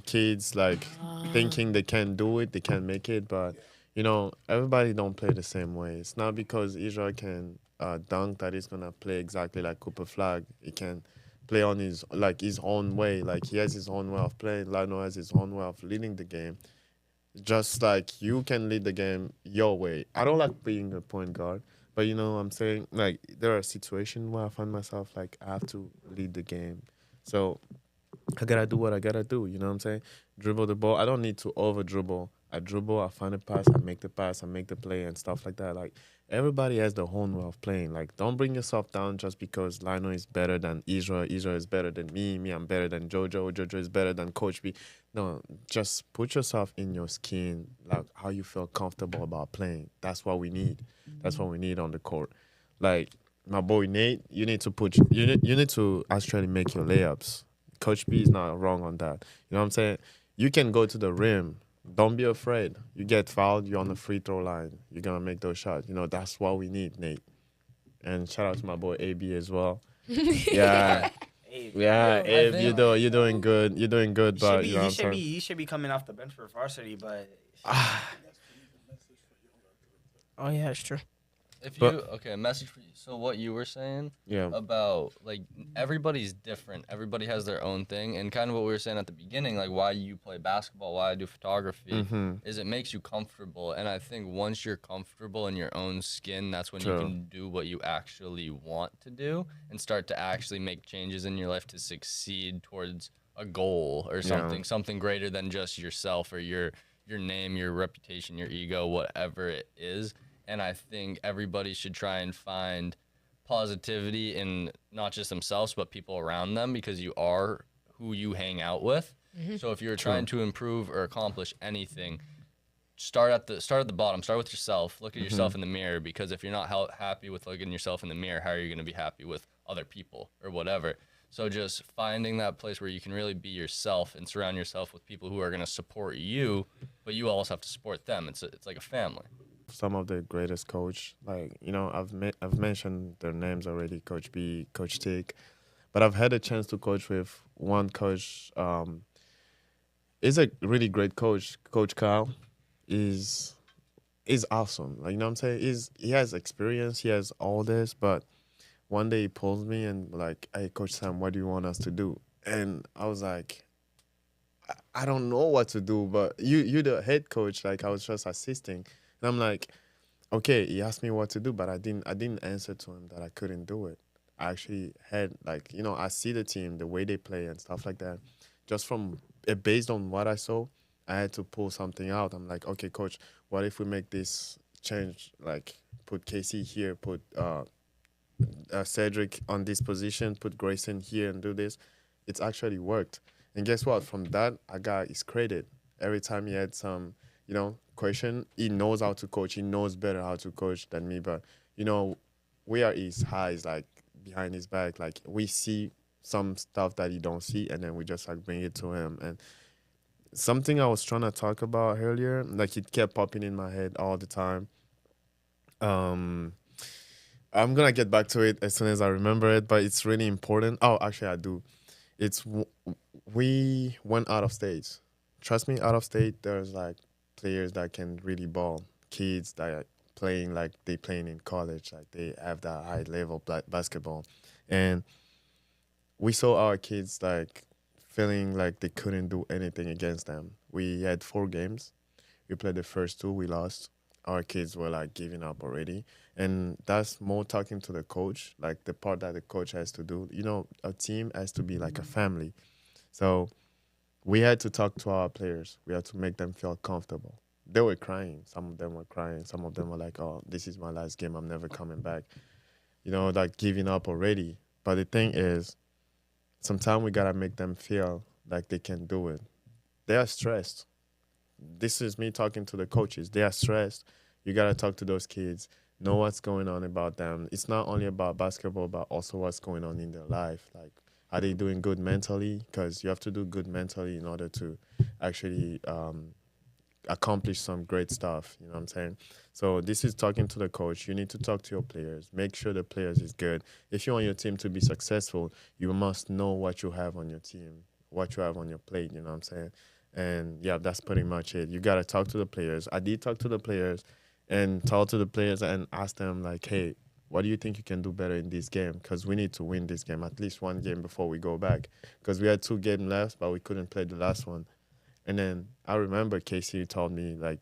[SPEAKER 3] kids like thinking they can do it, they can make it, but you know, everybody don't play the same way. It's not because Israel can dunk that he's gonna play exactly like Cooper Flag. He can play on his own way. Like he has his own way of playing. Lionel has his own way of leading the game. Just like you can lead the game your way. I don't like being a point guard, but you know what I'm saying? Like there are situations where I find myself like I have to lead the game. So I gotta do what I gotta do, you know what I'm saying? Dribble the ball. I don't need to over dribble. I dribble, I find a pass, I make the play and stuff like that. Like everybody has their own way of playing. Like don't bring yourself down just because Lionel is better than Israel is better than me, I'm better than Jojo is better than Coach B. No, just put yourself in your skin, like how you feel comfortable about playing. That's what we need. That's what we need on the court. Like my boy Nate, you need to actually make your layups. Coach B is not wrong on that. You know what I'm saying? You can go to the rim. Don't be afraid. You get fouled, you're on the free throw line. You're going to make those shots. You know, that's what we need, Nate. And shout out to my boy AB as well. Yeah. Yeah, Abe, you're doing good. You're doing good, but you know what I'm saying?
[SPEAKER 5] He should be coming off the bench for varsity, but
[SPEAKER 1] Oh yeah, that's true.
[SPEAKER 4] A message for you. So what you were saying
[SPEAKER 3] Yeah.
[SPEAKER 4] about like everybody's different. Everybody has their own thing, and kind of what we were saying at the beginning, like why you play basketball, why I do photography, is it makes you comfortable. And I think once you're comfortable in your own skin, that's when you
[SPEAKER 3] True.
[SPEAKER 4] can do what you actually want to do and start to actually make changes in your life to succeed towards a goal or something greater than just yourself or your name, your reputation, your ego, whatever it is. And I think everybody should try and find positivity in not just themselves, but people around them, because you are who you hang out with. So if you're trying to improve or accomplish anything, start at the bottom. Start with yourself. Look at yourself in the mirror, because if you're not happy with looking yourself in the mirror, how are you going to be happy with other people or whatever? So just finding that place where you can really be yourself and surround yourself with people who are going to support you, but you also have to support them. It's like a family.
[SPEAKER 3] Some of the greatest coach, like, I've mentioned their names already, Coach B, Coach Tick, but I've had a chance to coach with one coach. Is a really great coach. Coach Kyle is awesome. Like, you know what I'm saying? He has experience, he has all this, but one day he pulls me and like, hey, Coach Sam, what do you want us to do? And I was like, I don't know what to do, but you the head coach. Like, I was just assisting, and I'm like, okay. He asked me what to do, but I didn't answer to him that I couldn't do it. I actually had, like, I see the team, the way they play and stuff like that. Just from based on what I saw, I had to pull something out. I'm like, okay, coach, what if we make this change? Like, put Casey here, put Cedric on this position, put Grayson here, and do this. It's actually worked. And guess what? From that, I got his credit. Every time he had some, question, he knows how to coach. He knows better how to coach than me. But, we are his highs, like, behind his back. Like, we see some stuff that he don't see, and then we just, like, bring it to him. And something I was trying to talk about earlier, like, it kept popping in my head all the time. I'm going to get back to it as soon as I remember it, but it's really important. Oh, actually, I do. We went out of state. Trust me, out of state, there's like players that can really ball. Kids that are playing like they playing in college, like they have that high level basketball. And we saw our kids like feeling like they couldn't do anything against them. We had 4 games. We played the first 2, we lost. Our kids were like giving up already. And that's more talking to the coach, like the part that the coach has to do. A team has to be like a family. So we had to talk to our players. We had to make them feel comfortable. They were crying. Some of them were crying. Some of them were like, oh, this is my last game. I'm never coming back. Like giving up already. But the thing is, sometimes we got to make them feel like they can do it. They are stressed. This is me talking to the coaches. They are stressed. You got to talk to those kids, know what's going on about them. It's not only about basketball, but also what's going on in their life. Like, are they doing good mentally? Because you have to do good mentally in order to actually accomplish some great stuff. You know what I'm saying? So this is talking to the coach. You need to talk to your players. Make sure the players is good. If you want your team to be successful, you must know what you have on your team, what you have on your plate. You know what I'm saying? And yeah, that's pretty much it. You got to talk to the players. I did talk to the players and talk to the players and ask them like, hey, what do you think you can do better in this game? Because we need to win this game, at least one game before we go back. Because we had 2 games left, but we couldn't play the last one. And then I remember Casey told me, like,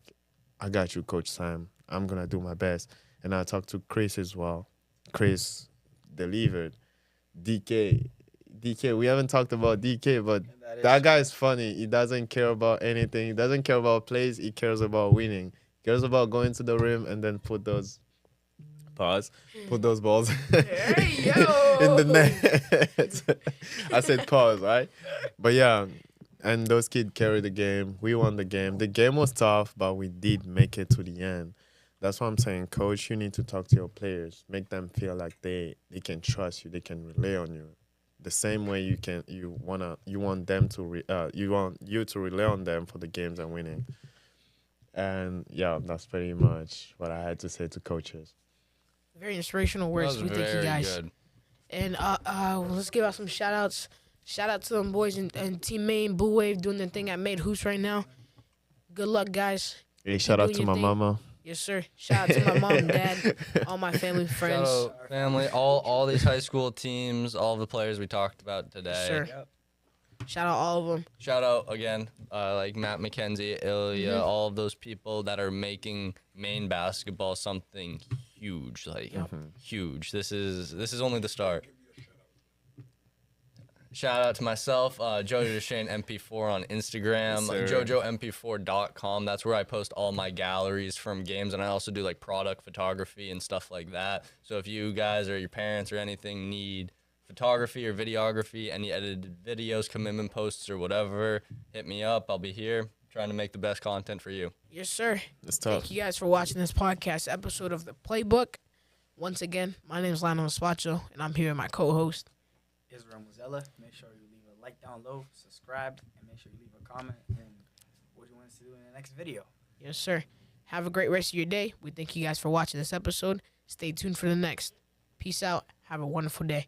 [SPEAKER 3] I got you, Coach Sam. I'm going to do my best. And I talked to Chris as well. Chris delivered. DK, we haven't talked about DK, but that guy is funny. He doesn't care about anything. He doesn't care about plays. He cares about winning. He cares about going to the rim and then put those balls in the net. I said pause, right? But yeah, and those kids carried the game. We won the game. The game was tough, but we did make it to the end. That's what I'm saying, coach. You need to talk to your players, make them feel like they can trust you, they can rely on you. The same way you want you to rely on them for the games and winning. And yeah, that's pretty much what I had to say to coaches.
[SPEAKER 1] Very inspirational words. We thank you guys.
[SPEAKER 4] Good.
[SPEAKER 1] And let's give out some shout outs. Shout out to them boys and Team Maine, Boo Wave doing their thing at Made Hoops right now. Good luck, guys.
[SPEAKER 3] Hey, shout out to my mama.
[SPEAKER 1] Yes, sir. Shout out to my mom and dad, all my family, friends.
[SPEAKER 4] Shout out family, all these high school teams, all the players we talked about today.
[SPEAKER 1] Yes, sir. Yep. Shout out all of them.
[SPEAKER 4] Shout out again, like Matt McKenzie, Ilya, all of those people that are making Maine basketball something huge, huge. This is only the start. Shout out to myself, Jojo Deschenes MP4 on Instagram,
[SPEAKER 3] yes,
[SPEAKER 4] JojoMP4.com. That's where I post all my galleries from games, and I also do like product photography and stuff like that. So if you guys or your parents or anything need photography or videography, any edited videos, commitment posts or whatever, hit me up. I'll be here trying to make the best content for you.
[SPEAKER 1] Yes, sir.
[SPEAKER 3] It's tough.
[SPEAKER 1] Thank you guys for watching this podcast episode of the Playbook. Once again, my name is Lionel Spacho, and I'm here with my co-host.
[SPEAKER 5] Israel Muzella. Make sure you leave a like down low, subscribe, and make sure you leave a comment and what you want us to do in the next video.
[SPEAKER 1] Yes, sir. Have a great rest of your day. We thank you guys for watching this episode. Stay tuned for the next. Peace out. Have a wonderful day.